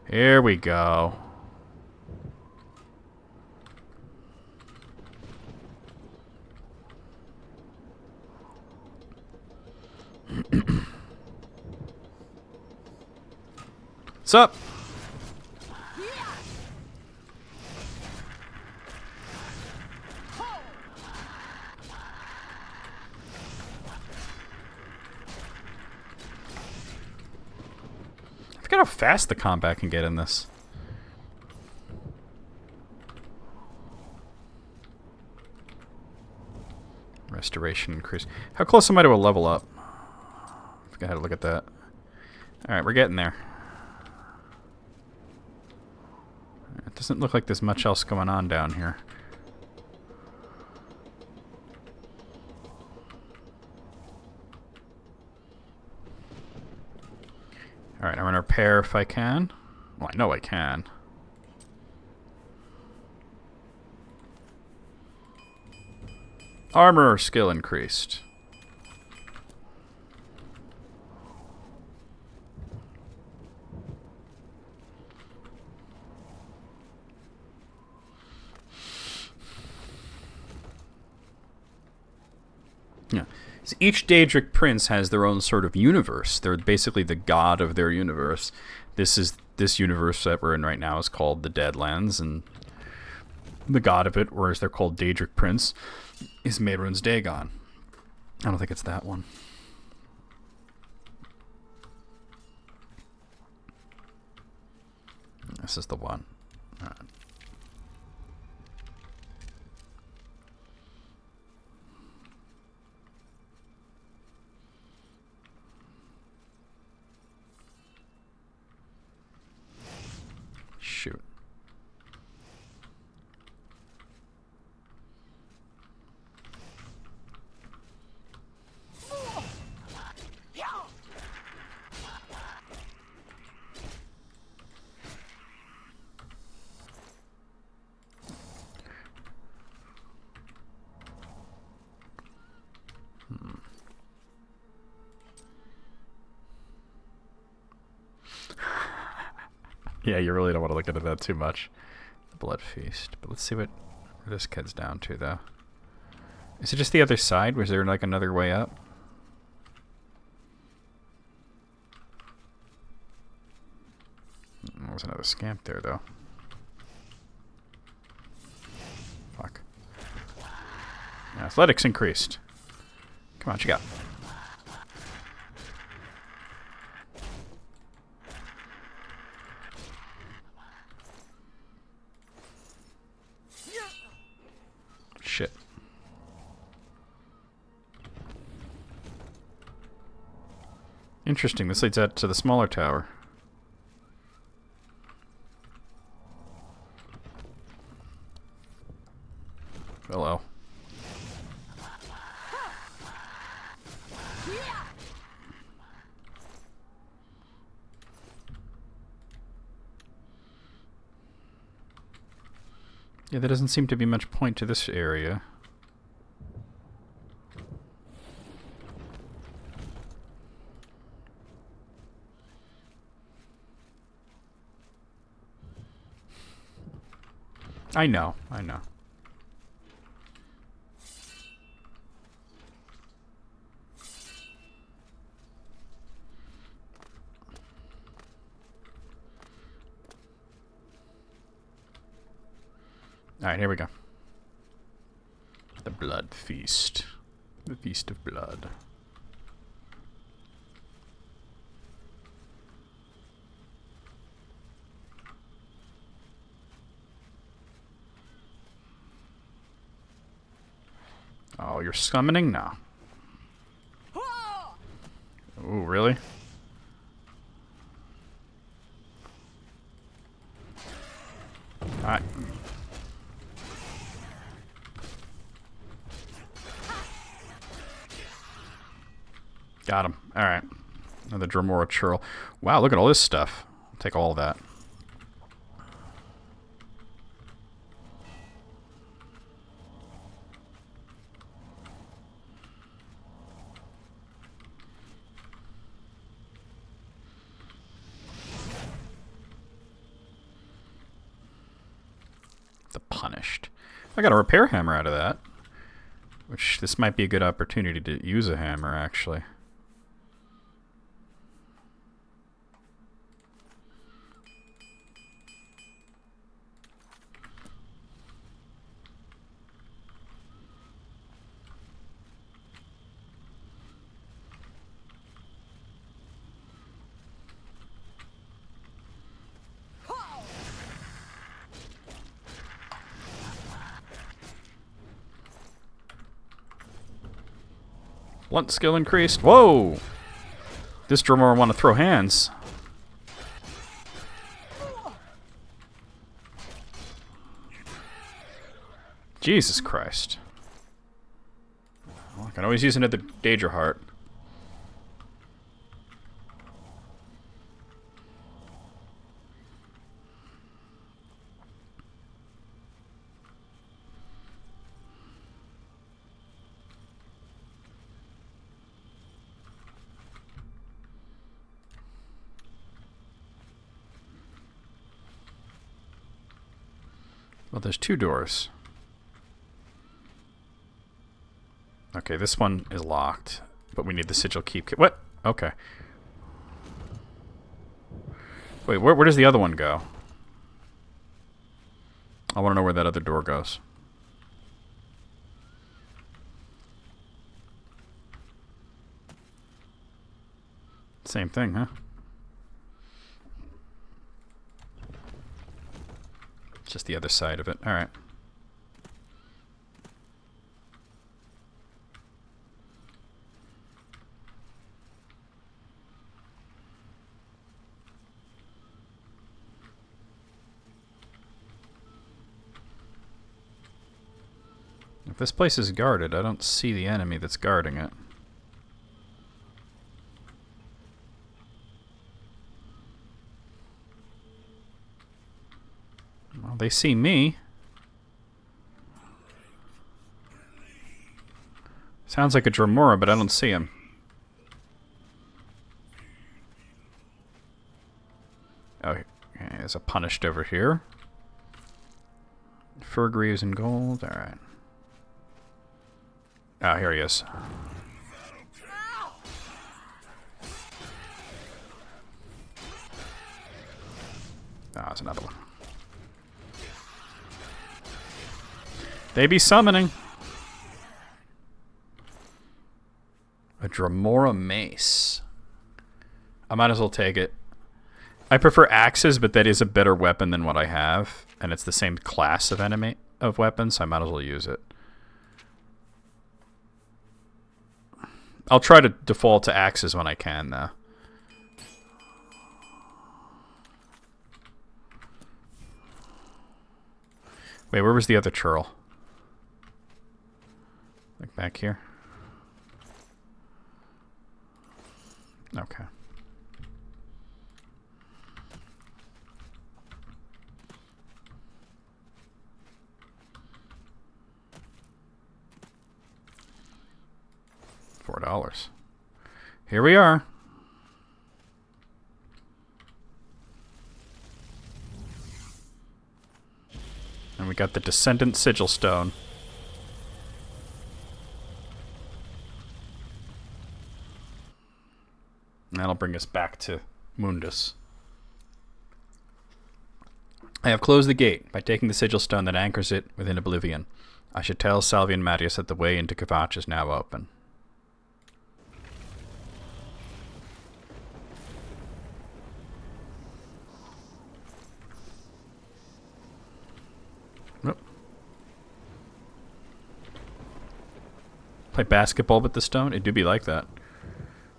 Here we go. What's up? I forget how fast the combat can get in this. Restoration increase. How close am I to a level up? I forgot how to look at that. Alright, we're getting there. It doesn't look like there's much else going on down here. Alright, I'm gonna repair if I can. Well, I know I can. Armor skill increased. Yeah. So each Daedric prince has their own sort of universe. They're basically the god of their universe. This universe that we're in right now is called the Deadlands, and the god of it, or as they're called Daedric Prince, is Mehrunes Dagon. I don't think it's that one. This is the one. All right. Shoot. Yeah, you really don't want to look into that too much. The Blood Feast. But let's see what where this kid's down to, though. Is it just the other side? Was there, like, another way up? There was another scamp there, though. Fuck. Yeah, athletics increased. Come on, what you got? Shit. Interesting, this leads out to the smaller tower. Hello. Yeah, there doesn't seem to be much point to this area. I know, I know. Alright, here we go. The Blood Feast. The Feast of Blood. Oh, you're summoning now. Ooh, really? Alright. Got him. Alright. Another Dremora churl. Wow, look at all this stuff. I'll take all of that. The Punished. I got a repair hammer out of that. Which, this might be a good opportunity to use a hammer, actually. Blunt skill increased. Whoa! This drummer want to throw hands. Jesus Christ. Well, I can always use another Daedra Heart. Well, there's 2 doors. Okay, this one is locked, but we need the sigil keep. What? Okay. Wait, where does the other one go? I want to know where that other door goes. Same thing, huh? Just the other side of it. Alright. If this place is guarded, I don't see the enemy that's guarding it. Well, they see me. Sounds like a Dremora, but I don't see him. Oh, there's a Punished over here. Fur greaves and gold. Alright. Oh, here he is. Ah, there's another one. They be summoning. A Dremora mace. I might as well take it. I prefer axes, but that is a better weapon than what I have. And it's the same class of enemy of weapons, so I might as well use it. I'll try to default to axes when I can, though. Wait, where was the other churl? Like back here? Okay. $4. Here we are. And we got the Descendant Sigil Stone. That'll bring us back to Mundus. I have closed the gate by taking the sigil stone that anchors it within Oblivion. I should tell Salvian Mattius that the way into Kvatch is now open. Nope. Play basketball with the stone? It do be like that.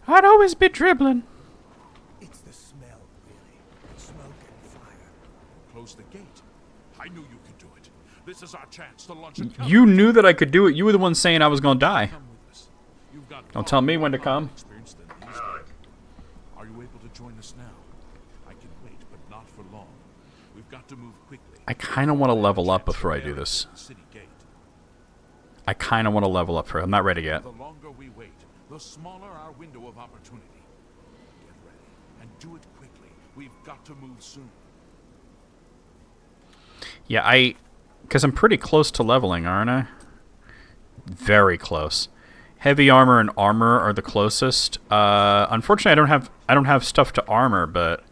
I'd always be dribbling. It's the smell, really. Smoke and fire. Close the gate. I knew you could do it. This is our chance to launch a You knew that I could do it. You were the one saying I was going to die. Don't tell me when to come. you able to join us now? I can wait, but not for long. We've got to move quickly. I kind of want to level up before I do this. I kind of want to level up first. I'm not ready yet. The longer we wait, the smaller our window of opportunity. Get ready and do it quickly. We've got to move soon. Yeah, because I'm pretty close to leveling, aren't I? Very close. Heavy armor and armor are the closest. Unfortunately, I don't have stuff to armor, but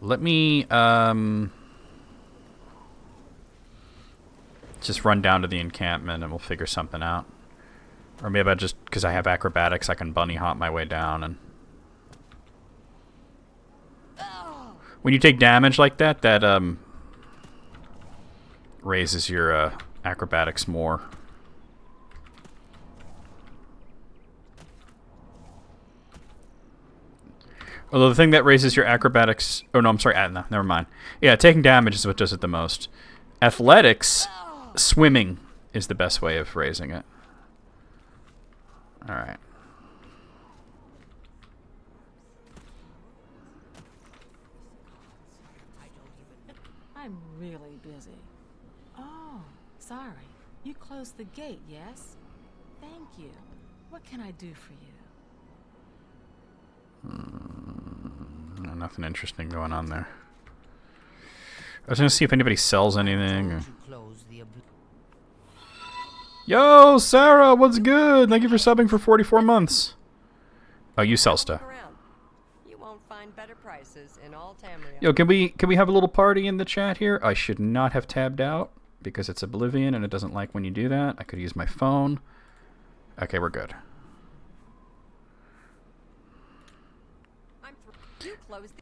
let me just run down to the encampment and we'll figure something out. Or maybe I just, because I have acrobatics, I can bunny hop my way down. And when you take damage like that, that raises your acrobatics more. Although the thing that raises your acrobatics... Oh, no, I'm sorry. No, never mind. Yeah, taking damage is what does it the most. Athletics, swimming is the best way of raising it. Alright. I'm really busy. Oh, sorry. You closed the gate, yes? Thank you. What can I do for you? No, nothing interesting going on there. I was going to see if anybody sells anything. Or... Yo, Sarah, what's good? Thank you for subbing for 44 months. Oh, you sell stuff. You won't find better prices in all Tamriel. Yo, can we have a little party in the chat here? I should not have tabbed out because it's Oblivion and it doesn't like when you do that. I could use my phone. Okay, we're good.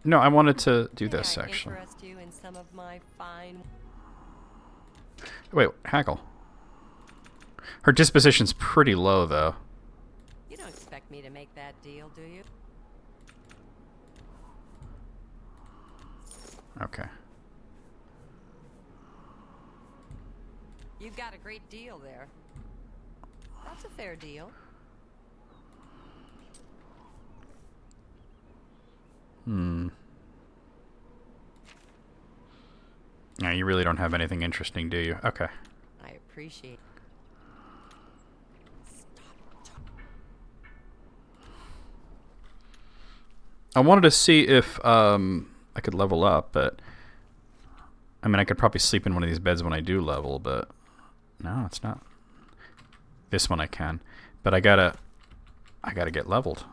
No, I wanted to do this actually. You in some of my fine... Wait, Hackle. Her disposition's pretty low, though. You don't expect me to make that deal, do you? Okay. You've got a great deal there. That's a fair deal. Yeah, you really don't have anything interesting, do you? Okay. I appreciate. I wanted to see if I could level up, but I mean, I could probably sleep in one of these beds when I do level, but no, it's not. This one I can, but I gotta get leveled.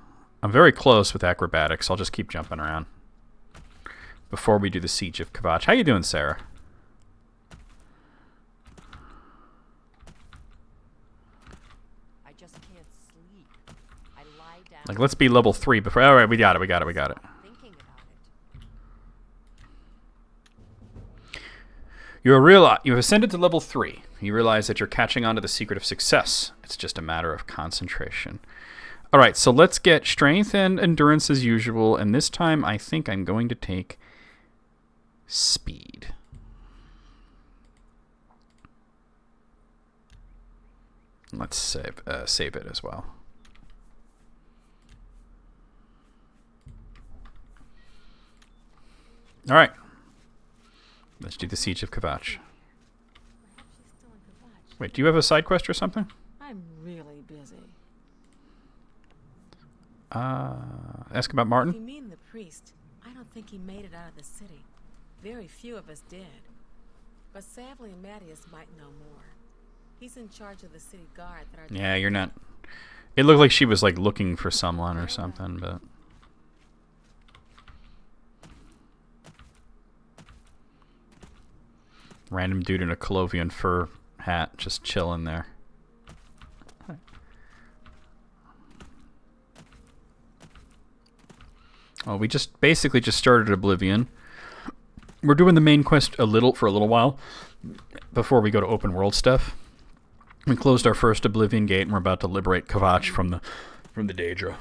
I'm very close with acrobatics. I'll just keep jumping around before we do the Siege of Kvatch. How you doing, Sarah? I just can't sleep. I lie down. Like, let's be level 3 before. All right, we got it. We got it. Thinking about it. You've ascended to level 3. You realize that you're catching on to the secret of success. It's just a matter of concentration. All right, so let's get strength and endurance as usual, and this time I think I'm going to take speed. Let's save it as well. All right, let's do the Siege of Kvatch. Wait, do you have a side quest or something? I'm really busy. Ask about Martin. If you mean the priest, I don't think he made it out of the city. Very few of us did. But Savly and Mattias might know more. He's in charge of the city guard that are... Yeah, you're not... It looked like she was like looking for someone or something, but... Random dude in a Colovian fur hat just chilling there. Well, we basically just started Oblivion. We're doing the main quest for a little while before we go to open world stuff. We closed our first Oblivion gate and we're about to liberate Kvatch from the Daedra.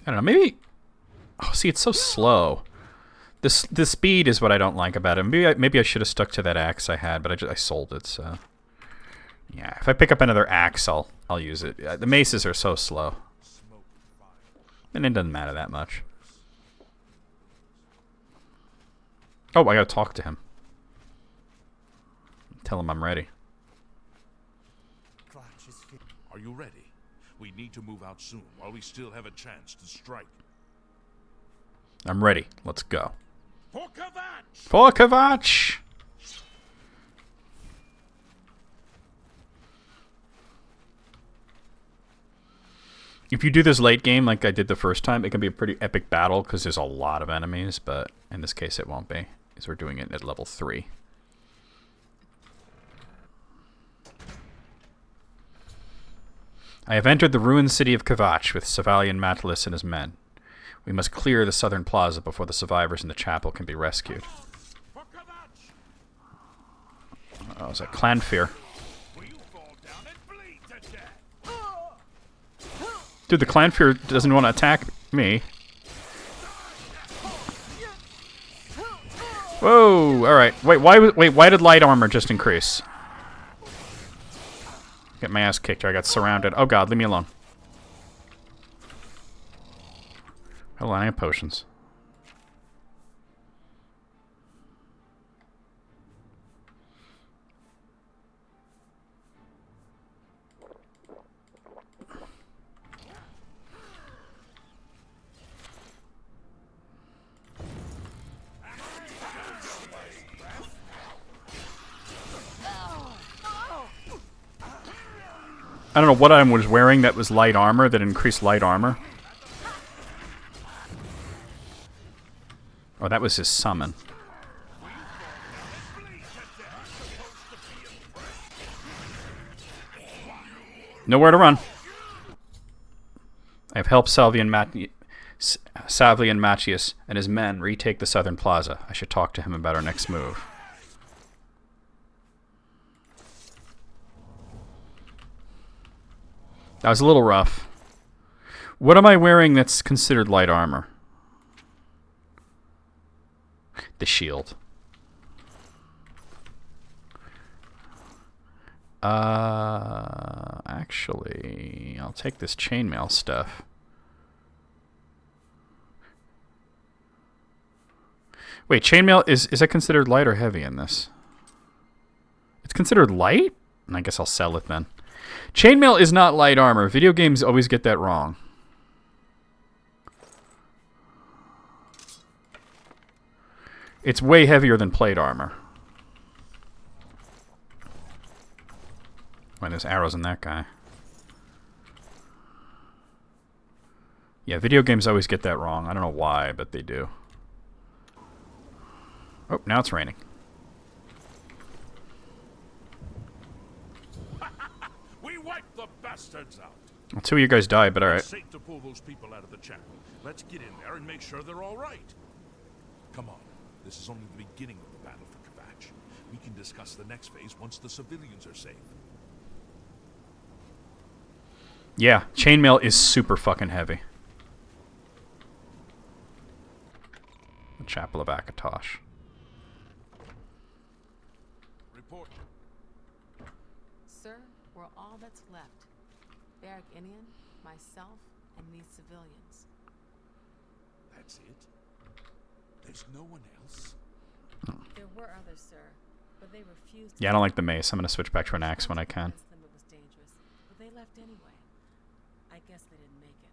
I don't know, maybe... Oh, see, it's so slow. The speed is what I don't like about it. Maybe I should have stuck to that axe I had, but I sold it, so... Yeah, if I pick up another axe, I'll use it. The maces are so slow. And it doesn't matter that much. Oh, I gotta talk to him. Tell him I'm ready. Are you ready? We need to move out soon, while we still have a chance to strike. I'm ready. Let's go. For Kvatch! For Kvatch! If you do this late game like I did the first time, it can be a pretty epic battle because there's a lot of enemies, but in this case it won't be, because we're doing it at level 3. I have entered the ruined city of Kvatch with Savalian Matalis and his men. We must clear the southern plaza before the survivors in the chapel can be rescued. Oh, is that Clanfear? Dude, the Clanfear doesn't want to attack me. Whoa! All right. Wait. Why did light armor just increase? Get my ass kicked. I got surrounded. Oh god, leave me alone. Hold on, I have potions. I don't know what I was wearing that was light armor, that increased light armor. Oh, that was his summon. Nowhere to run. I have helped Salvian Matthias and his men retake the southern plaza. I should talk to him about our next move. That was a little rough. What am I wearing that's considered light armor? The shield. Actually, I'll take this chainmail stuff. Wait, chainmail, is that considered light or heavy in this? It's considered light? I guess I'll sell it then. Chainmail is not light armor. Video games always get that wrong. It's way heavier than plate armor. Wait, there's arrows in that guy. Yeah, video games always get that wrong. I don't know why, but they do. Oh, now it's raining. We wiped the bastards out. Well, 2 of you guys died, but alright. It's safe to pull those people out of the chapel. Let's get in there and make sure they're all right. Come on. This is only the beginning of the battle for Kvatch. We can discuss the next phase once the civilians are safe. Yeah, chainmail is super fucking heavy. The Chapel of Akatosh. Report. Sir, we're all that's left. Barrack Inian, myself, and these civilians. That's it? There's no one else? There were others, sir, but they refused. Yeah, I don't like the mace. I'm going to switch back to an axe when I can. Them it was dangerous, but they left anyway. I guess they didn't make it.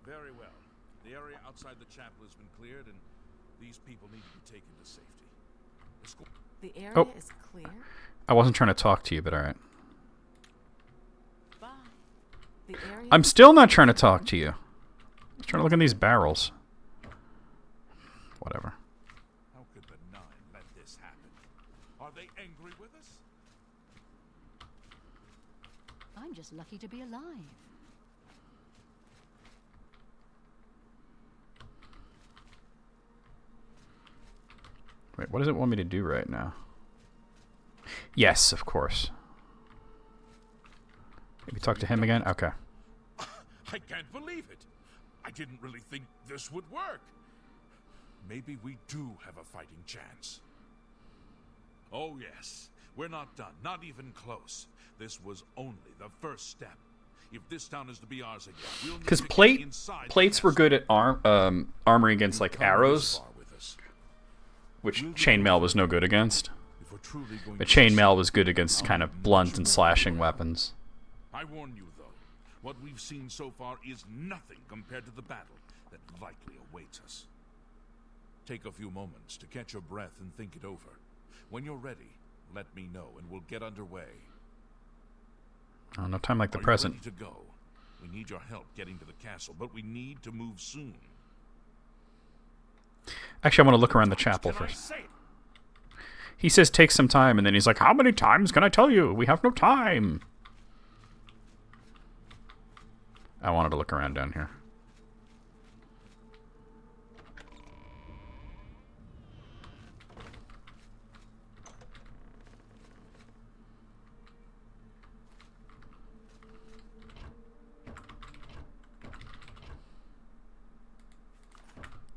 Very well. The area outside the chapel has been cleared, and these people need to be taken to safety. The area is clear? I wasn't trying to talk to you, but alright. Bye. The area I'm still not trying to talk to you. I'm trying to look in these barrels. Whatever. How could the Nine let this happen? Are they angry with us? I'm just lucky to be alive. Wait, what does it want me to do right now? Yes, of course. Maybe talk to him again? Okay. I can't believe it. I didn't really think this would work. maybe we do have a fighting chance. Oh yes, we're not done, not even close. This was only the first step. If this town is to be ours again, we'll need Because to get inside plates were good at armoring against like arrows, which chainmail was no good against. But chainmail was good against kind of blunt and slashing weapons. I warn you though, what we've seen so far is nothing compared to the battle that likely awaits us. Take a few moments to catch your breath and think it over. When you're ready, let me know and we'll get underway. Oh, no time like the present. Ready to go? We need your help getting to the castle, but we need to move soon. Actually, I want to look around the chapel first. He says take some time, and then he's like, how many times can I tell you? We have no time. I wanted to look around down here.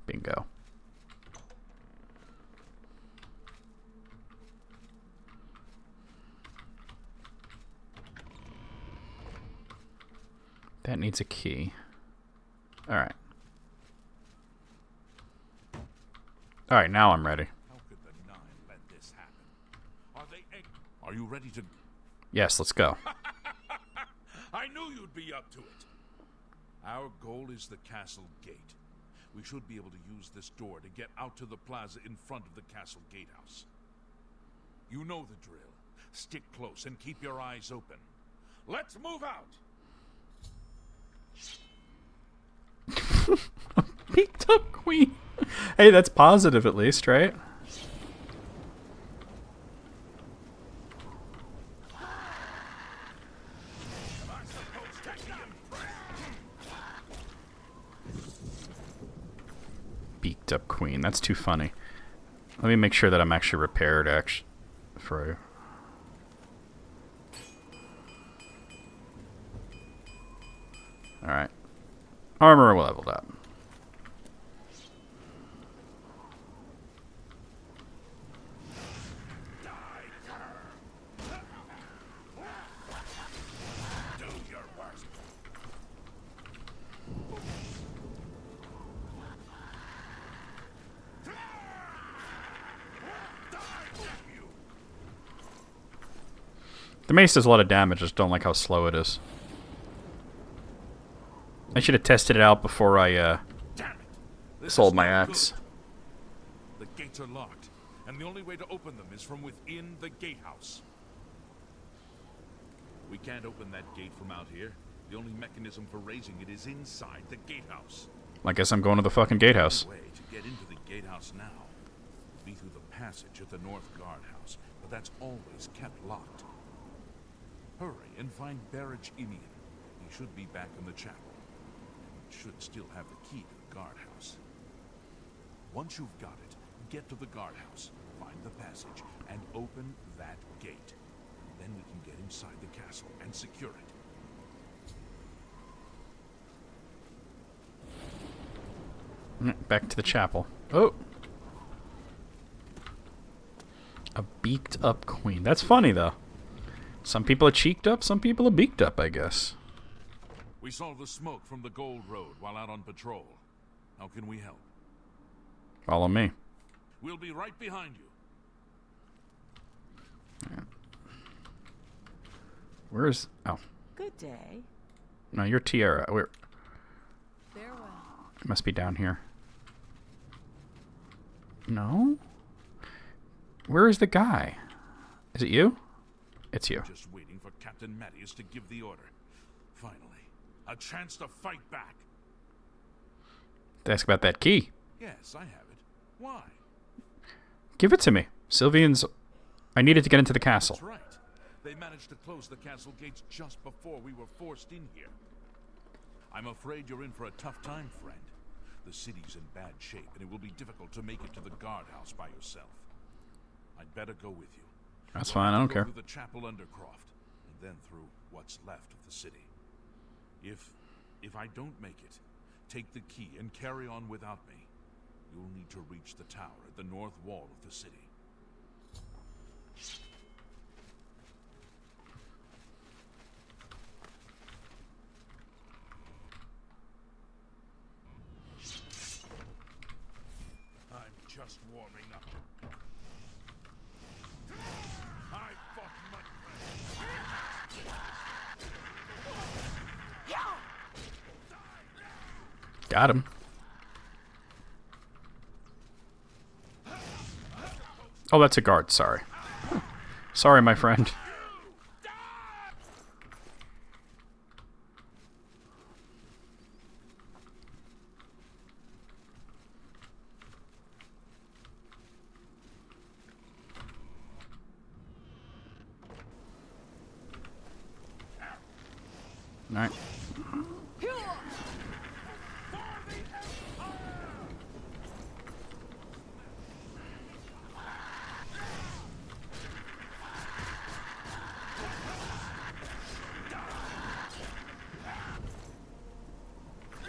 Bingo. That needs a key. Alright. Alright, now I'm ready. How could the Nine let this happen? Are you ready to... Yes, let's go. I knew you'd be up to it. Our goal is the castle gate. We should be able to use this door to get out to the plaza in front of the castle gatehouse. You know the drill. Stick close and keep your eyes open. Let's move out! Beaked up queen. Hey, that's positive at least, right? Beaked up queen. That's too funny. Let me make sure that I'm actually repaired for... Alright. Armor leveled up. The mace does a lot of damage, just don't like how slow it is. I should have tested it out before I sold my axe. The gates are locked, and the only way to open them is from within the gatehouse. We can't open that gate from out here. The only mechanism for raising it is inside the gatehouse. I guess I'm going to the fucking gatehouse. The way to get into the gatehouse now would be through the passage at the North Guardhouse, but that's always kept locked. Hurry and find Barrage Inian. He should be back in the chapel. Should still have the key to the guardhouse. Once you've got it, get to the guardhouse, find the passage, and open that gate. Then we can get inside the castle and secure it. Back to the chapel. Oh! A beaked up queen. That's funny, though. Some people are cheeked up, some people are beaked up, I guess. We saw the smoke from the Gold Road while out on patrol. How can we help? Follow me. We'll be right behind you. Yeah. Where's... Oh. Good day. No, you're Tiara. Where... Farewell. It must be down here. No? Where is the guy? Is it you? It's you. Just waiting for Captain Mattias to give the order. Finally, a chance to fight back. Ask about that key. Yes, I have it. Why? Give it to me. Sylvian's... I needed to get into the castle. That's right. They managed to close the castle gates just before we were forced in here. I'm afraid you're in for a tough time, friend. The city's in bad shape, and it will be difficult to make it to the guardhouse by yourself. I'd better go with you. That's fine, I don't care. Through the chapel undercroft, and then through what's left of the city. If I don't make it, take the key and carry on without me. you'll need to reach the tower at the north wall of the city. I'm just warming up. I fought much Got him. Oh, that's a guard. Sorry. Sorry, my friend. All right.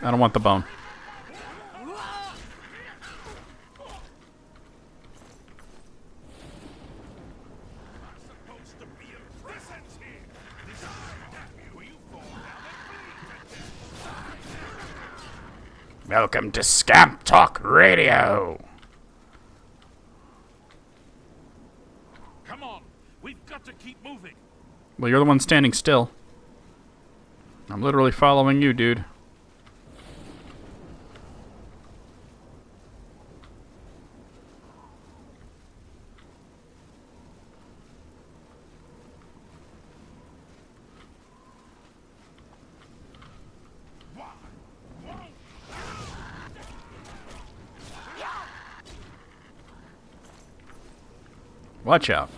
I don't want the bone. Welcome to Scamp Talk Radio. Come on, we've got to keep moving. Well, you're the one standing still. I'm literally following you, dude. Watch out.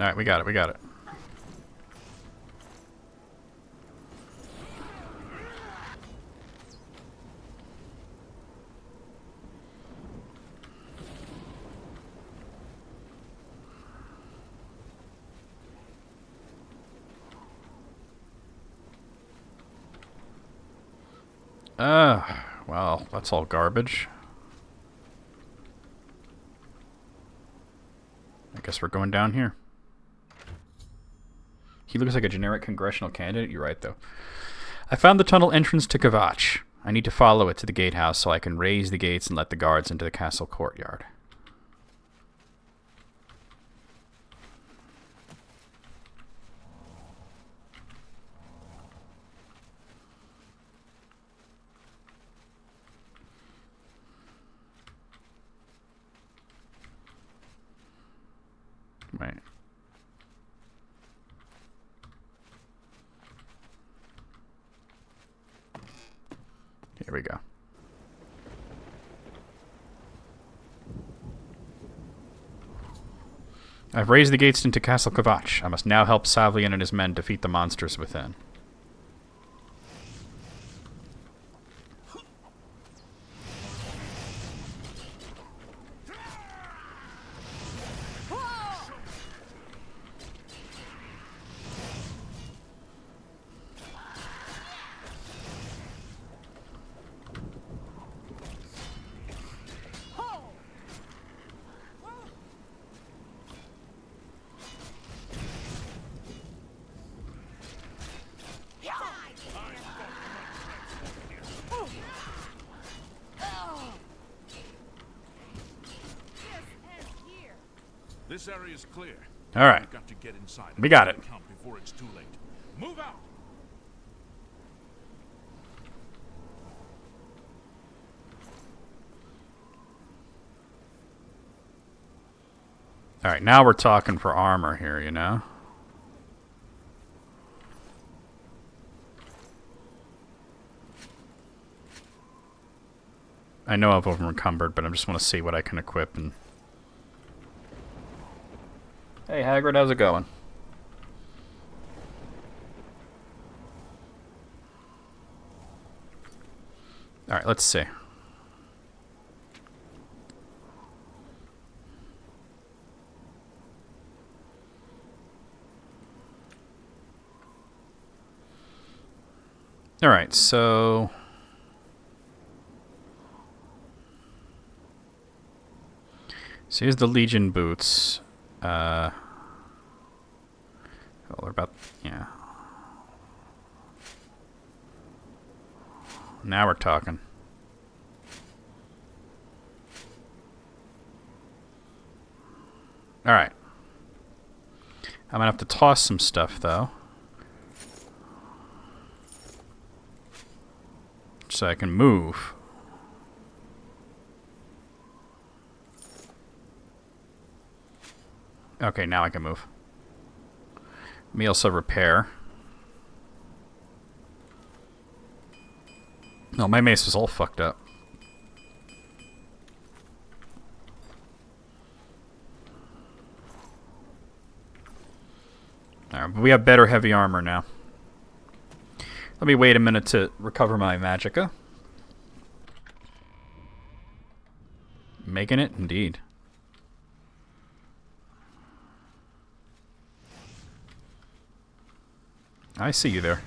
All right, we got it. We got it. Well, that's all garbage. I guess we're going down here. He looks like a generic congressional candidate. You're right, though. I found the tunnel entrance to Kvatch. I need to follow it to the gatehouse so I can raise the gates and let the guards into the castle courtyard. Wait. Here we go. I've raised the gates into Castle Kvatch. I must now help Savlian and his men defeat the monsters within. This area is clear. All right. We've got to get inside. We got it. Before it's too late. Move out. All right, now we're talking for armor here, you know? I know I've over-encumbered, but I just want to see what I can equip and... Hey, Hagrid, how's it going? Alright, let's see. Alright, so... So here's the Legion boots. Well, they're about... yeah. Now we're talking. Alright. I'm gonna have to toss some stuff, though. So I can move. Okay, now I can move. Let me also repair. No, my mace was all fucked up. Alright, but we have better heavy armor now. Let me wait a minute to recover my magicka. Making it, indeed. I see you there.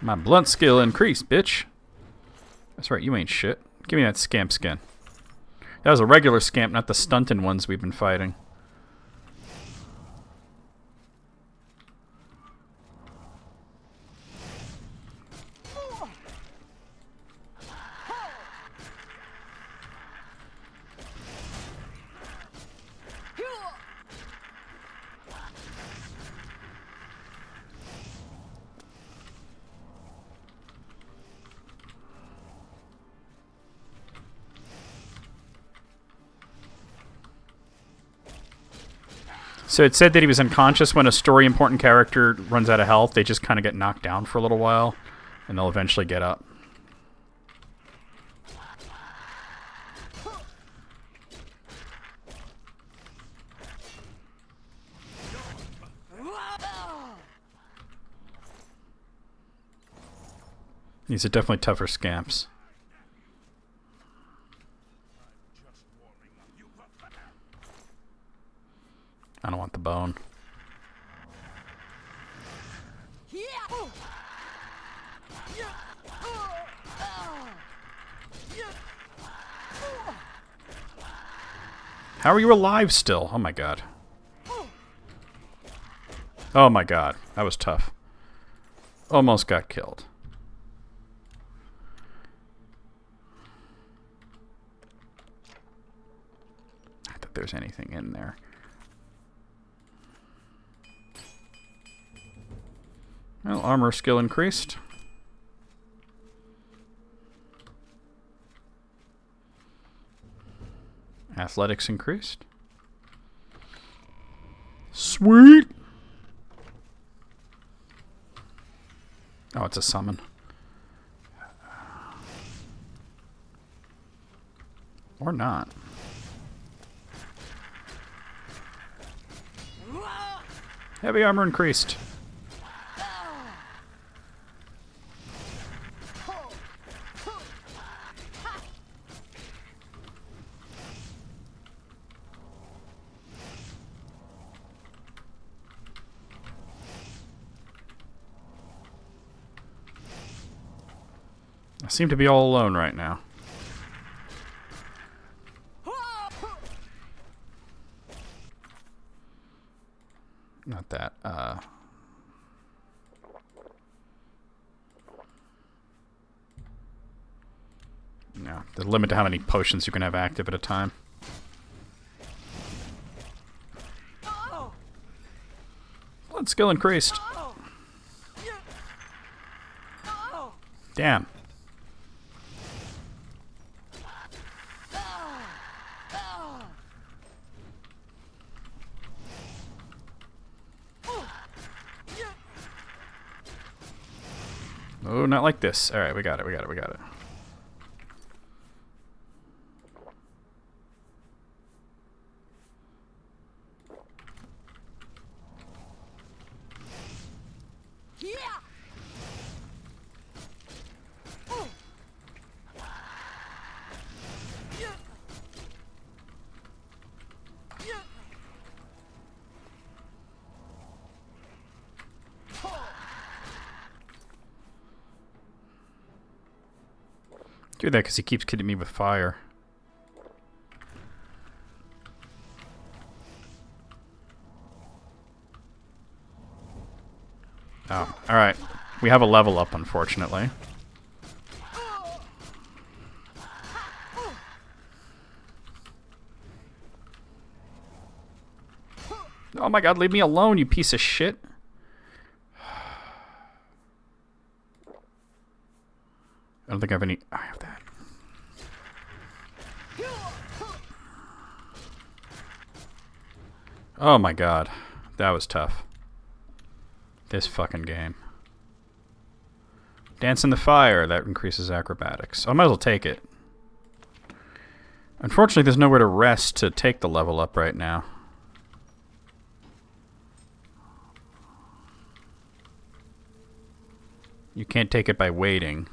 My blunt skill increased, bitch. That's right, you ain't shit. Give me that scamp skin. That was a regular scamp, not the stunted ones we've been fighting. So it said that he was unconscious when a story-important character runs out of health. They just kind of get knocked down for a little while, and they'll eventually get up. These are definitely tougher scamps. I don't want the bone. How are you alive still? Oh my god. Oh my god. That was tough. Almost got killed. Not that there's anything in there. Well, armor skill increased. Athletics increased. Sweet! Oh, it's a summon. Or not. Heavy armor increased. I seem to be all alone right now. Not that, no, the limit to how many potions you can have active at a time. Blood skill increased. Damn. Oh, not like this. Alright, we got it, we got it, we got it. Do that because he keeps kidding me with fire. Oh, alright. We have a level up, unfortunately. Oh my god, leave me alone, you piece of shit. I don't think I have any... I have that. Oh my god. That was tough. This fucking game. Dance in the fire. That increases acrobatics. I might as well take it. Unfortunately, there's nowhere to rest to take the level up right now. You can't take it by waiting.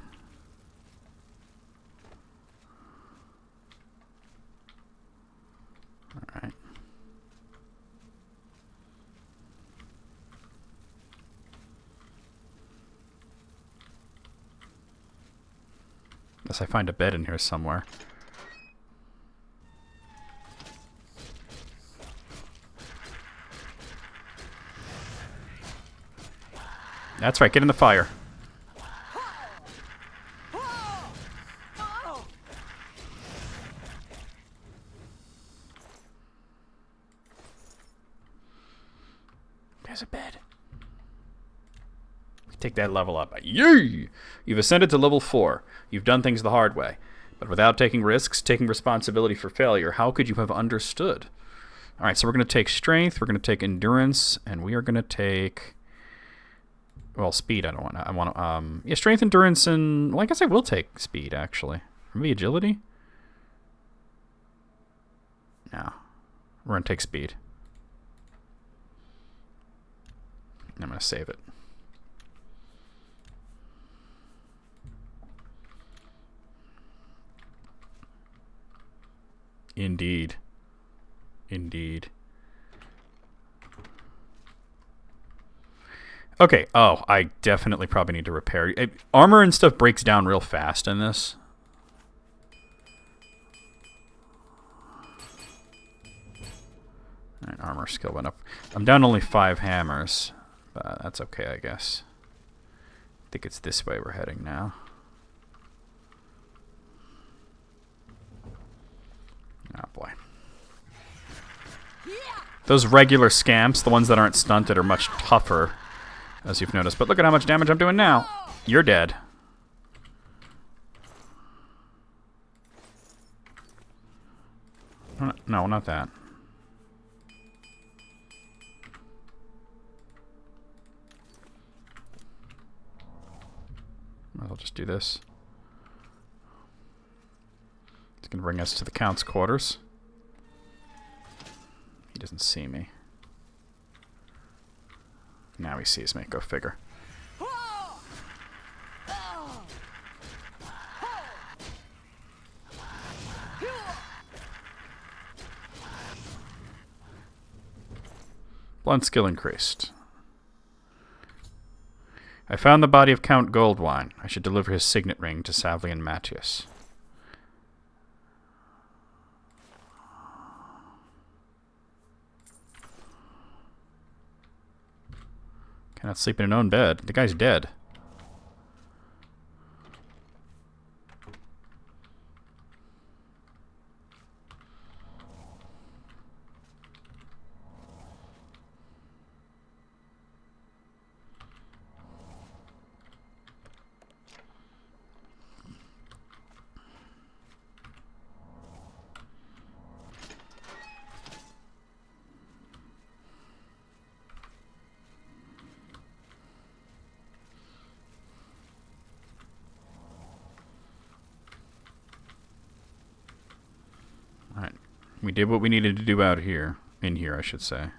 Alright. Unless I find a bed in here somewhere. That's right, get in the fire. There's a bed. We take that level up. Yay! You've ascended to level 4. You've done things the hard way. But without taking risks, taking responsibility for failure, how could you have understood? Alright, so we're going to take strength, we're going to take endurance, and we are going to take... Well, speed I don't want. I want to, yeah, strength, endurance, and... Well, I guess I will take speed, actually. Maybe agility? No. We're going to take speed. I'm going to save it. Indeed. Indeed. Okay, oh, I definitely probably need to repair. Armor and stuff breaks down real fast in this. Alright, armor skill went up. I'm down only 5 hammers, but that's okay, I guess. I think it's this way we're heading now. Oh boy. Those regular scamps, the ones that aren't stunted, are much tougher, as you've noticed. But look at how much damage I'm doing now. You're dead. No, not that. I'll just do this. It's going to bring us to the Count's quarters. He doesn't see me. Now he sees me. Go figure. Blunt skill increased. I found the body of Count Goldwine. I should deliver his signet ring to Savli and Matthias. Cannot sleep in an own bed. The guy's dead. Alright. We did what we needed to do out here. In here, I should say.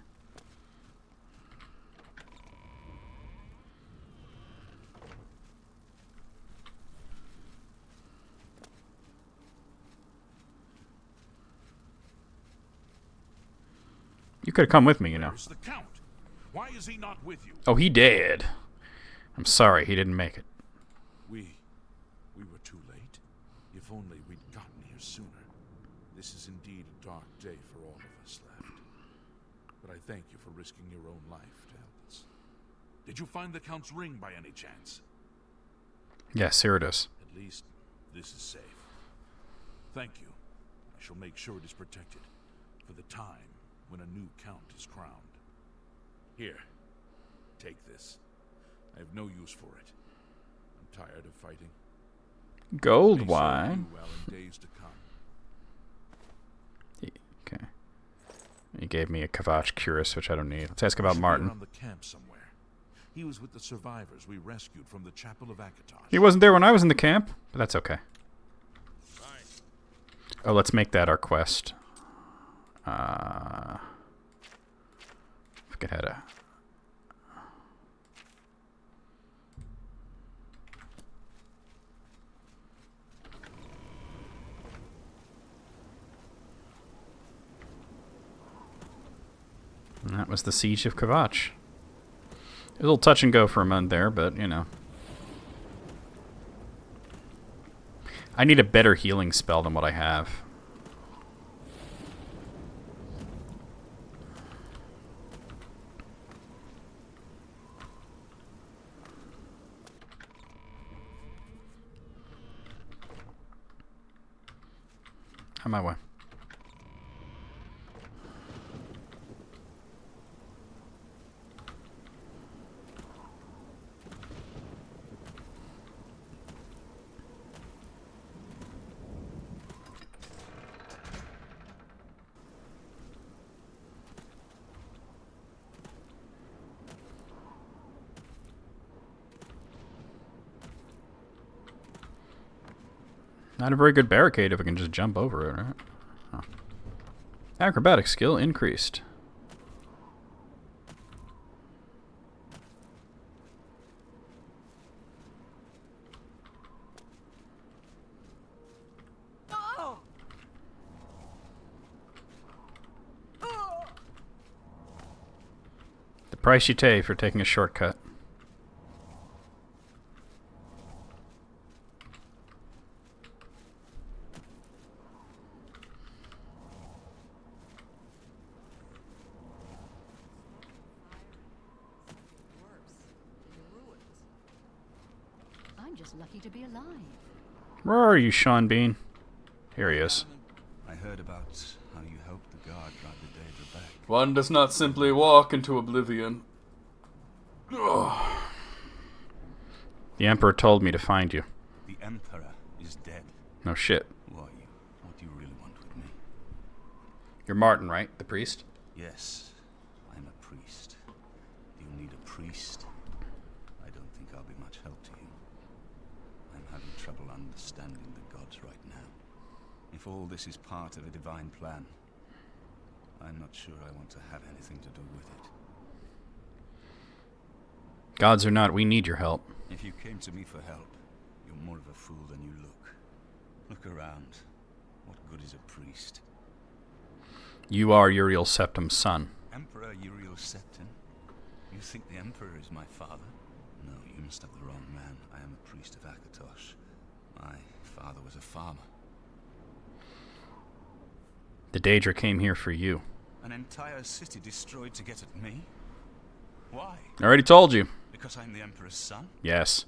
You could have come with me, you know. Where's the Count? Why is he not with you? Oh, he did. I'm sorry, he didn't make it. We were too late. If If only we'd gotten here sooner. This is indeed a dark day for all of us left. But I thank you for risking your own life to help us. Did you find the Count's ring by any chance? Yes, here it is. At least this is safe. Thank you. I shall make sure it is protected for the time when a new Count is crowned. Here, take this. I have no use for it. I'm tired of fighting. Gold wine. Well in days to come. Okay. He gave me a Kavach Cuirass, which I don't need. Let's ask about Martin. Around the camp somewhere. He was with the survivors we rescued from the Chapel of Akatosh. He wasn't there when I was in the camp, but that's okay. Oh, let's make that our quest. Forget how to... And that was the Siege of Kavach. A little touch and go for a month there, but, you know. I need a better healing spell than what I have. On my way. Not a very good barricade if I can just jump over it, right? Oh. Acrobatic skill increased. The price you pay for taking a shortcut. Lucky to be alive. Where are you, Sean Bean? Here he is. I heard about how you helped the guard drive the Daedra back. One does not simply walk into Oblivion. Ugh. The Emperor told me to find you. The Emperor is dead. No shit. Who are you? What do you really want with me? You're Martin, right? The priest? Yes, I'm a priest. Do you need a priest? I don't think I'll be much help to you. I'm having trouble understanding the gods right now. If all this is part of a divine plan, I'm not sure I want to have anything to do with it. Gods or not, we need your help. If you came to me for help, you're more of a fool than you look. Look around. What good is a priest? You are Uriel Septim's son. Emperor Uriel Septim? You think the Emperor is my father? No, you must have the wrong man. I am a priest of Akatosh. My father was a farmer. The Daedra came here for you. An entire city destroyed to get at me? Why? I already told you. Because I'm the Emperor's son? Yes.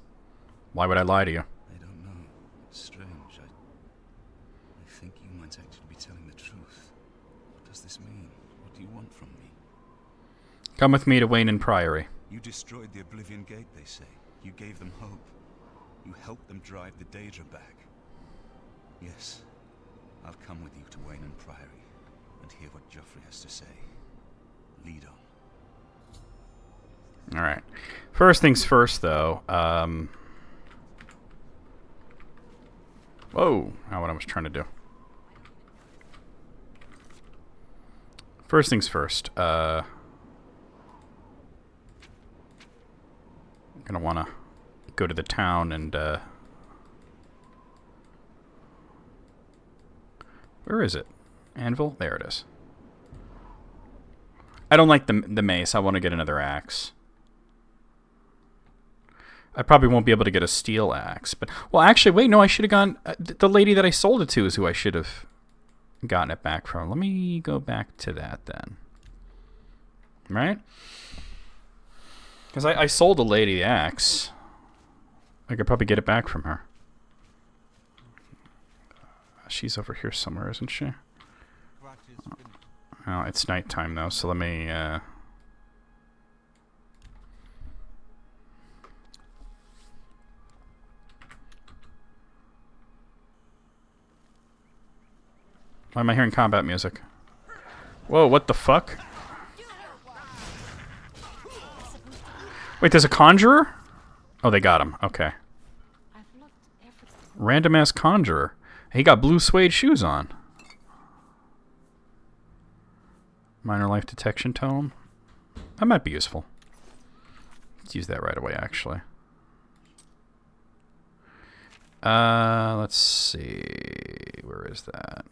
Why would I lie to you? I don't know. It's strange. I think you might actually be telling the truth. What does this mean? What do you want from me? Come with me to Wayne Priory. You destroyed the Oblivion Gate, they say. You gave them hope. You helped them drive the Daedra back. Yes. I'll come with you to Wayne Priory and hear what Joffrey has to say. Lead on. Alright. First things first, though. Whoa. Not what I was trying to do. First things first. I'm going to want to go to the town and... where is it? Anvil? There it is. I don't like the mace. I want to get another axe. I probably won't be able to get a steel axe, but well, actually, wait, no, I should have gone. The lady that I sold it to is who I should have gotten it back from. Let me go back to that then. Right? Because I sold a lady the axe. I could probably get it back from her. She's over here somewhere, isn't she? Oh, it's nighttime though, so let me. Why am I hearing combat music? Whoa, what the fuck? Wait, there's a conjurer? Oh, they got him. Okay. Random ass conjurer. He got blue suede shoes on. Minor life detection tome. That might be useful. Let's use that right away, actually. Let's see. Where is that?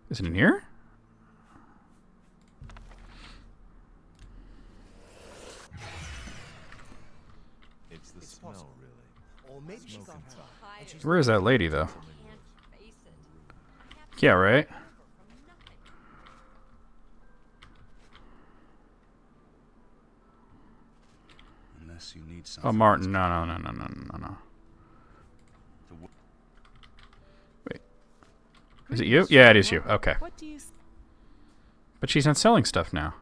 Is it in here? It's the smell, really. Or maybe she got her. Where is that lady, though? Yeah, right? Unless you need Oh, Martin. No. Wait. Is it you? Yeah, it is you. Okay. But she's not selling stuff now.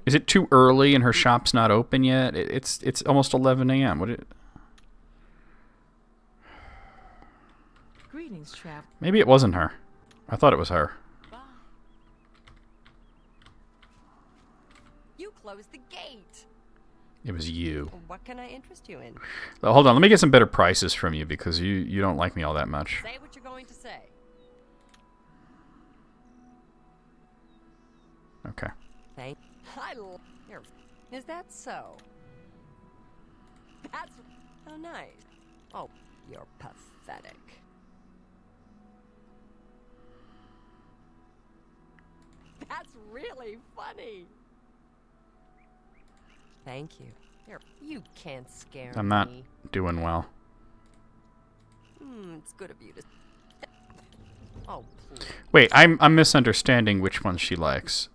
Is it too early and her shop's not open yet? It's almost 11 a.m. What? Greetings, Trap. Maybe it wasn't her. I thought it was her. You closed the gate. It was you. What can I interest you in? Oh, hold on, let me get some better prices from you because you don't like me all that much. Say what you're going to say. Okay. Thank. Here. Is that so? That's so nice. Oh, you're pathetic. That's really funny. Thank you. You can't scare me. I'm not doing well. It's good of you to. Oh, please. Wait, I'm misunderstanding which one she likes.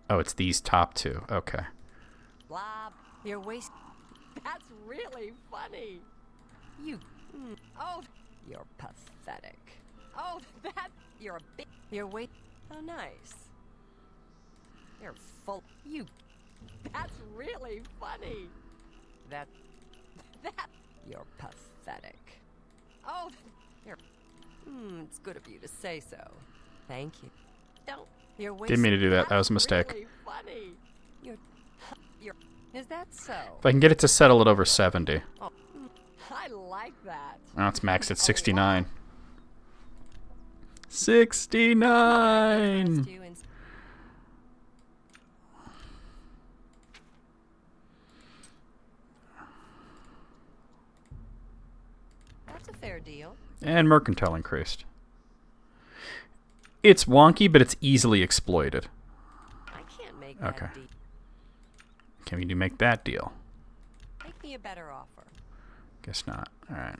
Oh, it's these top two. Okay. Blob, you're wasting. That's really funny. You. Oh, you're pathetic. Oh, you're a bit. You're wait. Oh, nice. You're full. You. That's really funny. That. You're pathetic. Oh, you're. It's good of you to say so. Thank you. Don't. You're wasting. Didn't mean to do that. That was a mistake. Really funny. You're. Is that so? If I can get it to settle at over 70. Oh, I like that. Oh, it's maxed at 69. 69! That's a fair deal. And mercantile increased. It's wonky, but it's easily exploited. I can't make that deal. Can you make that deal? Make me a better offer. Guess not. Alright.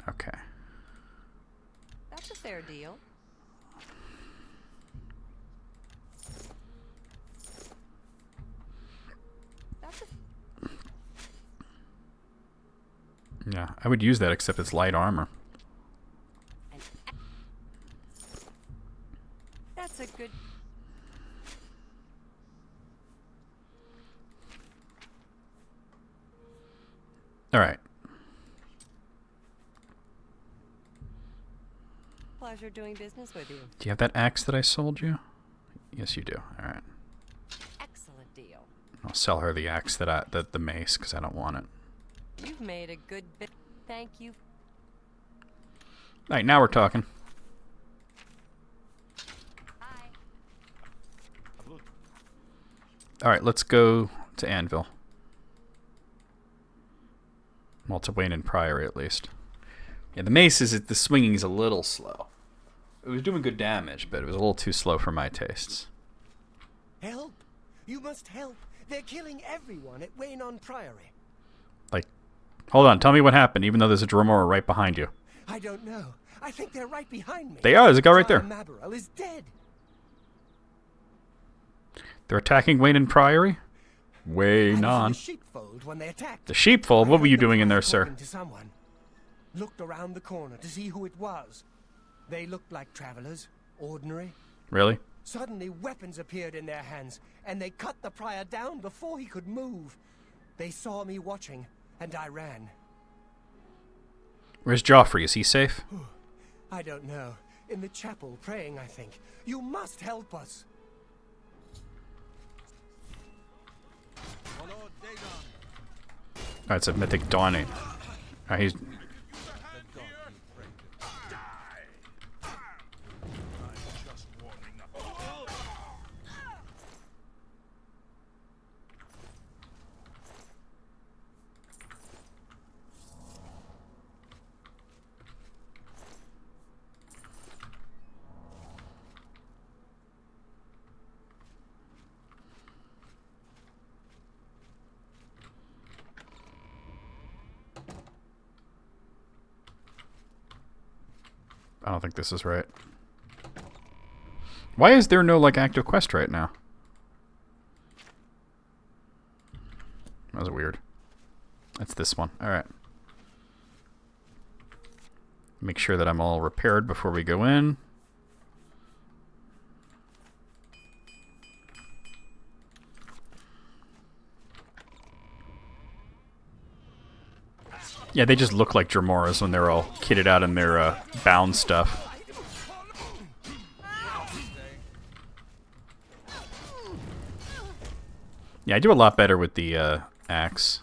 Okay. That's a fair deal. Yeah, I would use that except it's light armor. That's a good. All right. Pleasure doing business with you. Do you have that axe that I sold you? Yes, you do. All right. Excellent deal. I'll sell her the axe that the mace because I don't want it. You've made a good bit. Thank you. All right, now we're talking. Bye. All right, let's go to Anvil. Well, to Wayne and Priory at least. Yeah, the mace the swinging is a little slow. It was doing good damage, but it was a little too slow for my tastes. Help! You must help. They're killing everyone at Waynon Priory. Like, hold on. Tell me what happened, even though there's a Dremora right behind you. I don't know. I think they're right behind me. They are. There's a guy right there. Mabarel is dead. They're attacking Waynon Priory? Waynon. The sheepfold when they attacked. The sheepfold? What were you doing in there, sir? To someone. Looked around the corner to see who it was. They looked like travelers, ordinary. Really? Suddenly, weapons appeared in their hands, and they cut the prior down before he could move. They saw me watching, and I ran. Where's Joffrey? Is he safe? I don't know. In the chapel, praying, I think. You must help us. Oh, it's a mythic dawning. He's... I don't think this is right. Why is there no, like, active quest right now? That was weird. That's this one. Alright. Make sure that I'm all repaired before we go in. Yeah, they just look like Dremoras when they're all kitted out in their bound stuff. Yeah, I do a lot better with the axe.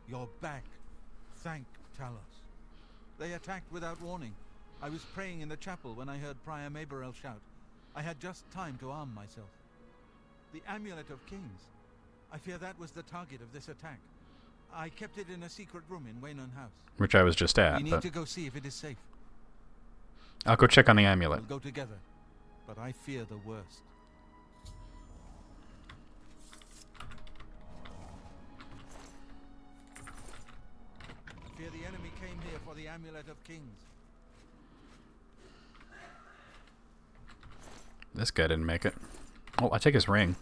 You're back. Thank Talos. They attacked without warning. I was praying in the chapel when I heard Prior Mabarel shout. I had just time to arm myself. The Amulet of Kings. I fear that was the target of this attack. I kept it in a secret room in Waynon House. Which I was just at. We need to go see if it is safe. I'll go check on the amulet. We'll go together, but I fear the worst. I fear the enemy came here for the Amulet of Kings. This guy didn't make it. Oh, I take his ring.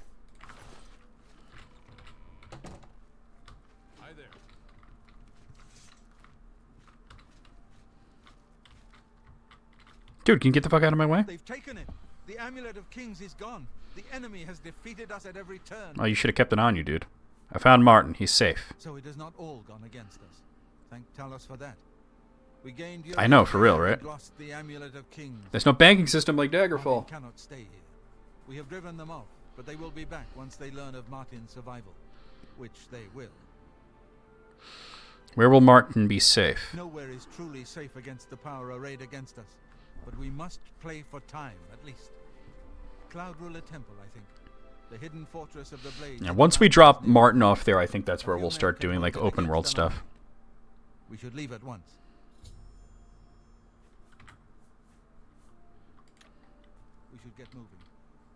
Dude, can you get the fuck out of my way? They've taken it. The Amulet of Kings is gone. The enemy has defeated us at every turn. Oh, you should have kept it on you, dude. I found Martin. He's safe. So it has not all gone against us. Thank Talos for that. We gained your I know, for real, right? Lost the Amulet of Kings. There's no banking system like Daggerfall. They cannot stay here. We have driven them off, but they will be back once they learn of Martin's survival, which they will. Where will Martin be safe? Nowhere is truly safe against the power arrayed against us. But we must play for time, at least. Cloud Ruler Temple, I think. The hidden fortress of the Blades. Yeah, once we drop Martin off there, I think that's where we'll start doing, like, open world stuff. We should leave at once. We should get moving.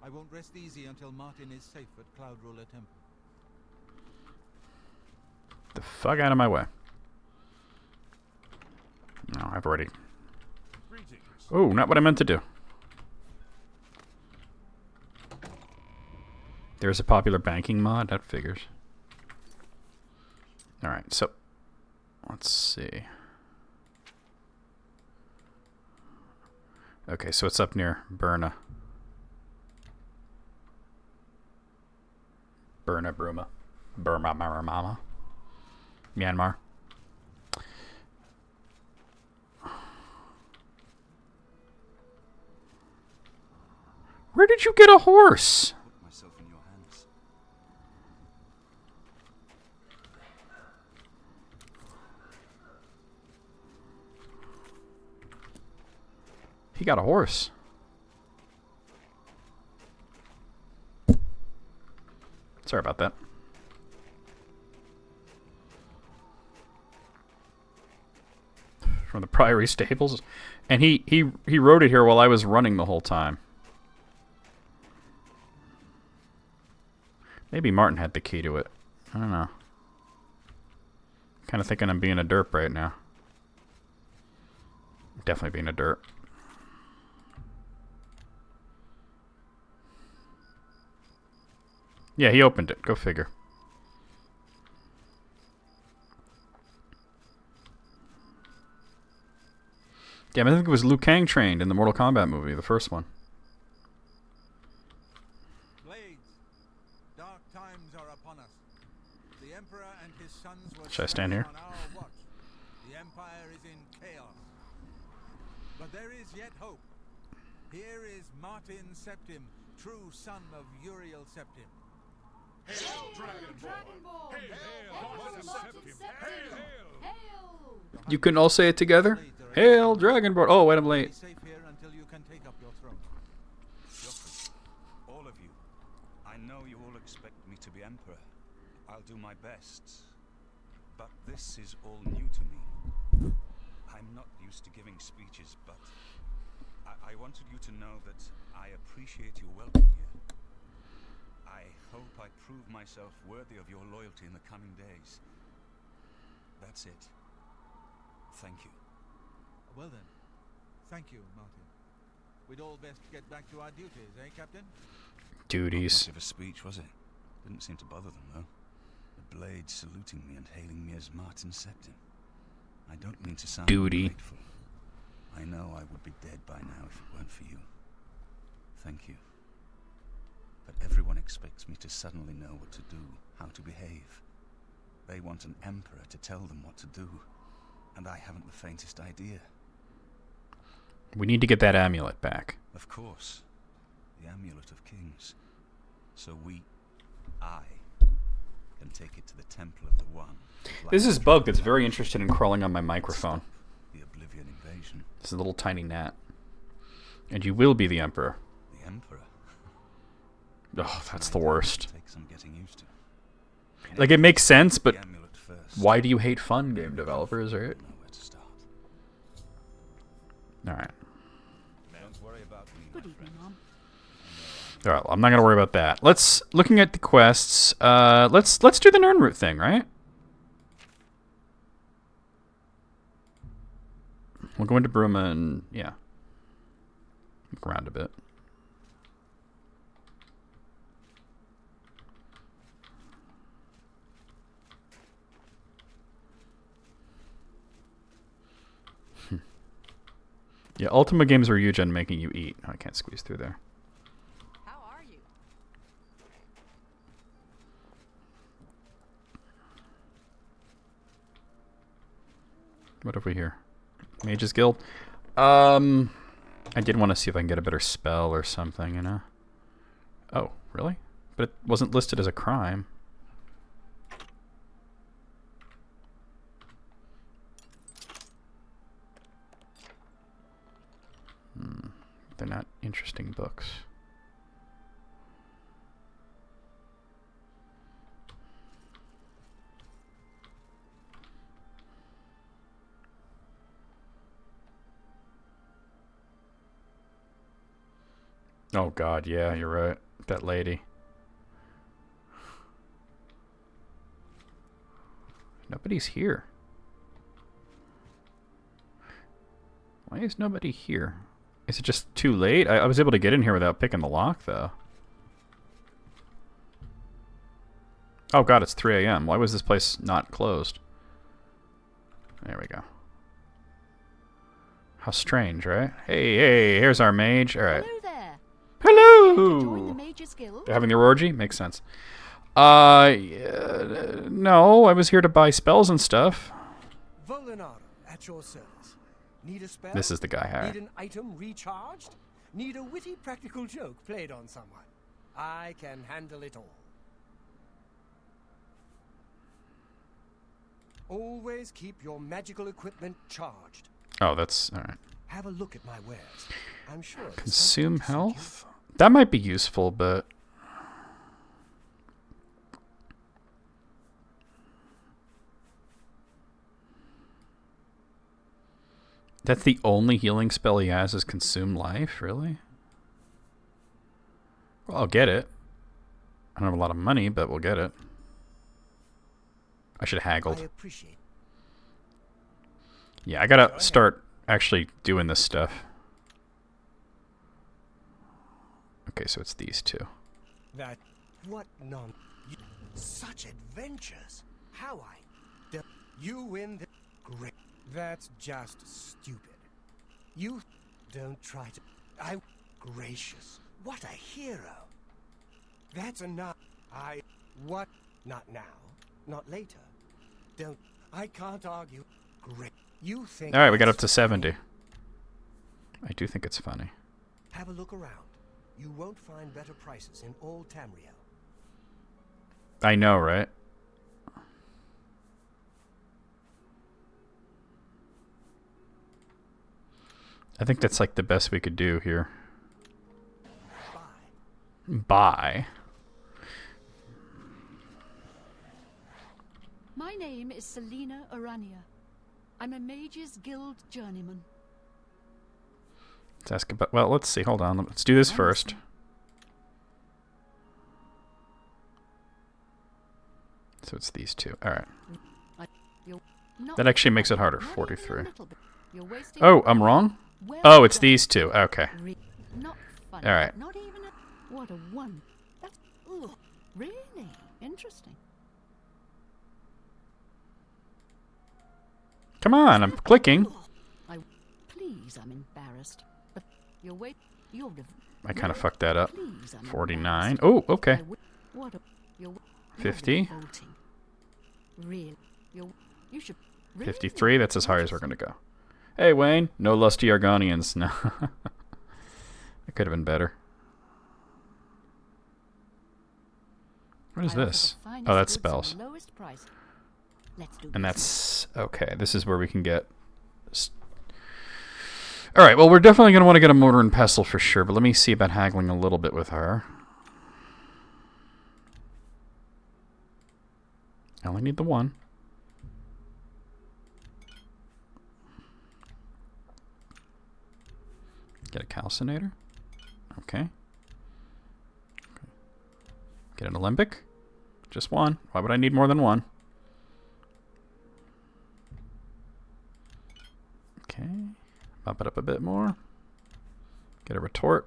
I won't rest easy until Martin is safe at Cloud Ruler Temple. The fuck out of my way. No, I've already... Oh, not what I meant to do. There's a popular banking mod. That figures. Alright, so... Let's see. Okay, so it's up near Burma. Bruma. Mama. Myanmar. Where did you get a horse? Put myself in your hands. He got a horse. Sorry about that. From the Priory stables. And he rode it here while I was running the whole time. Maybe Martin had the key to it. I don't know. Kind of thinking I'm being a derp right now. Definitely being a derp. Yeah, he opened it. Go figure. Damn, I think it was Liu Kang trained in the Mortal Kombat movie, the first one. Blades, dark times are upon us. The Emperor and his sons were Should I stand here? on our watch. The Empire is in chaos. But there is yet hope. Here is Martin Septim, true son of Uriel Septim. Hail, Dragonborn! Hail, Martin Septim! Hail! You can all say it together? Hail, Dragonborn! Oh, wait, I'm late. Safe here until you can take up your throne. All of you. I know you all expect me to be Emperor. I'll do my best. But this is all new to me. I'm not used to giving speeches, but I wanted you to know that I appreciate your welcome here. I hope I prove myself worthy of your loyalty in the coming days. That's it. Thank you. Well then, thank you, Martin. We'd all best get back to our duties, eh, Captain? Duties. Not much of a speech, was it? Didn't seem to bother them, though. The blades saluting me and hailing me as Martin Septim. I don't mean to sound ungrateful. I know I would be dead by now if it weren't for you. Thank you. But everyone expects me to suddenly know what to do, how to behave. They want an emperor to tell them what to do, and I haven't the faintest idea. We need to get that amulet back. Of course. The Amulet of Kings. So I, can take it to the Temple of the One. This is Bug that's very interested in crawling on my microphone. The Oblivion invasion. This is a little tiny gnat. And you will be the Emperor. The Emperor? Oh, that's the worst. Take some getting used to. Like, it makes sense, but why do you hate fun, game developers, right? Alright. Good evening, Mom. Alright, I'm not gonna worry about that. Looking at the quests, let's do the Nirnroot thing, right? We'll go into Bruma and, yeah. Look around a bit. Yeah, Ultima games are huge on making you eat. Oh, I can't squeeze through there. How are you? What have we here? Mage's Guild. I did want to see if I can get a better spell or something, you know? Oh, really? But it wasn't listed as a crime. They're not interesting books. Oh god, yeah, you're right. That lady. Nobody's here. Why is nobody here? Is it just too late? I was able to get in here without picking the lock, though. Oh god, it's 3 a.m. Why was this place not closed? There we go. How strange, right? Hey, here's our mage. Alright. Hello there. Hello! Join the Mage's Guild? They're having their orgy? Makes sense. No, I was here to buy spells and stuff. Volinaro, at your service. Need a spell? This is the guy, Harry. Need an item recharged? Need a witty practical joke played on someone? I can handle it all. Always keep your magical equipment charged. Oh, that's alright. Have a look at my wares. I'm sure. Consume health? That might be useful, but... That's the only healing spell he has is Consume Life? Really? Well, I'll get it. I don't have a lot of money, but we'll get it. I should have haggled. I appreciate. Yeah, I gotta start actually doing this stuff. Okay, so it's these two. That what non? Such adventures. How you win the great. That's just stupid. You don't try to. Gracious. What a hero. That's enough. What? Not now. Not later. Don't. I can't argue. Great. You think. All right, we got up to 70. I do think it's funny. Have a look around. You won't find better prices in all Tamriel. I know, right? I think that's like the best we could do here. Buy. My name is Selena Arania. I'm a Mages Guild journeyman. Let's ask about. Well, let's see. Hold on. Let's do this first. So it's these two. All right. That actually makes it harder. 43. Oh, I'm wrong? Oh, it's these two. Okay. All right. What a one. That's really interesting. Come on, I'm clicking. Please, I'm embarrassed. But I kind of fucked that up. 49. Oh, okay. 50. Really? 53. That's as high as we're going to go. Hey, Wayne. No lusty Argonians. No. It could have been better. What is this? Oh, that's spells. And that's... Okay, this is where we can get... Alright, well, we're definitely going to want to get a mortar and pestle for sure, but let me see about haggling a little bit with her. I only need the one. Get a calcinator. Okay. Get an alembic. Just one. Why would I need more than one? Okay. Bump it up a bit more. Get a retort.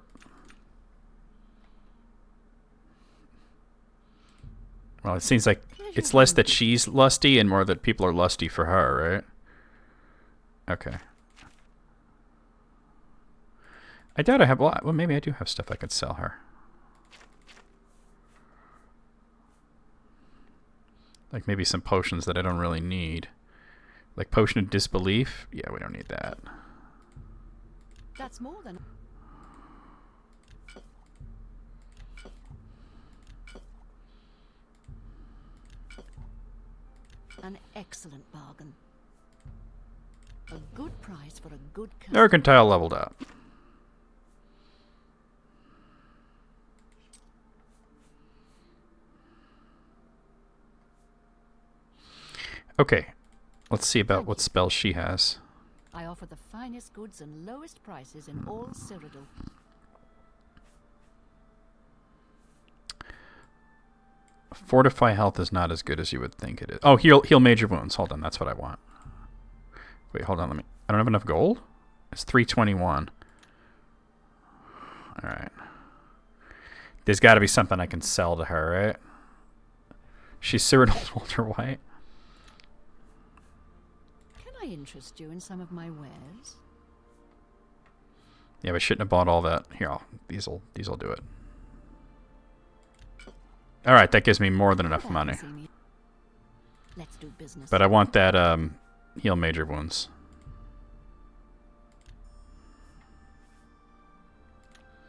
Well, it seems like it's less that she's lusty and more that people are lusty for her, right? Okay. I doubt I have a lot. Well, maybe I do have stuff I could sell her. Like maybe some potions that I don't really need. Like Potion of Disbelief. Yeah, we don't need that. That's more than... An excellent bargain. A good price for a good customer. Mercantile leveled up. Okay, let's see about what spells she has. I offer the finest goods and lowest prices in all Cyrodiil. Fortify health is not as good as you would think it is. Oh, heal major wounds. Hold on, that's what I want. Wait, hold on. Let me. I don't have enough gold. It's 321. All right. There's got to be something I can sell to her, right? She's Cyrodiil's Walter White. Can I interest you in some of my wares? Yeah, we shouldn't have bought all that. Here, these'll do it. All right, that gives me more than enough money. Let's do business. But I want that heal major wounds.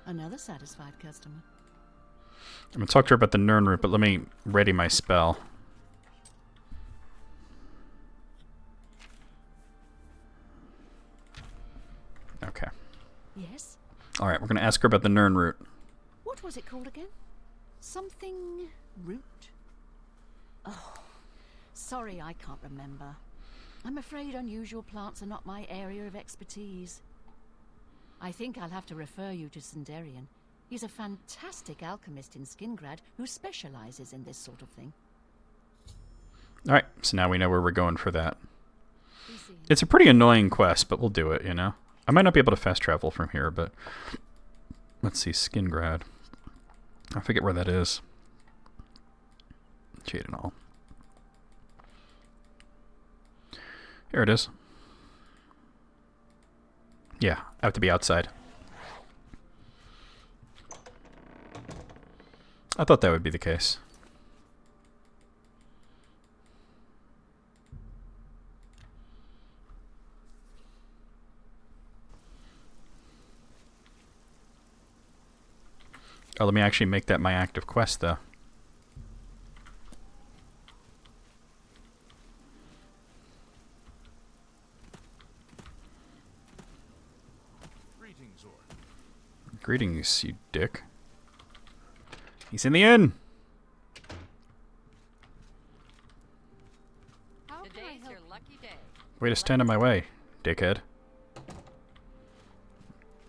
Another satisfied customer. I'm gonna talk to her about the Nirn root, but let me ready my spell. Okay. Yes? Alright, we're gonna ask her about the Nirn root. What was it called again? Something root? Oh, sorry, I can't remember. I'm afraid unusual plants are not my area of expertise. I think I'll have to refer you to Sindarian. He's a fantastic alchemist in Skingrad who specializes in this sort of thing. Alright, so now we know where we're going for that. It's a pretty annoying quest, but we'll do it, you know? I might not be able to fast travel from here, but... Let's see, Skingrad. I forget where that is. Jade and all. Here it is. Yeah, I have to be outside. I thought that would be the case. Oh, let me actually make that my active quest, though. Greetings, Orc. Greetings, you dick. He's in the inn! Today's your lucky day. Way to stand in my way, dickhead.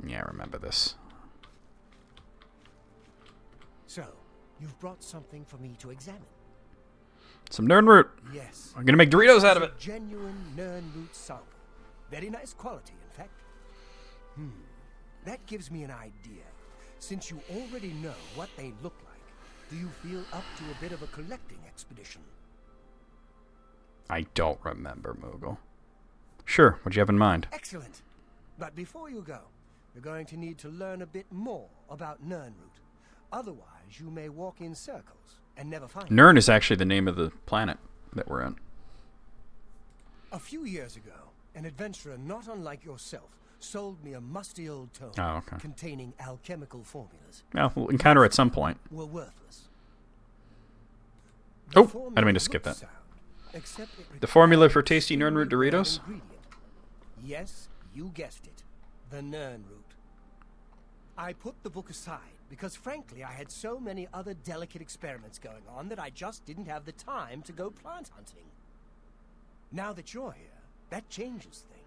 Yeah, I remember this. So, you've brought something for me to examine. Some Nern root. Yes. I'm gonna make Doritos out of it. Genuine Nern root sample. Very nice quality, in fact. That gives me an idea. Since you already know what they look like, do you feel up to a bit of a collecting expedition? I don't remember, Moogle. Sure, what'd you have in mind? Excellent. But before you go, you're going to need to learn a bit more about Nern root. Otherwise, you may walk in circles and never find it. Nern is actually the name of the planet that we're in. A few years ago, an adventurer not unlike yourself sold me a musty old tome containing alchemical formulas. Well, we'll encounter at some point. Were worthless. Oh, I didn't mean to skip that. The formula for tasty Nern root Doritos? Yes, you guessed it. The Nern root. I put the book aside because, frankly, I had so many other delicate experiments going on that I just didn't have the time to go plant hunting. Now that you're here, that changes things.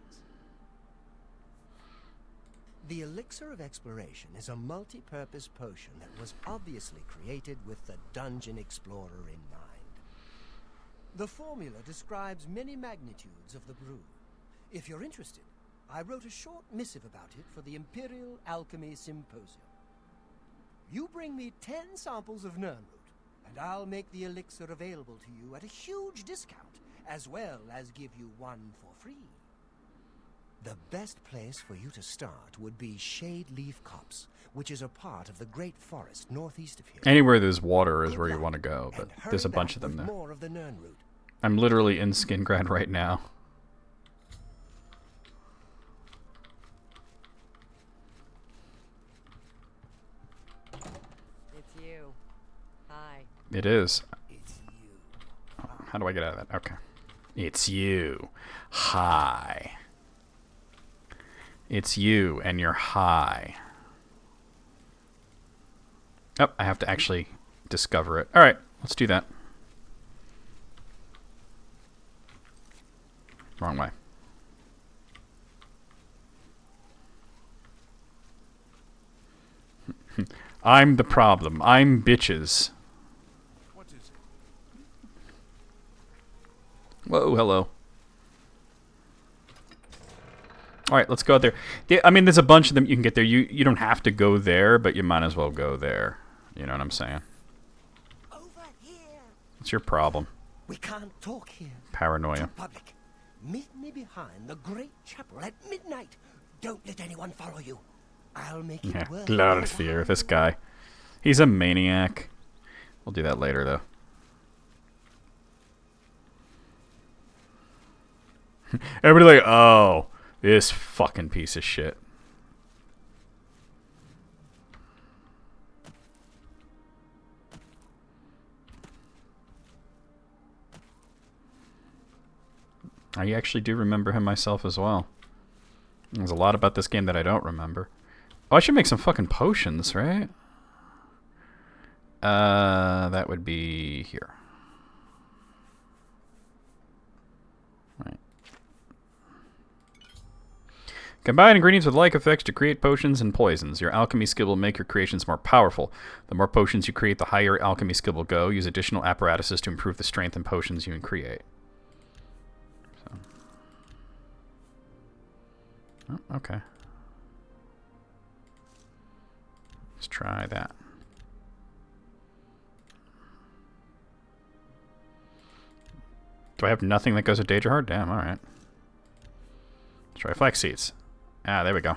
The Elixir of Exploration is a multi-purpose potion that was obviously created with the Dungeon Explorer in mind. The formula describes many magnitudes of the brew. If you're interested, I wrote a short missive about it for the Imperial Alchemy Symposium. You bring me 10 samples of Nern root, and I'll make the elixir available to you at a huge discount, as well as give you one for free. The best place for you to start would be Shade Leaf Copse, which is a part of the Great Forest northeast of here. Anywhere there's water is where you want to go, but there's a bunch of them there. More of the Nern root. I'm literally in Skingrad right now. It's you. Hi. It is. It's you. How do I get out of that? Okay. It's you. Hi. It's you, and you're high. Oh, I have to actually discover it. Alright, let's do that. Wrong way. I'm the problem. I'm bitches. What is it? Whoa, hello. Alright, let's go out there. I mean, there's a bunch of them you can get there. You don't have to go there, but you might as well go there. You know what I'm saying? Over here. What's your problem? We can't talk here. Paranoia. To public. Meet me behind the great chapel at midnight. Don't let anyone follow you. I'll make it Yeah, worth Glarthir, this guy. He's a maniac. We'll do that later, though. Everybody like, oh, this fucking piece of shit. I actually do remember him myself as well. There's a lot about this game that I don't remember. Oh, I should make some fucking potions, right? That would be here. Right. Combine ingredients with like effects to create potions and poisons. Your alchemy skill will make your creations more powerful. The more potions you create, the higher your alchemy skill will go. Use additional apparatuses to improve the strength and potions you can create. So. Oh, okay. Let's try that. Do I have nothing that goes with Danger Heart? Damn, alright. Let's try Flax Seeds. Ah, there we go.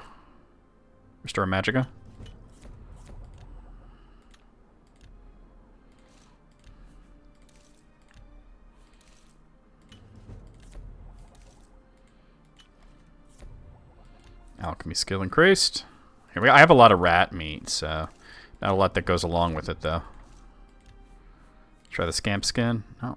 Restore Magicka. Alchemy skill increased. Here we go. I have a lot of rat meat, so not a lot that goes along with it, though. Try the scamp skin. Oh.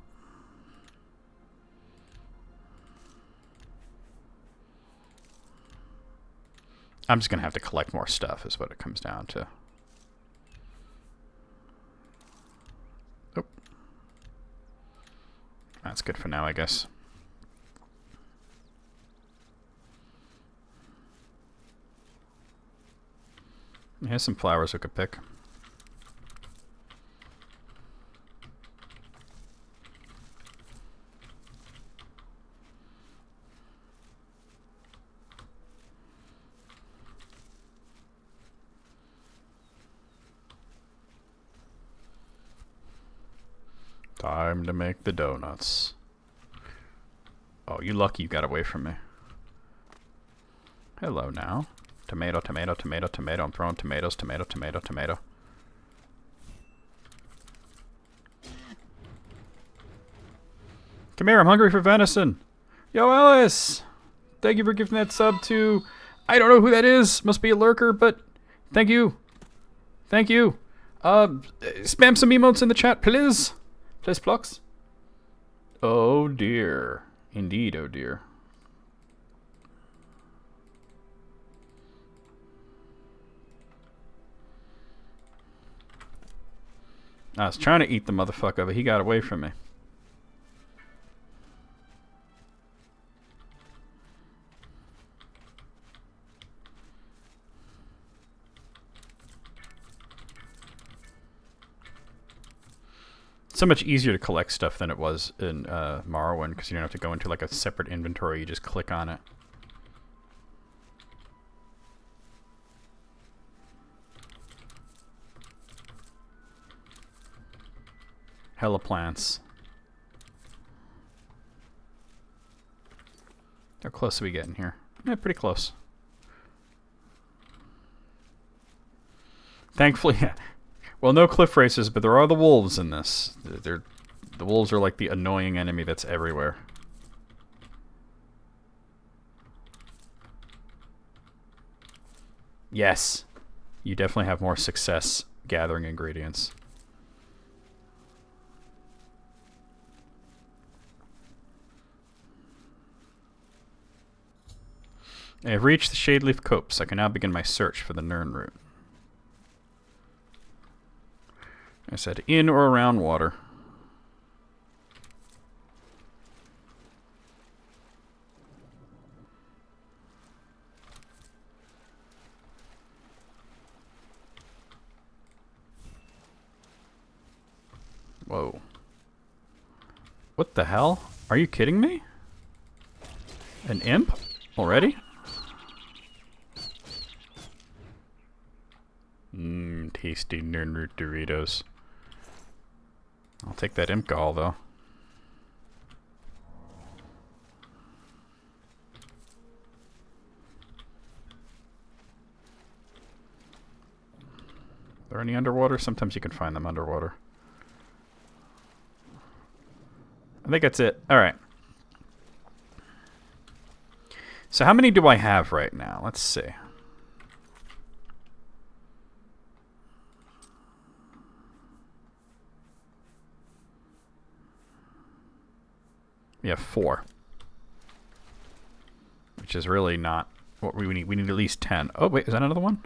I'm just going to have to collect more stuff is what it comes down to. Oh. That's good for now, I guess. Here's some flowers we could pick. Time to make the donuts. Oh, you lucky you got away from me. Hello now. Tomato, tomato, tomato, tomato. I'm throwing tomatoes, tomato, tomato, tomato. Come here, I'm hungry for venison. Yo, Ellis! Thank you for giving that sub to... I don't know who that is. Must be a lurker, but thank you. Thank you. Spam some emotes in the chat, please. Please, plucks. Oh dear. Indeed, oh dear. I was trying to eat the motherfucker, but he got away from me. So much easier to collect stuff than it was in Morrowind, because you don't have to go into like a separate inventory, you just click on it. Hella plants. How close are we getting here? Yeah, pretty close. Thankfully, yeah. Well, no cliff races, but there are the wolves in this. The wolves are like the annoying enemy that's everywhere. Yes. You definitely have more success gathering ingredients. I have reached the Shadeleaf Copse. I can now begin my search for the Nirn route. I said in or around water. Whoa. What the hell? Are you kidding me? An imp? Already? Mmm, tasty Nirn root Doritos. I'll take that imp gall, though. Are there any underwater? Sometimes you can find them underwater. I think that's it. Alright. So how many do I have right now? Let's see. We have 4. Which is really not what we need. We need at least 10. Oh, wait, is that another one?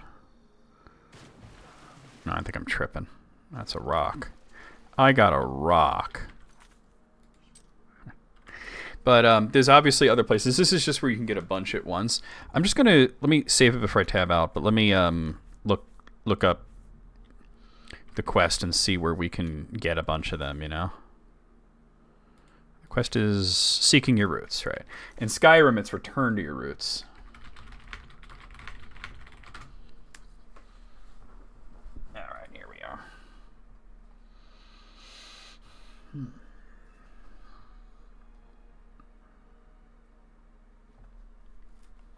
No, I think I'm tripping. That's a rock. I got a rock. But there's obviously other places. This is just where you can get a bunch at once. I'm just going to... Let me save it before I tab out, but let me look up the quest and see where we can get a bunch of them, you know? The quest is Seeking Your Roots, right? In Skyrim, it's Return to Your Roots. Alright, here we are.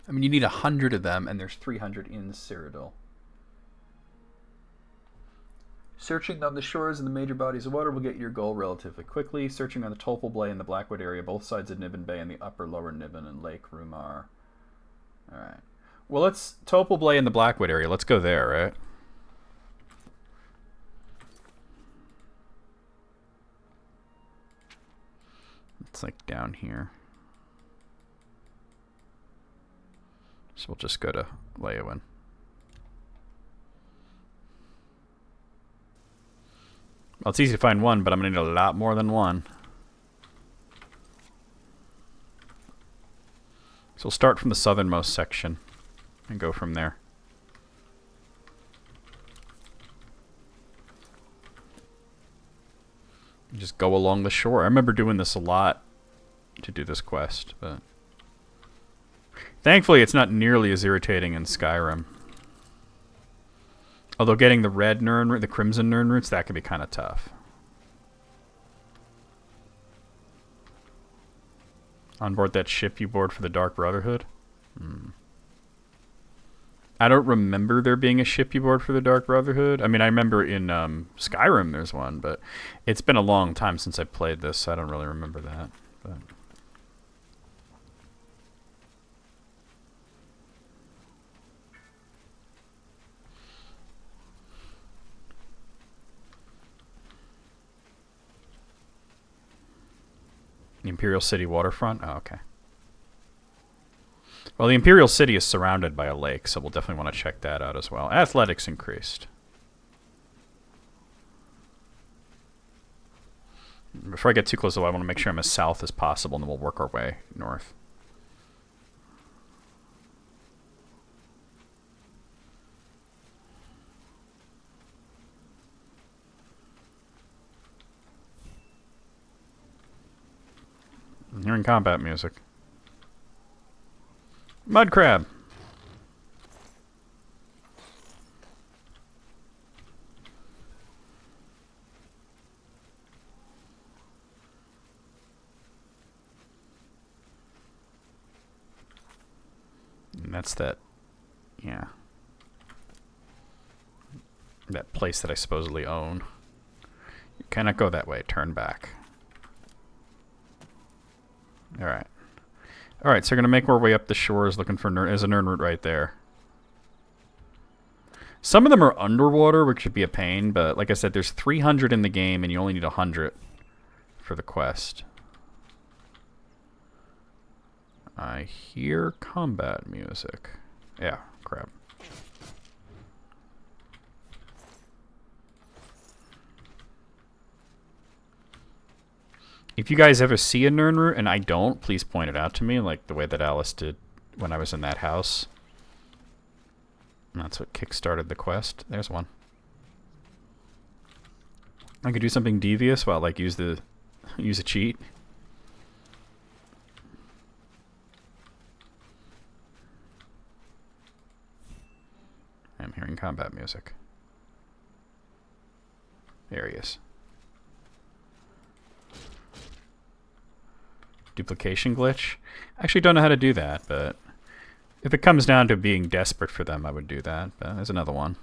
I mean, you need 100 of them, and there's 300 in Cyrodiil. Searching on the shores and the major bodies of water will get your goal relatively quickly. Searching on the Topal Blay and the Blackwood area, both sides of Niven Bay and the upper lower Niven and Lake Rumar. Alright. Well, let's... Topal Blay and the Blackwood area. Let's go there, right? It's like down here. So we'll just go to Leyawiin. Well, it's easy to find one, but I'm going to need a lot more than one. So we'll start from the southernmost section and go from there. Just go along the shore. I remember doing this a lot to do this quest, but... Thankfully, it's not nearly as irritating in Skyrim. Although getting the red Nirn, the crimson Nirn roots, that can be kind of tough. On board that ship you board for the Dark Brotherhood? I don't remember there being a ship you board for the Dark Brotherhood. I mean, I remember in Skyrim there's one, but it's been a long time since I played this, so I don't really remember that. But... The Imperial City waterfront? Oh, okay. Well, the Imperial City is surrounded by a lake, so we'll definitely want to check that out as well. Athletics increased. Before I get too close, though, I want to make sure I'm as south as possible, and then we'll work our way north. I'm hearing combat music. Mud crab. And that's that, yeah. That place that I supposedly own. You cannot go that way. Turn back. Alright. Alright, so we're going to make our way up the shores looking for there's a Nirn root right there. Some of them are underwater, which should be a pain, but like I said, there's 300 in the game and you only need 100 for the quest. I hear combat music. Yeah, crap. If you guys ever see a Nirn root, and I don't, please point it out to me, like the way that Alice did when I was in that house. And that's what kickstarted the quest. There's one. I could do something devious while, like, use a cheat. I'm hearing combat music. There he is. Duplication glitch. I actually don't know how to do that, but if it comes down to being desperate for them, I would do that. But there's another one.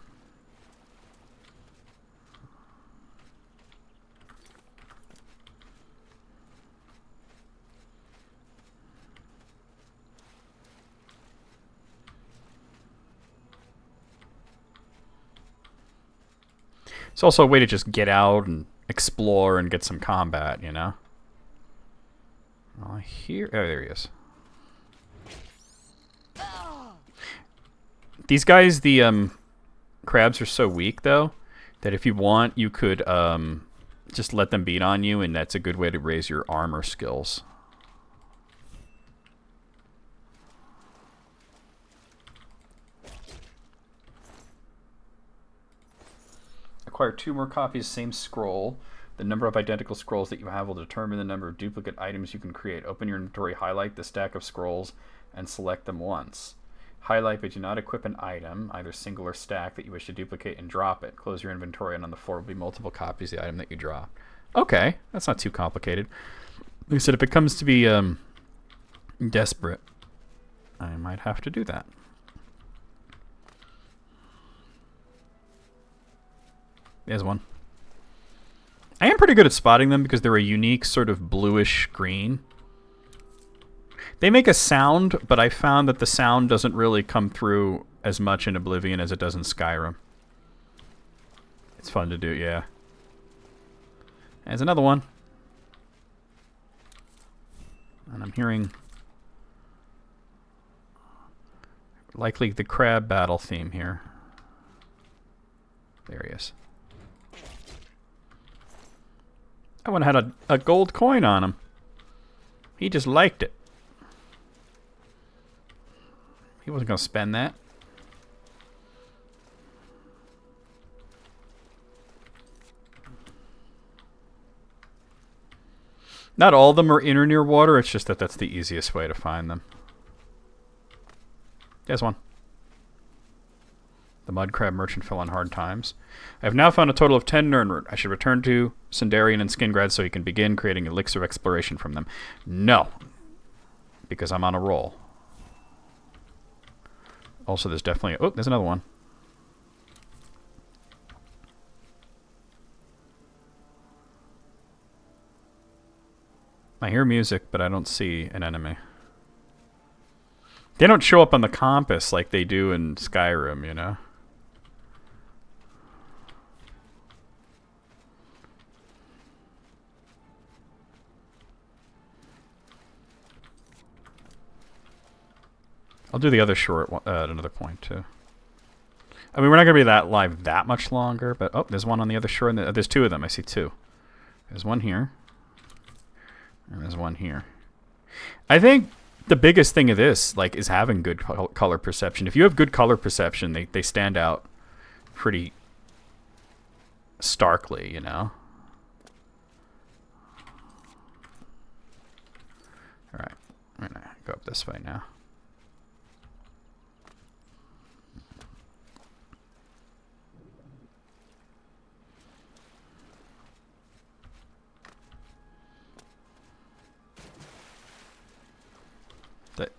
It's also a way to just get out and explore and get some combat, you know? Oh, here. Oh, there he is. These guys, the crabs, are so weak, though, that if you want, you could just let them beat on you, and that's a good way to raise your armor skills. acquire 2 more copies, same scroll. The number of identical scrolls that you have will determine the number of duplicate items you can create. Open your inventory, highlight the stack of scrolls, and select them once. Highlight but do not equip an item, either single or stack, that you wish to duplicate and drop it. Close your inventory and on the floor will be multiple copies of the item that you drop. Okay, that's not too complicated. Like I said, if it comes to be desperate, I might have to do that. There's one. I am pretty good at spotting them because they're a unique sort of bluish green. They make a sound, but I found that the sound doesn't really come through as much in Oblivion as it does in Skyrim. It's fun to do, yeah. There's another one. And I'm hearing likely the crab battle theme here. There he is. That one had a gold coin on him. He just liked it. He wasn't going to spend that. Not all of them are in or near water, it's just that that's the easiest way to find them. There's one. The mud crab merchant fell on hard times. I have now found a total of 10 Nirnroot. I should return to Sundarian and Skingrad so you can begin creating elixir of exploration from them. No. Because I'm on a roll. Also, there's definitely... Oh, there's another one. I hear music, but I don't see an enemy. They don't show up on the compass like they do in Skyrim, you know? I'll do the other shore at another point, too. I mean, we're not going to be that live that much longer, but... Oh, there's one on the other shore. And there's 2 of them. I see 2. There's one here. And there's one here. I think the biggest thing of this, like, is having good color perception. If you have good color perception, they stand out pretty starkly, you know? Alright. I'm going to go up this way now.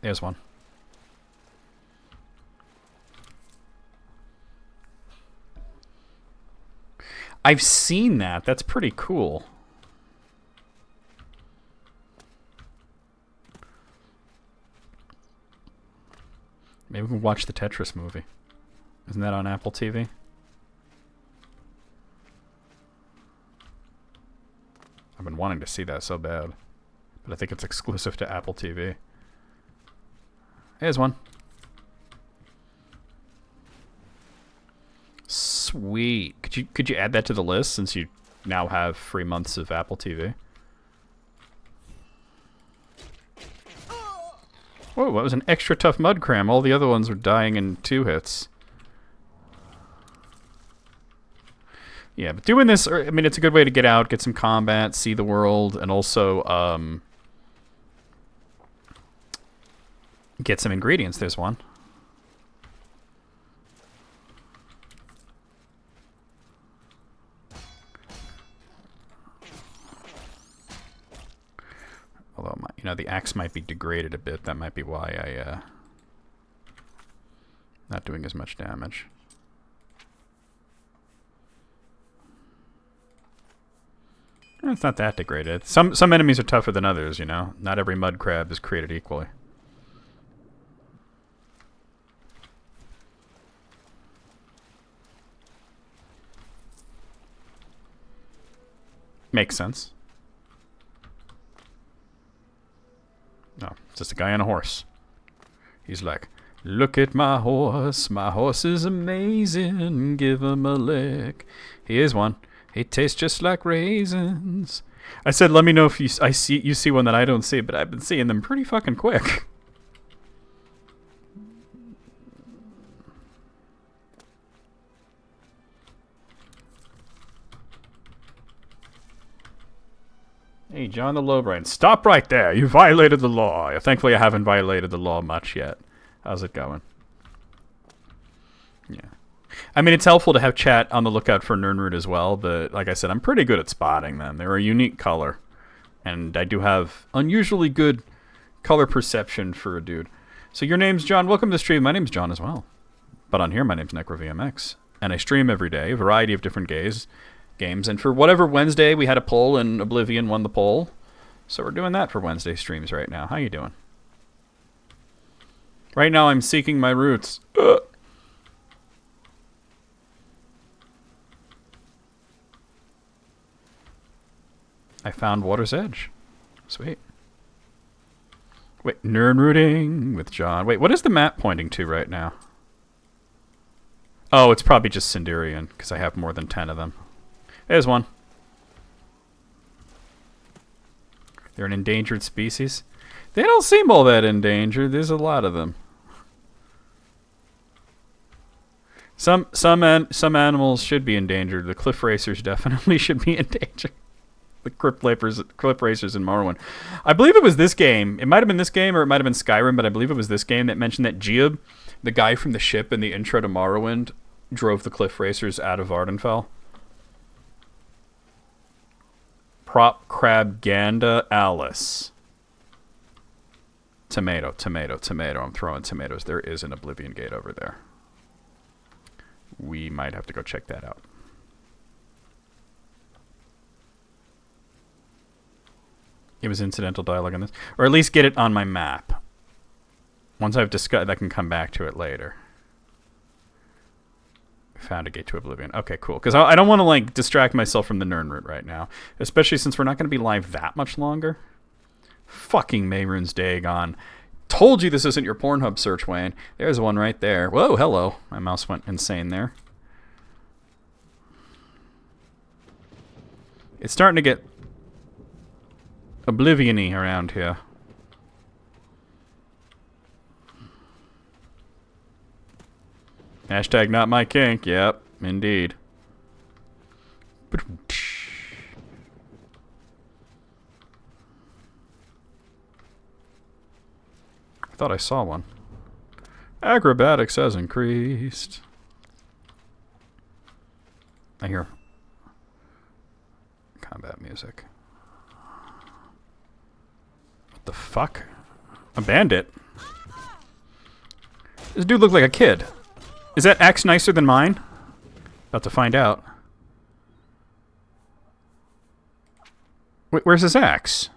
There's one. I've seen that. That's pretty cool. Maybe we can watch the Tetris movie. Isn't that on Apple TV? I've been wanting to see that so bad. But I think it's exclusive to Apple TV. Here's one. Sweet. Could you add that to the list since you now have free months of Apple TV? Whoa, that was an extra tough mud cram. All the other ones were dying in 2 hits. Yeah, but doing this, I mean, it's a good way to get out, get some combat, see the world, and also, get some ingredients. There's one. Although, you know, the axe might be degraded a bit. That might be why I, not doing as much damage. It's not that degraded. Some enemies are tougher than others, you know? Not every mud crab is created equally. Makes sense. No, it's just a guy on a horse. He's like, look at my horse is amazing, give him a lick. Here's one. It tastes just like raisins. I said, let me know if you see one that I don't see, but I've been seeing them pretty fucking quick. Hey, John the Lowbrain. Stop right there. You violated the law. Thankfully, I haven't violated the law much yet. How's it going? Yeah. I mean, it's helpful to have chat on the lookout for Nirnroot as well, but like I said, I'm pretty good at spotting them. They're a unique color. And I do have unusually good color perception for a dude. So your name's John. Welcome to the stream. My name's John as well. But on here, my name's NecroVMX. And I stream every day, a variety of different games. And for whatever Wednesday, we had a poll, and Oblivion won the poll. So we're doing that for Wednesday streams right now. How you doing? Right now, I'm seeking my roots. I found Water's Edge. Sweet. Wait, Nirnrooting with John. Wait, what is the map pointing to right now? Oh, it's probably just Sinderian, because I have more than 10 of them. There's one. They're an endangered species. They don't seem all that endangered. There's a lot of them. Some animals should be endangered. The cliff racers definitely should be endangered. The cliff racers in Morrowind. I believe it was this game. It might have been this game or it might have been Skyrim, but I believe it was this game that mentioned that Geob, the guy from the ship in the intro to Morrowind, drove the cliff racers out of Vardenfell. Prop Crab Ganda Alice. Tomato, tomato, tomato. I'm throwing tomatoes. There is an Oblivion gate over there. We might have to go check that out. It was incidental dialogue on this. Or at least get it on my map. Once I've discussed, I can come back to it later. Found a gate to Oblivion. Okay, cool. Because I don't want to like distract myself from the Nirnroot right now. Especially since we're not going to be live that much longer. Fucking Mehrunes Dagon. Told you this isn't your Pornhub search, Wayne. There's one right there. Whoa, hello. My mouse went insane there. It's starting to get Oblivion-y around here. Hashtag not my kink. Yep, indeed. I thought I saw one. Acrobatics has increased. I hear combat music. What the fuck? A bandit? This dude looked like a kid. Is that axe nicer than mine? About to find out. Wait, where's his axe?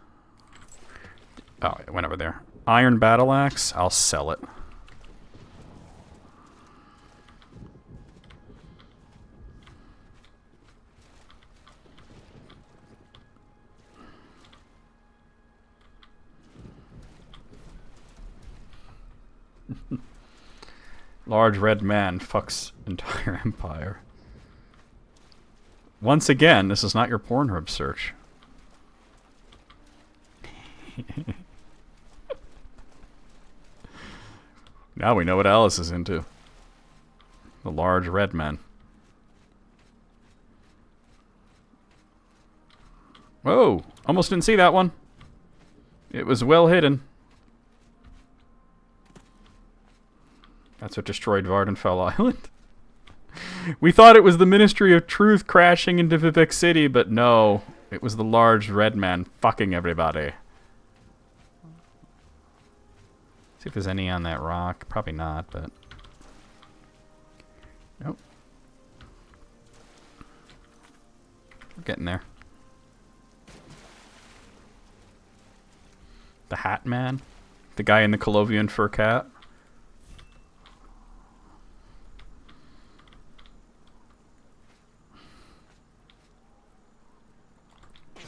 Oh, it went over there. Iron battle axe? I'll sell it. Large red man fucks entire empire. Once again, this is not your Pornhub search. Now we know what Alice is into. The large red man. Whoa! Almost didn't see that one. It was well hidden. That's what destroyed Vardenfell Island. We thought it was the Ministry of Truth crashing into Vivek City, but no. It was the large red man fucking everybody. See if there's any on that rock. Probably not, but... Nope. We're getting there. The Hat Man? The guy in the Colovian fur cap?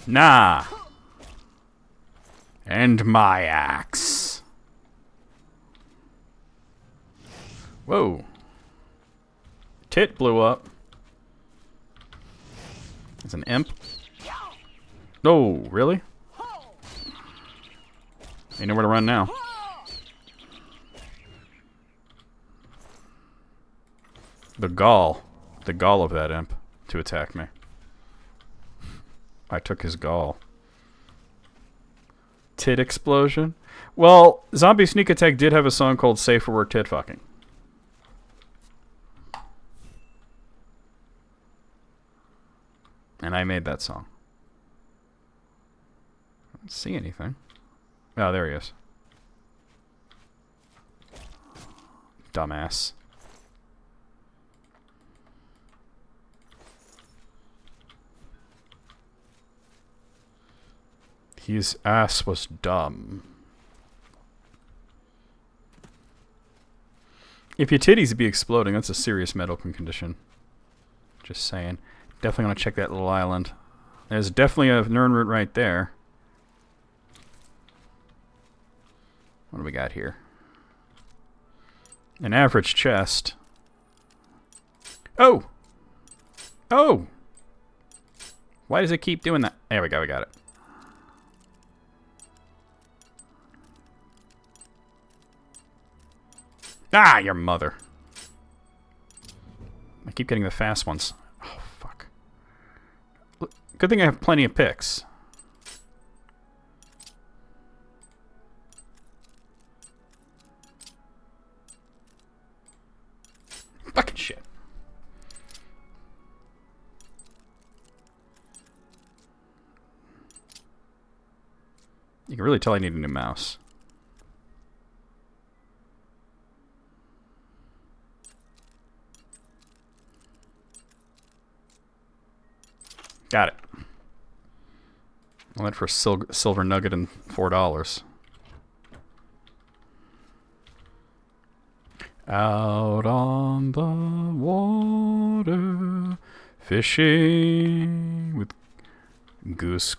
Nah. And my axe. Whoa. Tit blew up. It's an imp. No, really? Ain't nowhere to run now. The gall of that imp to attack me. I took his gall. Tit explosion. Well, Zombie Sneak Attack did have a song called Safe for Work Tit Fucking. And I made that song. I don't see anything. Oh, there he is. Dumbass. His ass was dumb. If your titties be exploding, that's a serious medical condition. Just saying. Definitely want to check that little island. There's definitely a Nirnroot right there. What do we got here? An average chest. Oh! Oh! Why does it keep doing that? There we go, we got it. Ah, your mother. I keep getting the fast ones. Oh, fuck. Good thing I have plenty of picks. Fucking shit. You can really tell I need a new mouse. Got it. I went for a silver nugget and $4. Out on the water, fishing with Goose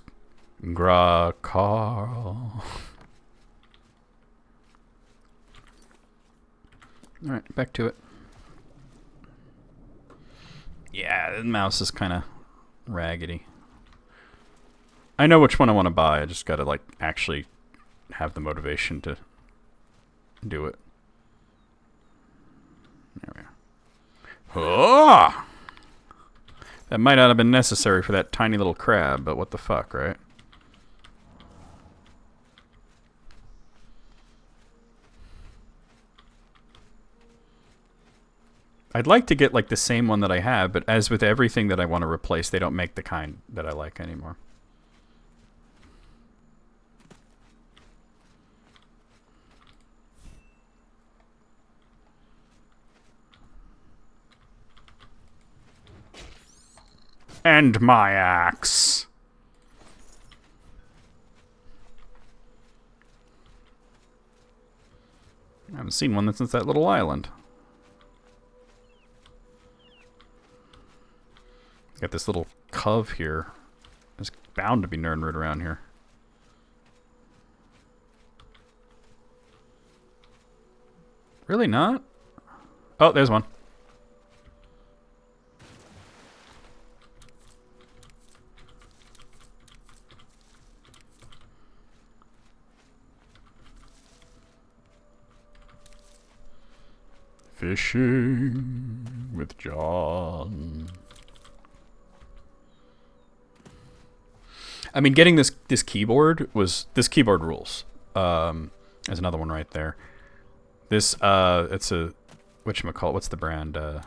Carl. Alright, back to it. Yeah, the mouse is kind of raggedy. I know which one I want to buy. I just gotta, like, actually have the motivation to do it. There we are. Oh! That might not have been necessary for that tiny little crab, but what the fuck, right? I'd like to get like the same one that I have, but as with everything that I want to replace, they don't make the kind that I like anymore. And my axe. I haven't seen one since that little island. Got this little cove here. There's bound to be Nirnroot around here. Really not? Oh, there's one. Fishing with John. I mean, getting this keyboard rules. There's another one right there. This it's a whatchamacallit, what's the brand? I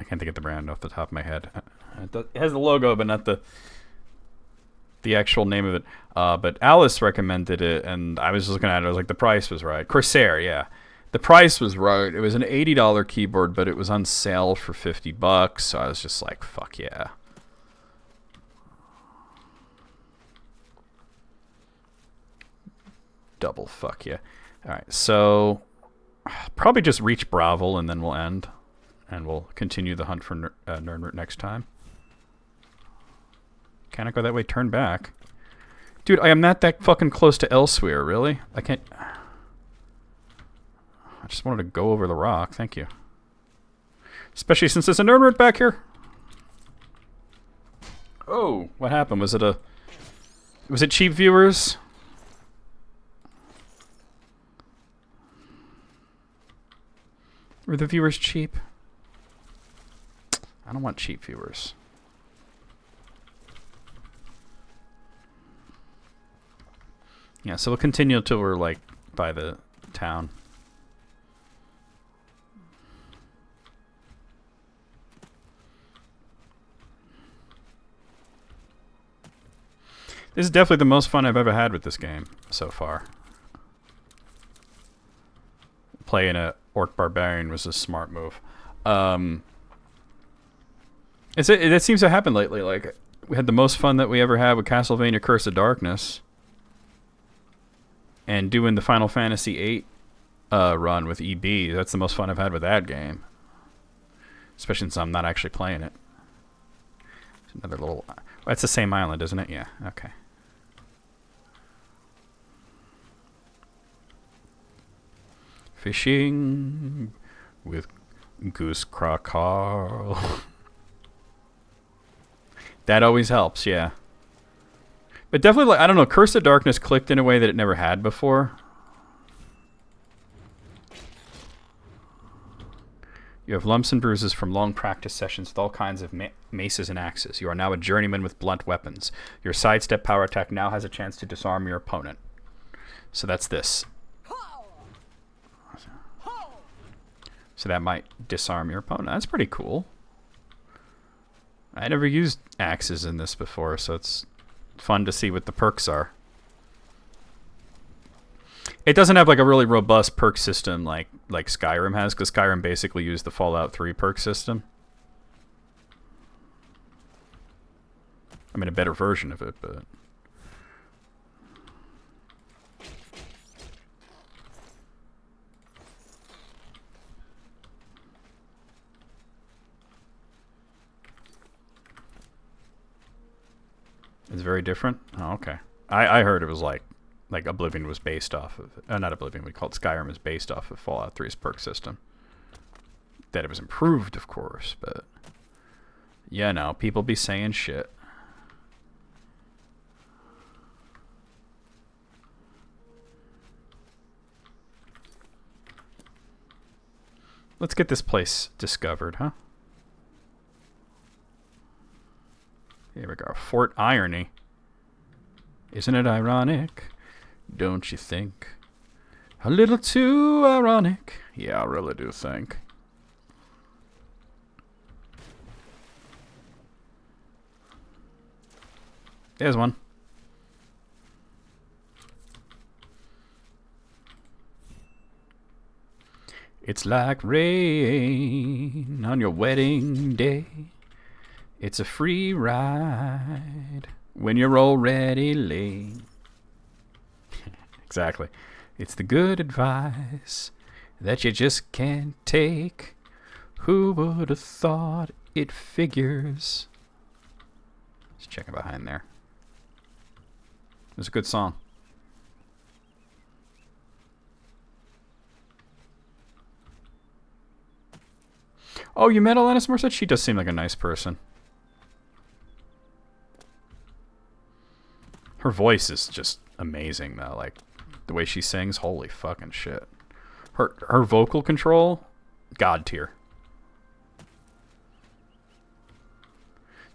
can't think of the brand off the top of my head. It has the logo, but not the actual name of it. But Alice recommended it, and I was just looking at it. I was like, the price was right. Corsair, yeah. The price was right. It was an $80 keyboard, but it was on sale for $50. So I was just like, fuck yeah. Double fuck yeah. Alright, so probably just reach Bravel and then we'll end. And we'll continue the hunt for Nirnroot next time. Can I go that way? Turn back. Dude, I am not that fucking close to Elsewhere, really? I can't... I just wanted to go over the rock, thank you. Especially since there's a Nirnroot back here. Oh, what happened? Was it cheap, viewers? Were the viewers cheap? I don't want cheap viewers. Yeah, so we'll continue until we're, like, by the town. This is definitely the most fun I've ever had with this game so far. Playing a Orc Barbarian was a smart move. It seems to happen lately. Like, we had the most fun that we ever had with Castlevania Curse of Darkness. And doing the Final Fantasy VIII run with EB. That's the most fun I've had with that game. Especially since I'm not actually playing it. It's another little... That's the same island, isn't it? Yeah, okay. Fishing with Goose Carl. That always helps, yeah. But definitely, like, I don't know, Curse of Darkness clicked in a way that it never had before. You have lumps and bruises from long practice sessions with all kinds of maces and axes. You are now a journeyman with blunt weapons. Your sidestep power attack now has a chance to disarm your opponent. So that's this. So that might disarm your opponent. That's pretty cool. I never used axes in this before, so it's fun to see what the perks are. It doesn't have like a really robust perk system like Skyrim has, because Skyrim basically used the Fallout 3 perk system. I mean, a better version of it, but... It's very different? Oh, okay. I heard it was like Oblivion was based off of... not Oblivion, we called Skyrim is based off of Fallout 3's perk system. That it was improved, of course, but... Yeah, no, people be saying shit. Let's get this place discovered, huh? Here we go. Fort Irony. Isn't it ironic? Don't you think? A little too ironic. Yeah, I really do think. There's one. It's like rain on your wedding day. It's a free ride when you're already late. Exactly. It's the good advice that you just can't take. Who would have thought it figures? Just checking behind there. It's a good song. Oh, you met Alanis Morissette? She does seem like a nice person. Her voice is just amazing, though. Like, the way she sings, holy fucking shit. Her vocal control, god tier.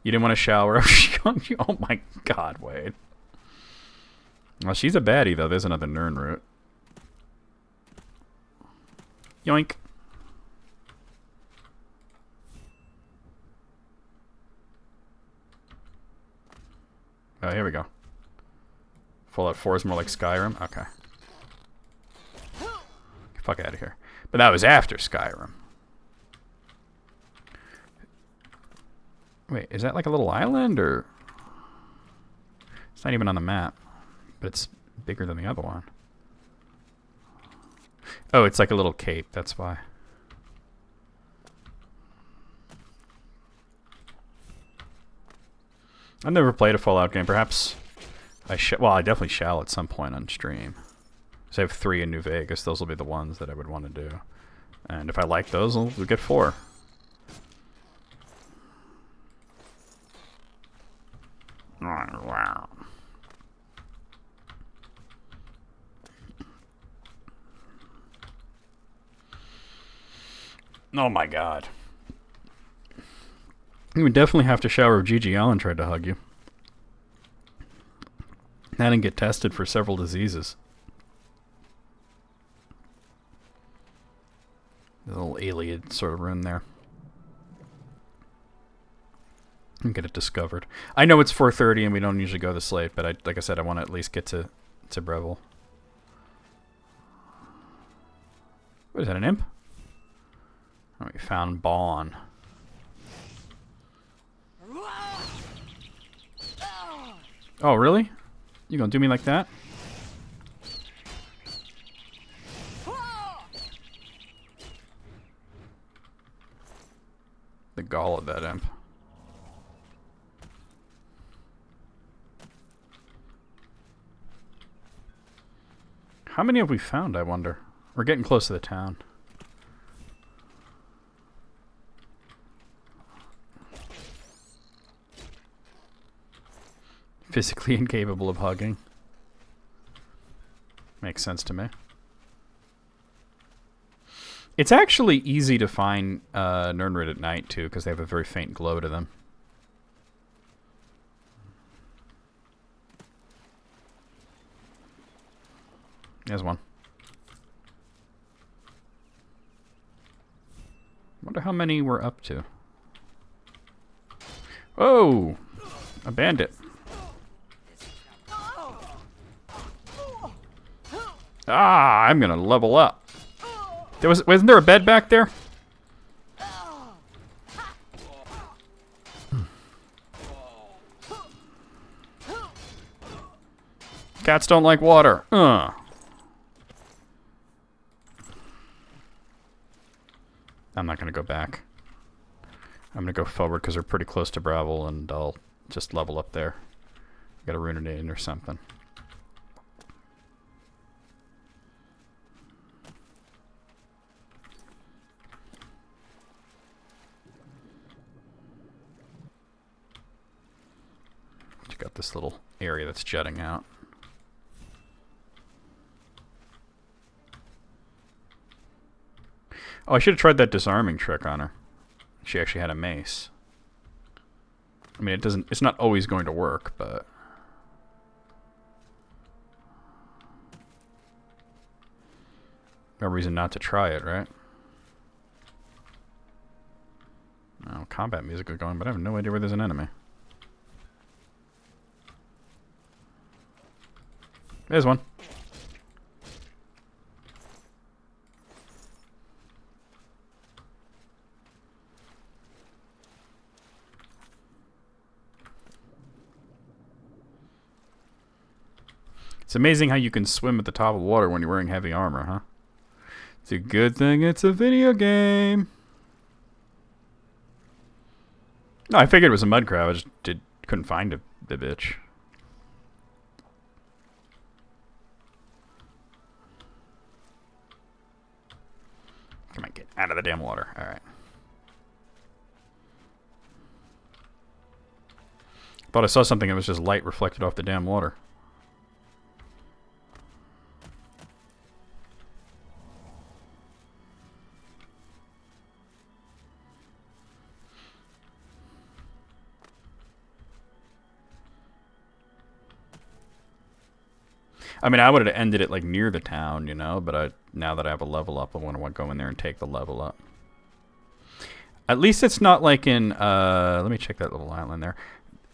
You didn't want to shower? Oh my god, Wade. Well, she's a baddie, though. There's another Nern route. Yoink. Oh, here we go. Fallout 4 is more like Skyrim? Okay. Fuck out of here. But that was after Skyrim. Wait, is that like a little island, or... It's not even on the map. But it's bigger than the other one. Oh, it's like a little cape, that's why. I've never played a Fallout game. Perhaps I definitely shall at some point on stream. So I have 3 in New Vegas. Those will be the ones that I would want to do. And if I like those, we'll get 4. Wow. Oh my god. You would definitely have to shower if Gigi Allen tried to hug you. I didn't get tested for several diseases. The little alien sort of room there. And get it discovered. I know it's 4:30 and we don't usually go this late, but like I said, I want to at least get to Breville. What is that, an imp? Oh, we found Bawn. Oh, really? You gonna do me like that? The gall of that imp. How many have we found, I wonder? We're getting close to the town. Physically incapable of hugging. Makes sense to me. It's actually easy to find Nirnroot at night, too, because they have a very faint glow to them. There's one. Wonder how many we're up to. Oh! A bandit. Ah, I'm gonna level up. Wasn't there a bed back there? Cats don't like water. I'm not gonna go back. I'm gonna go forward because we're pretty close to Breville, and I'll just level up there. Got a rune in or something. Got this little area that's jutting out. Oh, I should have tried that disarming trick on her. She actually had a mace. I mean, it's not always going to work, but no reason not to try it, right? Oh, combat music is going, but I have no idea where there's an enemy. There's one. It's amazing how you can swim at the top of the water when you're wearing heavy armor, huh? It's a good thing it's a video game. No, I figured it was a mud crab. I just couldn't find the bitch. Come on, get out of the damn water. All right. Thought I saw something that was just light reflected off the damn water. I mean, I would have ended it like near the town, you know, but now that I have a level up, I want to go in there and take the level up. At least it's not like in, let me check that little island there.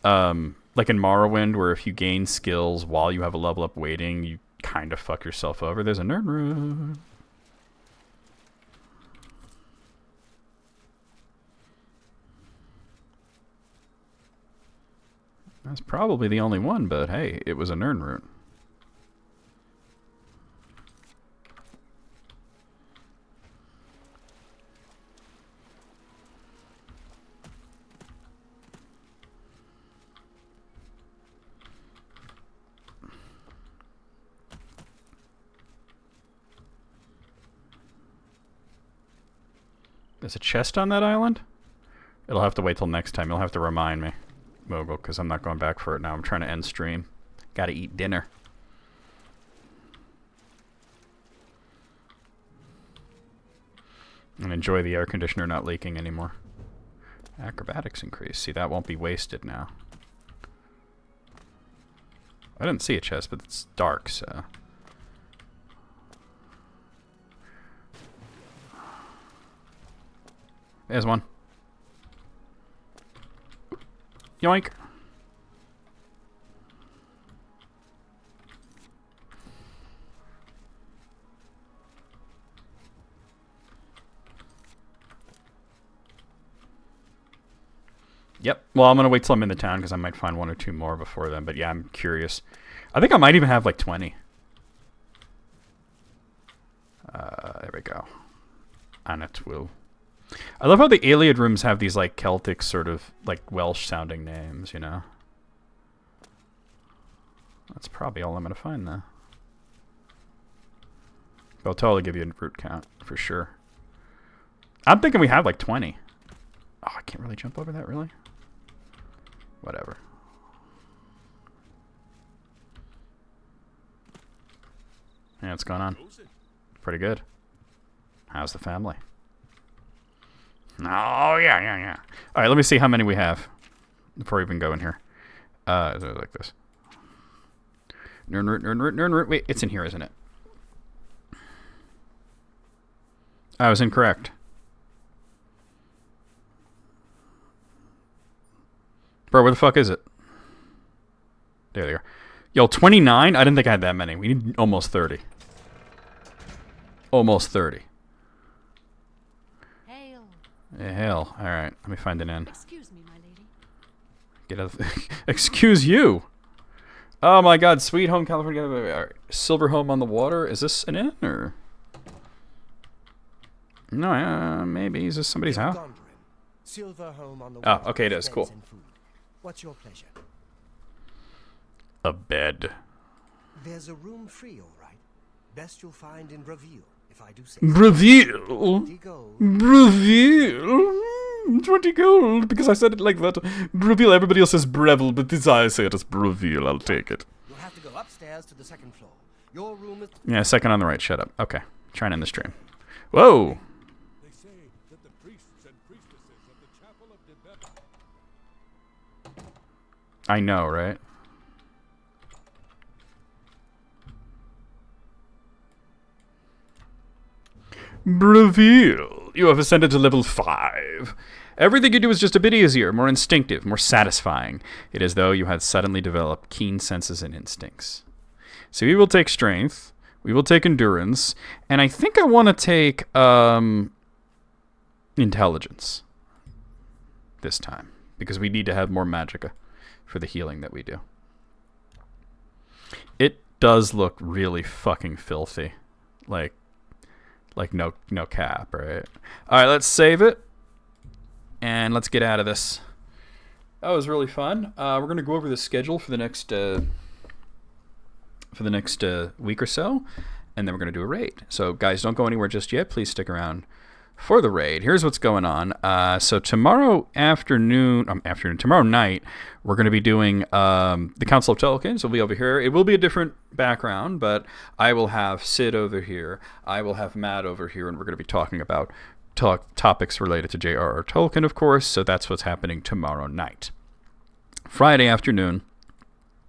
Like in Morrowind, where if you gain skills while you have a level up waiting, you kind of fuck yourself over. There's a Nirnroot. That's probably the only one, but hey, it was a Nirnroot. There's a chest on that island? It'll have to wait till next time. You'll have to remind me, Mogul, because I'm not going back for it now. I'm trying to end stream. Gotta eat dinner. And enjoy the air conditioner not leaking anymore. Acrobatics increase. See, that won't be wasted now. I didn't see a chest, but it's dark, so. There's one. Yoink. Yep. Well, I'm going to wait till I'm in the town because I might find one or two more before then. But yeah, I'm curious. I think I might even have like 20. There we go. Anatwill. I love how the Iliad rooms have these like Celtic sort of like Welsh sounding names, you know? That's probably all I'm going to find though. But I'll totally give you a root count for sure. I'm thinking we have like 20. Oh, I can't really jump over that, really? Whatever. Yeah, what's going on? Pretty good. How's the family? Oh, yeah. All right, let me see how many we have before we even go in here. Like this. Nern. Wait, it's in here, isn't it? I was incorrect. Bro, where the fuck is it? There they are. Yo, 29? I didn't think I had that many. We need almost 30. Almost 30. Hail. Yeah, hell. Alright, let me find an inn. Excuse me, my lady. Get out of Excuse you! Oh my god, Sweet Home California. Alright. Silver Home on the Water. Is this an inn, or? No, maybe. Is this somebody's house? Silver Home on the Oh, Water. okay, it is. Cool. What's your pleasure? A bed. There's a room free, all right. Best you'll find in Braville, if I do say. Braville? Braville? 20 gold, because I said it like that. Braville, everybody else says Breville, but this I say it as Braville. I'll take it. You'll have to go upstairs to the second floor. Your room is... Yeah, second on the right. Shut up. Okay. Trying to end the stream. Whoa! They say that the priests and priestesses of the Chapel of I know, right? Braville, you have ascended to level 5. Everything you do is just a bit easier, more instinctive, more satisfying. It is as though you had suddenly developed keen senses and instincts. So we will take strength, we will take endurance, and I think I want to take intelligence this time, because we need to have more magicka for the healing that we do. It does look really fucking filthy. Like no cap, right? Alright, let's save it. And let's get out of this. That was really fun. We're going to go over the schedule for the next week or so. And then we're going to do a raid. So guys, don't go anywhere just yet. Please stick around for the raid. Here's what's going on. So tomorrow night, we're going to be doing the Council of Tolkien. So we'll be over here. It will be a different background, but I will have Sid over here. I will have Matt over here, and we're going to be talking about topics related to J.R.R. Tolkien, of course. So that's what's happening tomorrow night. Friday afternoon,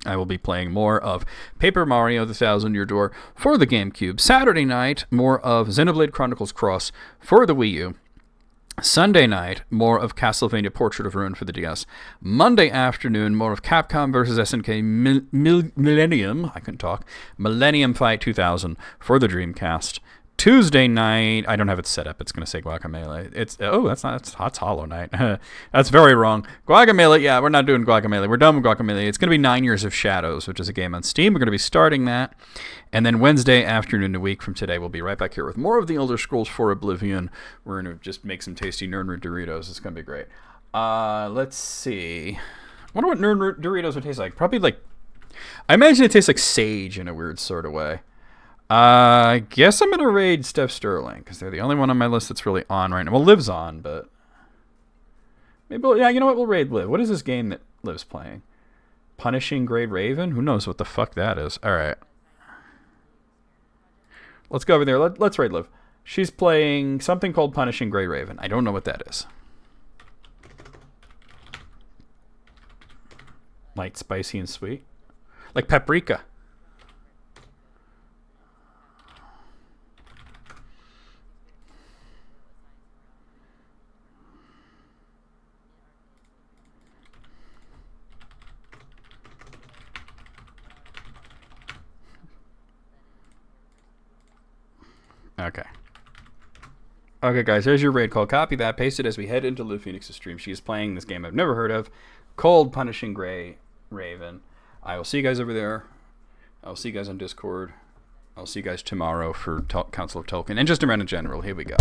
I will be playing more of Paper Mario: The Thousand Year Door for the GameCube. Saturday night, more of Xenoblade Chronicles Cross for the Wii U. Sunday night, more of Castlevania Portrait of Ruin for the DS. Monday afternoon, more of Capcom vs. SNK Millennium. I couldn't talk. Millennium Fight 2000 for the Dreamcast. Tuesday night, I don't have it set up. It's going to say Guacamelee. That's Hollow Knight. That's very wrong. Guacamelee, yeah, we're not doing Guacamelee. We're done with Guacamelee. It's going to be 9 Years of Shadows, which is a game on Steam. We're going to be starting that. And then Wednesday afternoon, a week from today, we'll be right back here with more of the Elder Scrolls 4 Oblivion. We're going to just make some tasty Nernroot Doritos. It's going to be great. Let's see. I wonder what Nernroot Doritos would taste like. Probably like, I imagine it tastes like sage in a weird sort of way. I guess I'm going to raid Steph Sterling, because they're the only one on my list that's really on right now. Well, Liv's on, but... maybe yeah, you know what? We'll raid Liv. What is this game that Liv's playing? Punishing Grey Raven? Who knows what the fuck that is? Alright. Let's go over there. Let's raid Liv. She's playing something called Punishing Grey Raven. I don't know what that is. Light, spicy, and sweet. Like paprika. Okay. Okay, guys, there's your raid call. Copy that, paste it as we head into Lou Phoenix's stream. She is playing this game I've never heard of, Cold Punishing Grey Raven. I will see you guys over there. I'll see you guys on Discord. I'll see you guys tomorrow for Council of Tolkien. And just around in general. Here we go.